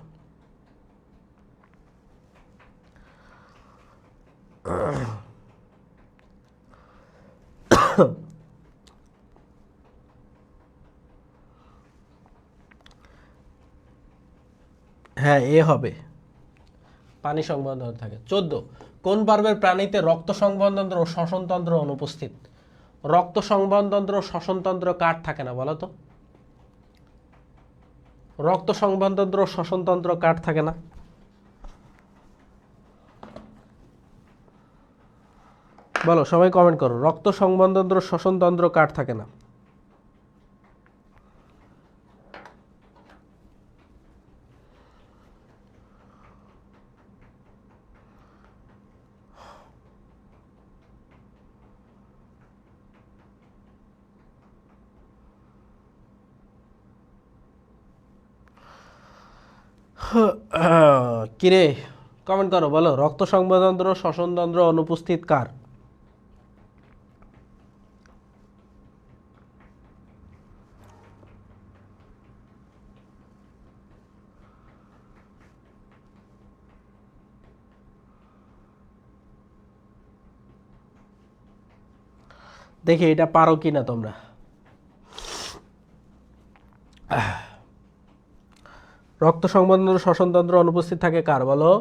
হ্যাঁ, এ হবে, পানি সংবহনতন্ত্র থাকে। 14, কোন পর্বের প্রাণীতে রক্ত সংবহনতন্ত্র ও শ্বসনতন্ত্র অনুপস্থিত? রক্ত সংবহনতন্ত্র ও শ্বসনতন্ত্র কার থাকে না বলো তো? রক্ত সংবহনতন্ত্র ও শ্বসনতন্ত্র কার থাকে না? বলো, সবাই কমেন্ট করো, রক্ত সংবহনতন্ত্র শ্বসনতন্ত্র কার থাকে না? কিরে, কমেন্ট করো, বলো রক্ত সংবহনতন্ত্র শ্বসনতন্ত্র অনুপস্থিত কার? দেখি এটা পারো কিনা তোমরা। রক্ত সংবহনতন্ত্র শ্বসনতন্ত্র অনুপস্থিত থাকে কার বলো?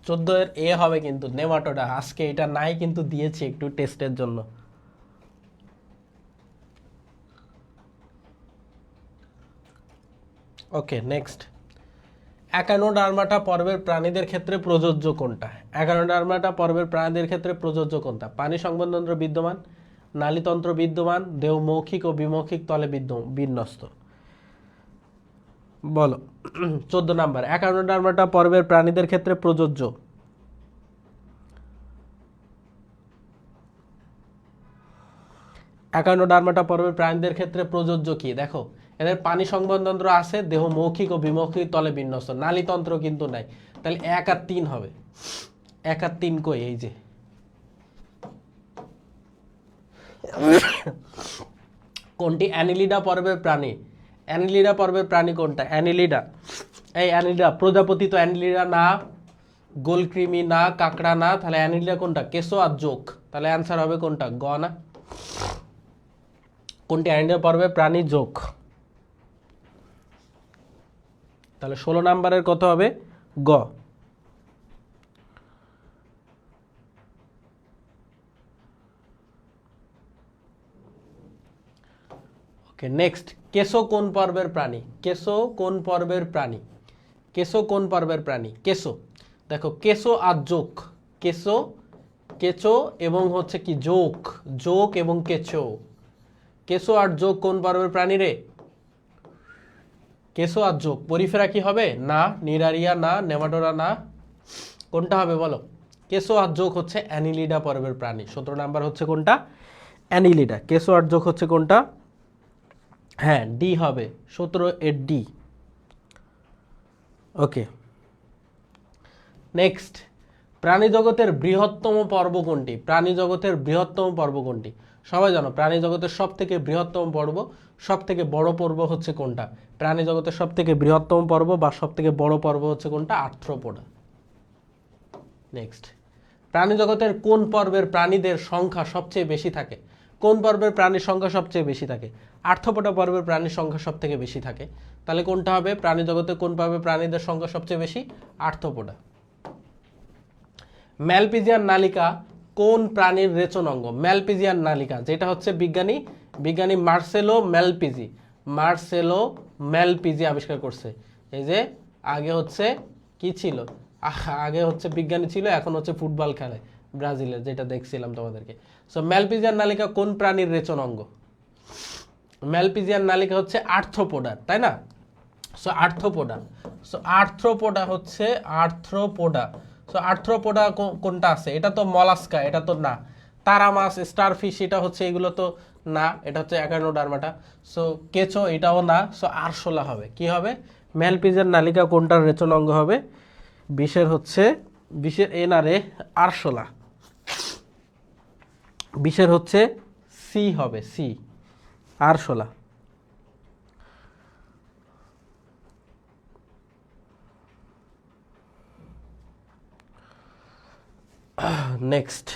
চোদ্দ এর এ হবে কিন্তু নেমাটোডা। আজকে এটা নাই কিন্তু দিয়েছি একটু টেস্টের জন্য। ওকে, নেক্সট, একানোডার্মাটা পর্বের প্রাণীদের ক্ষেত্রে প্রযোজ্য কোনটা? একানোডার্মাটা পর্বের প্রাণীদের ক্ষেত্রে প্রযোজ্য কোনটা? পানি সংবহনতন্ত্র বিদ্যমান, নালীতন্ত্র বিদ্যমান, দেহ মৌখিক ও বিমৌখিক তলে বিন্যস্ত। বলো 14 নাম্বার, একানোডার্মাটা পর্বের প্রাণীদের ক্ষেত্রে প্রযোজ্য। একাইনোডার্মাটা পর্বের প্রাণীদের ক্ষেত্রে প্রযোজ্য কি? দেখো, এদের পানি সংবহনতন্ত্র আছে, দেহ মৌখিক ও বিমৌখিক তলে বিন্যস্ত, নালীতন্ত্র কিন্তু নাই। তাহলে 1 আর 3 হবে। 1 আর 3 কই? এই যে কোনটি অ্যানিলিডা পর্বের প্রাণী? অ্যানিলিডা পর্বের প্রাণী কোনটা? অ্যানিলিডা। এই অ্যানিলিডা, প্রজাপতি তো অ্যানিলিডা না, গোলকৃমি না, কাঁকড়া না, তাহলে অ্যানিলিডা কোনটা? কেঁচো আর জোক। তাহলে অ্যান্সার হবে কোনটা? গ না? কোনটি অ্যানিলিডা পর্বের প্রাণী? জোক। তাহলে 16 নাম্বারের কত হবে? গ। ওকে, নেক্সট, কেঁচো কোন পর্বের প্রাণী? কেঁচো কোন পর্বের প্রাণী? কেঁচো কোন পর্বের প্রাণী? কেঁচো, দেখো কেঁচো আর জোক, কেঁচো, কেঁচো এবং হচ্ছে কি জোক, জোক এবং কেঁচো। কেঁচো আর জোক কোন পর্বের প্রাণী রে? কেঁচো আর জোক। পরিফেরা কি হবে? না। নিরারিয়া না। নেমাটোরা না। কোনটা হবে বলো? কেঁচো আর জোক হচ্ছে অ্যানিলিডা পর্বের প্রাণী। 17 নাম্বার হচ্ছে কোনটা? অ্যানিলিডা। কেঁচো আর জোক হচ্ছে কোনটা? হ্যাঁ, ডি হবে। 17 এর ডি। ওকে, নেক্সট, প্রাণী জগতের বৃহত্তম পর্ব কোনটি? প্রাণী জগতের বৃহত্তম পর্ব কোনটি? সবাই জানো প্রাণী জগতের সব থেকে বৃহত্তম পর্ব, সব থেকে বড় পর্ব হচ্ছে কোনটা? প্রাণী জগতের সব থেকে বৃহত্তম পর্ব বা সব থেকে বড় পর্ব হচ্ছে কোনটা? আর্থ্রোপোডা। নেক্সট, প্রাণী জগতের কোন পর্বের প্রাণীদের সংখ্যা সবচেয়ে বেশি থাকে? কোন পর্বের প্রাণীর সংখ্যা সবচেয়ে বেশি থাকে? আর্থ্রোপোডা পর্বের প্রাণীর সংখ্যা সব থেকে বেশি থাকে। তাহলে কোনটা হবে? প্রাণী জগতে কোন পর্বের প্রাণীদের সংখ্যা সবচেয়ে বেশি? আর্থ্রোপোডা। ম্যালপিজিয়ান নালিকা কোন প্রাণীর রেচন অঙ্গ? ম্যালপিজিয়ান নালিকা, যেটা হচ্ছে বিজ্ঞানী মার্সেলো ম্যালপিজি, মার্সেলো ম্যালপিজি আবিষ্কার করছে। এই যে আগে হচ্ছে কি ছিল? আগে হচ্ছে বিজ্ঞানী ছিল, এখন হচ্ছে ফুটবল খেলে ব্রাজিলের, যেটা দেখছিলাম তোমাদেরকে। সো ম্যালপিজিয়ান নালিকা কোন প্রাণীর রেচন অঙ্গ? ম্যালপিজিয়ান নালিকা হচ্ছে আর্থ্রোপোডার, তাই না? সো আর্থ্রোপোডা, সো আর্থ্রোপোডা হচ্ছে আর্থ্রোপোডা। সো আর্থ্রোপোডা কোনটা আছে? এটা তো মলাস্কা, এটা তো না। তারা মাছ, স্টারফিশ, এটা হচ্ছে, এগুলো তো না, এটা হচ্ছে অ্যাকাইনোডার্মাটা। সো কেঁচো, এটাও না। সো আরশোলা হবে। কি হবে? ম্যালপিজিয়ান নালিকা কোনটার রেচন অঙ্গ হবে? বিশের এ না রে, আরশোলা। বিশের হচ্ছে সি হবে, সি, আরশোলা। নেক্সট,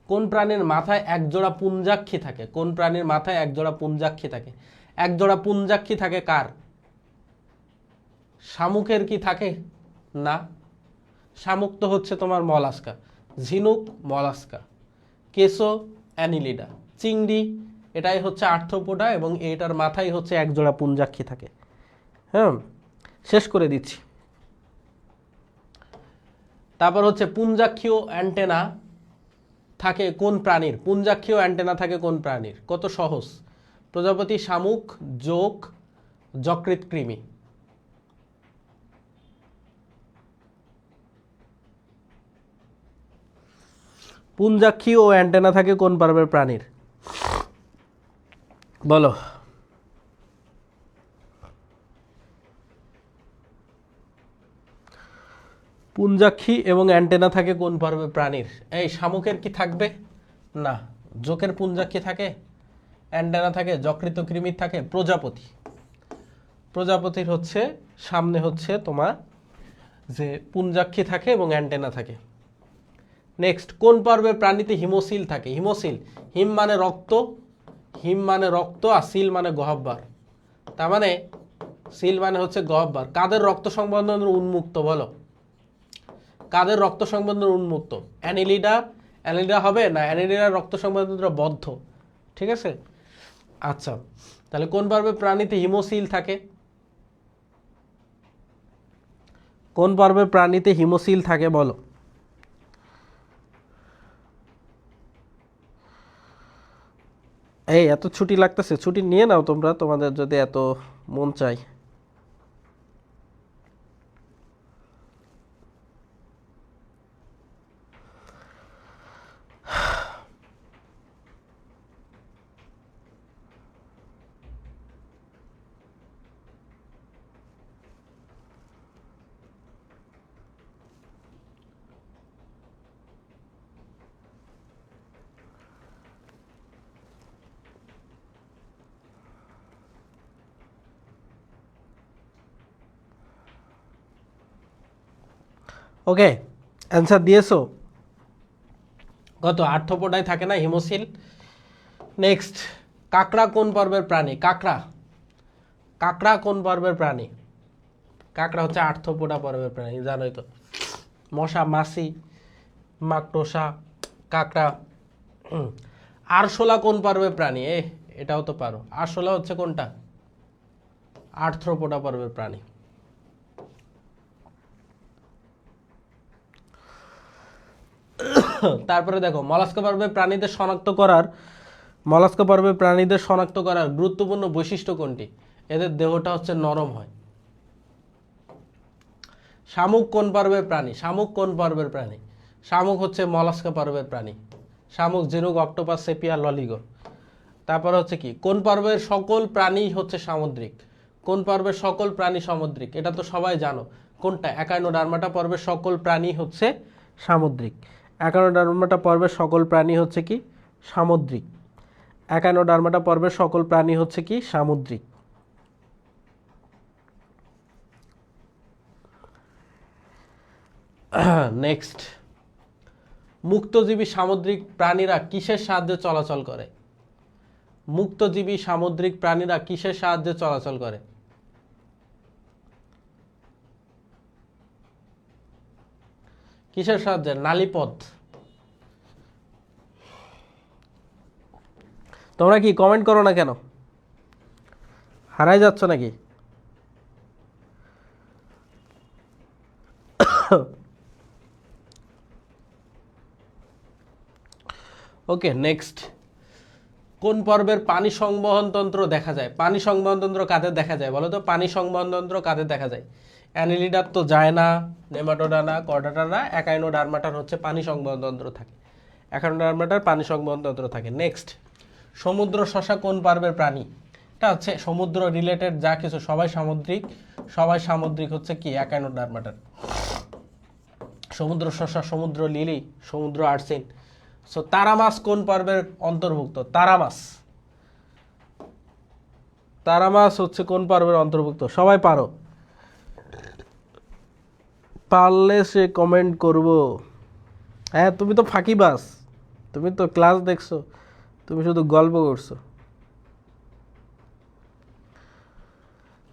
কোন প্রাণীর মাথায় একজোড়া পুঞ্জাক্ষী থাকে? কোন প্রাণীর মাথায় একজোড়া পুঞ্জাক্ষী থাকে? একজোড়া পুঞ্জাক্ষী থাকে কার? শামুকের কি থাকে? না, শামুক তো হচ্ছে তোমার মলাস্কা। ঝিনুক মলাস্কা, কেঁচো অ্যানিলিডা, চিংড়ি এটাই হচ্ছে আর্থ্রোপোডা, এবং এটার মাথায় হচ্ছে একজোড়া পুঞ্জাক্ষী থাকে। হ্যাঁ, শেষ করে দিচ্ছি। তারপর হচ্ছে পুঞ্জাক্ষীয় অ্যান্টেনা থাকে কোন প্রাণীর? পুঞ্জাক্ষীয় অ্যান্টেনা থাকে কোন প্রাণীর? কত সহজ। প্রজাপতি, শামুক, জোক, যকৃৎ কৃমি। পুঞ্জাক্ষী ও অ্যান্টেনা থাকে কোন পর্বের প্রাণীর? বলো। পুঞ্জাক্ষী এবং অ্যান্টেনা থাকে কোন পর্বের প্রাণীর? এই শামুকের কি থাকবে? না। জোকের পুঞ্জাক্ষী থাকে, অ্যান্টেনা থাকে, যকৃৎ কৃমির থাকে। প্রজাপতির হচ্ছে সামনে হচ্ছে তোমার যে পুঞ্জাক্ষী থাকে এবং অ্যান্টেনা থাকে। নেক্সট, কোন পর্বের প্রাণীতে হিমোসিল থাকে? হিমোসিল, হিম মানে রক্ত, হিম মানে রক্ত, আর সিল মানে গহ্বর। তার মানে সিল মানে হচ্ছে গহ্বর। কাদের রক্ত সংবন্ধন উন্মুক্ত বলো? কাদের রক্ত সংবন্ধন উন্মুক্ত? অ্যানিলিডা, অ্যানিলিডা হবে না, অ্যানিলিডার রক্ত সংবন্ধন বদ্ধ। ঠিক আছে, আচ্ছা, তাহলে কোন পর্বের প্রাণীতে হিমোসিল থাকে? কোন পর্বের প্রাণীতে হিমোসিল থাকে বলো? এই এত ছুটি লাগতেছে, ছুটি নিয়ে নাও তোমরা, তোমাদের যদি এত মন চাই। ওকে, অ্যান্সার দিয়েছো? কত আর্থ্রোপোডায় থাকে না হিমোসিল। নেক্সট, কাঁকড়া কোন পর্বের প্রাণী? কাঁকড়া, কাঁকড়া কোন পর্বের প্রাণী? কাঁকড়া হচ্ছে আর্থ্রোপোডা পর্বের প্রাণী, জানোই তো। মশা, মাছি, মাকড়সা, কাঁকড়া। আরশোলা কোন পর্বের প্রাণী? এটাও তো পারো। আরশোলা হচ্ছে কোনটা? আর্থ্রোপোডা পর্বের প্রাণী। তারপরে দেখো, মলাস্কা পর্বের প্রাণীদের শনাক্ত করার গুরুত্বপূর্ণ বৈশিষ্ট্য কোনটি? এদের দেহটা হচ্ছে নরম হয়। শামুক কোন পর্বের প্রাণী? শামুক কোন পর্বের প্রাণী? শামুক হচ্ছে মলাস্কা পর্বের প্রাণী। শামুক, ঝিনুক, অক্টোপাস, সেপিয়া, ললিগো। তারপর হচ্ছে কি, কোন পর্বের সকল প্রাণী হচ্ছে সামুদ্রিক? কোন পর্বের সকল প্রাণী সামুদ্রিক? এটা তো সবাই জানো। কোনটা? একাইনোডার্মাটা পর্বের সকল প্রাণী হচ্ছে সামুদ্রিক। একাইনোডার্মাটা পর্বের সকল প্রাণী হচ্ছে কি? সামুদ্রিক। একাইনোডার্মাটা পর্বের সকল প্রাণী হচ্ছে কি? সামুদ্রিক। নেক্সট, মুক্তজীবী সামুদ্রিক প্রাণীরা কিসের সাহায্যে চলাচল করে? মুক্তজীবী সামুদ্রিক প্রাণীরা কিসের সাহায্যে চলাচল করে? কিসের সাহায্যে? নালীপথ। তোমরা কি কমেন্ট করো না কেন? হারাই যাচ্ছ নাকি? ওকে, নেক্সট, কোন পর্বের পানি সংবহন তন্ত্র দেখা যায়? পানি সংবহন তন্ত্র কাদের দেখা যায় বলো তো? পানি সংবহন তন্ত্র কাদের দেখা যায়? অ্যানিলিডার তো যায় না, নেমাটোডা না, কর্ডাটা না, একাইনোডার্মাটার হচ্ছে পানি সংবহন তন্ত্র থাকে। একাইনোডার্মাটার পানি সংবহন তন্ত্র থাকে। নেক্সট, সমুদ্র শসা কোন পর্বের প্রাণী? এটা হচ্ছে সমুদ্র রিলেটেড যা কিছু সবাই সামুদ্রিক হচ্ছে কি? একাইনোডার্মাটার। সমুদ্র শসা, সমুদ্র লিলি, সমুদ্র আর্সিন। সো তারা মাছ কোন পর্বের অন্তর্ভুক্ত? তারা মাছ হচ্ছে কোন পর্বের অন্তর্ভুক্ত? সবাই পারো? পারলে সে কমেন্ট করব। হ্যাঁ, তুমি তো ফাঁকিবাজ, তুমি তো ক্লাস দেখছো, তুমি শুধু গল্প করছো।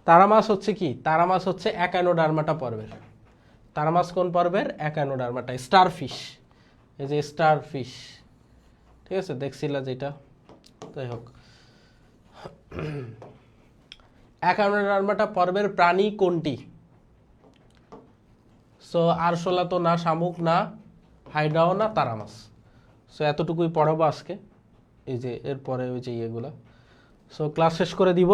তারা মাছ হচ্ছে কি? তারা মাছ হচ্ছে একাইনোডার্মাটা পর্বের। তারা মাছ কোন পর্বের? একাইনোডার্মাটা। স্টারফিশ, এই যে স্টারফিশ, ঠিক আছে, দেখছিলা যেটা। যাই হোক, একাইনোডার্মাটা পর্বের প্রাণী কোনটি? সো আরশোলা তো না, শামুক না, হাইড্রাও না, তারা মাছ। সো এতটুকুই পড়াবো আজকে। এই যে এরপরে ওই যে ইয়েগুলো। সো ক্লাস শেষ করে দিব।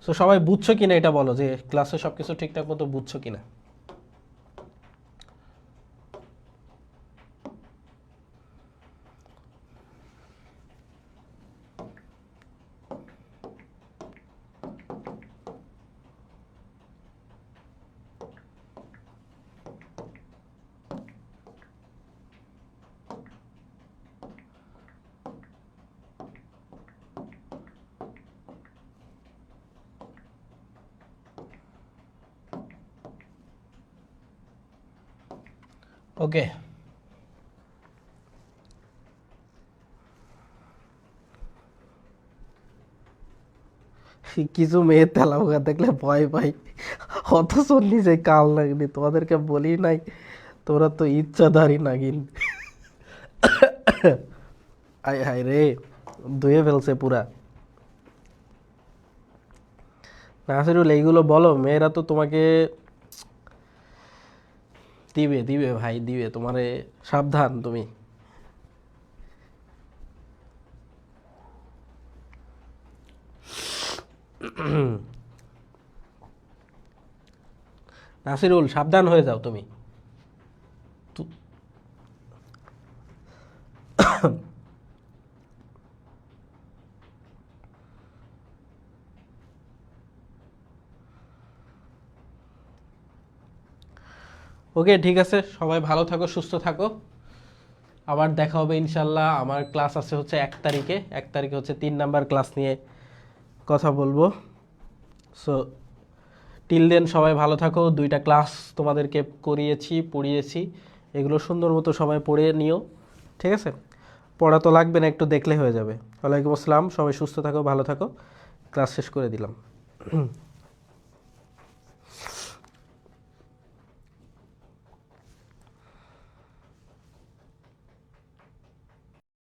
সো সবাই বুঝছো কিনা এটা বলো, যে ক্লাসে সব কিছু ঠিকঠাক মতো বুঝছো কিনা? ওকে, কিছু মেয়ের তেলা পোকা দেখলে ভয় পাই, অথচ নিজে কাল লাগনি। তোমাদেরকে বলি নাই তোরা তো ইচ্ছাধারী নাগিন। আয় হায় রে, ধুয়ে ফেলছে পুরা। নাসিরুল, এইগুলো বলো, মেয়েরা তো তোমাকে দিবে দিবে ভাই, দিবে তোমারে, সাবধান তুমি। নাসিরুল, সাবধান হয়ে যাও তুমি। ওকে, ঠিক আছে, সবাই ভালো থাকো, সুস্থ থাকো। আবার দেখা হবে ইনশাল্লাহ। আমার ক্লাস আছে হচ্ছে 1 তারিখে। 1 তারিখে হচ্ছে 3 নাম্বার ক্লাস নিয়ে কথা বলবো। সো টিল দেন সবাই ভালো থাকো। 2টা ক্লাস তোমাদেরকে করিয়েছি, পড়িয়েছি, এগুলো সুন্দর মতো সবাই পড়ে নিও, ঠিক আছে? পড়া তো লাগবে না, একটু দেখলে হয়ে যাবে। ওয়ালাইকুম আসসালাম, সবাই সুস্থ থাকো, ভালো থাকো। ক্লাস শেষ করে দিলাম।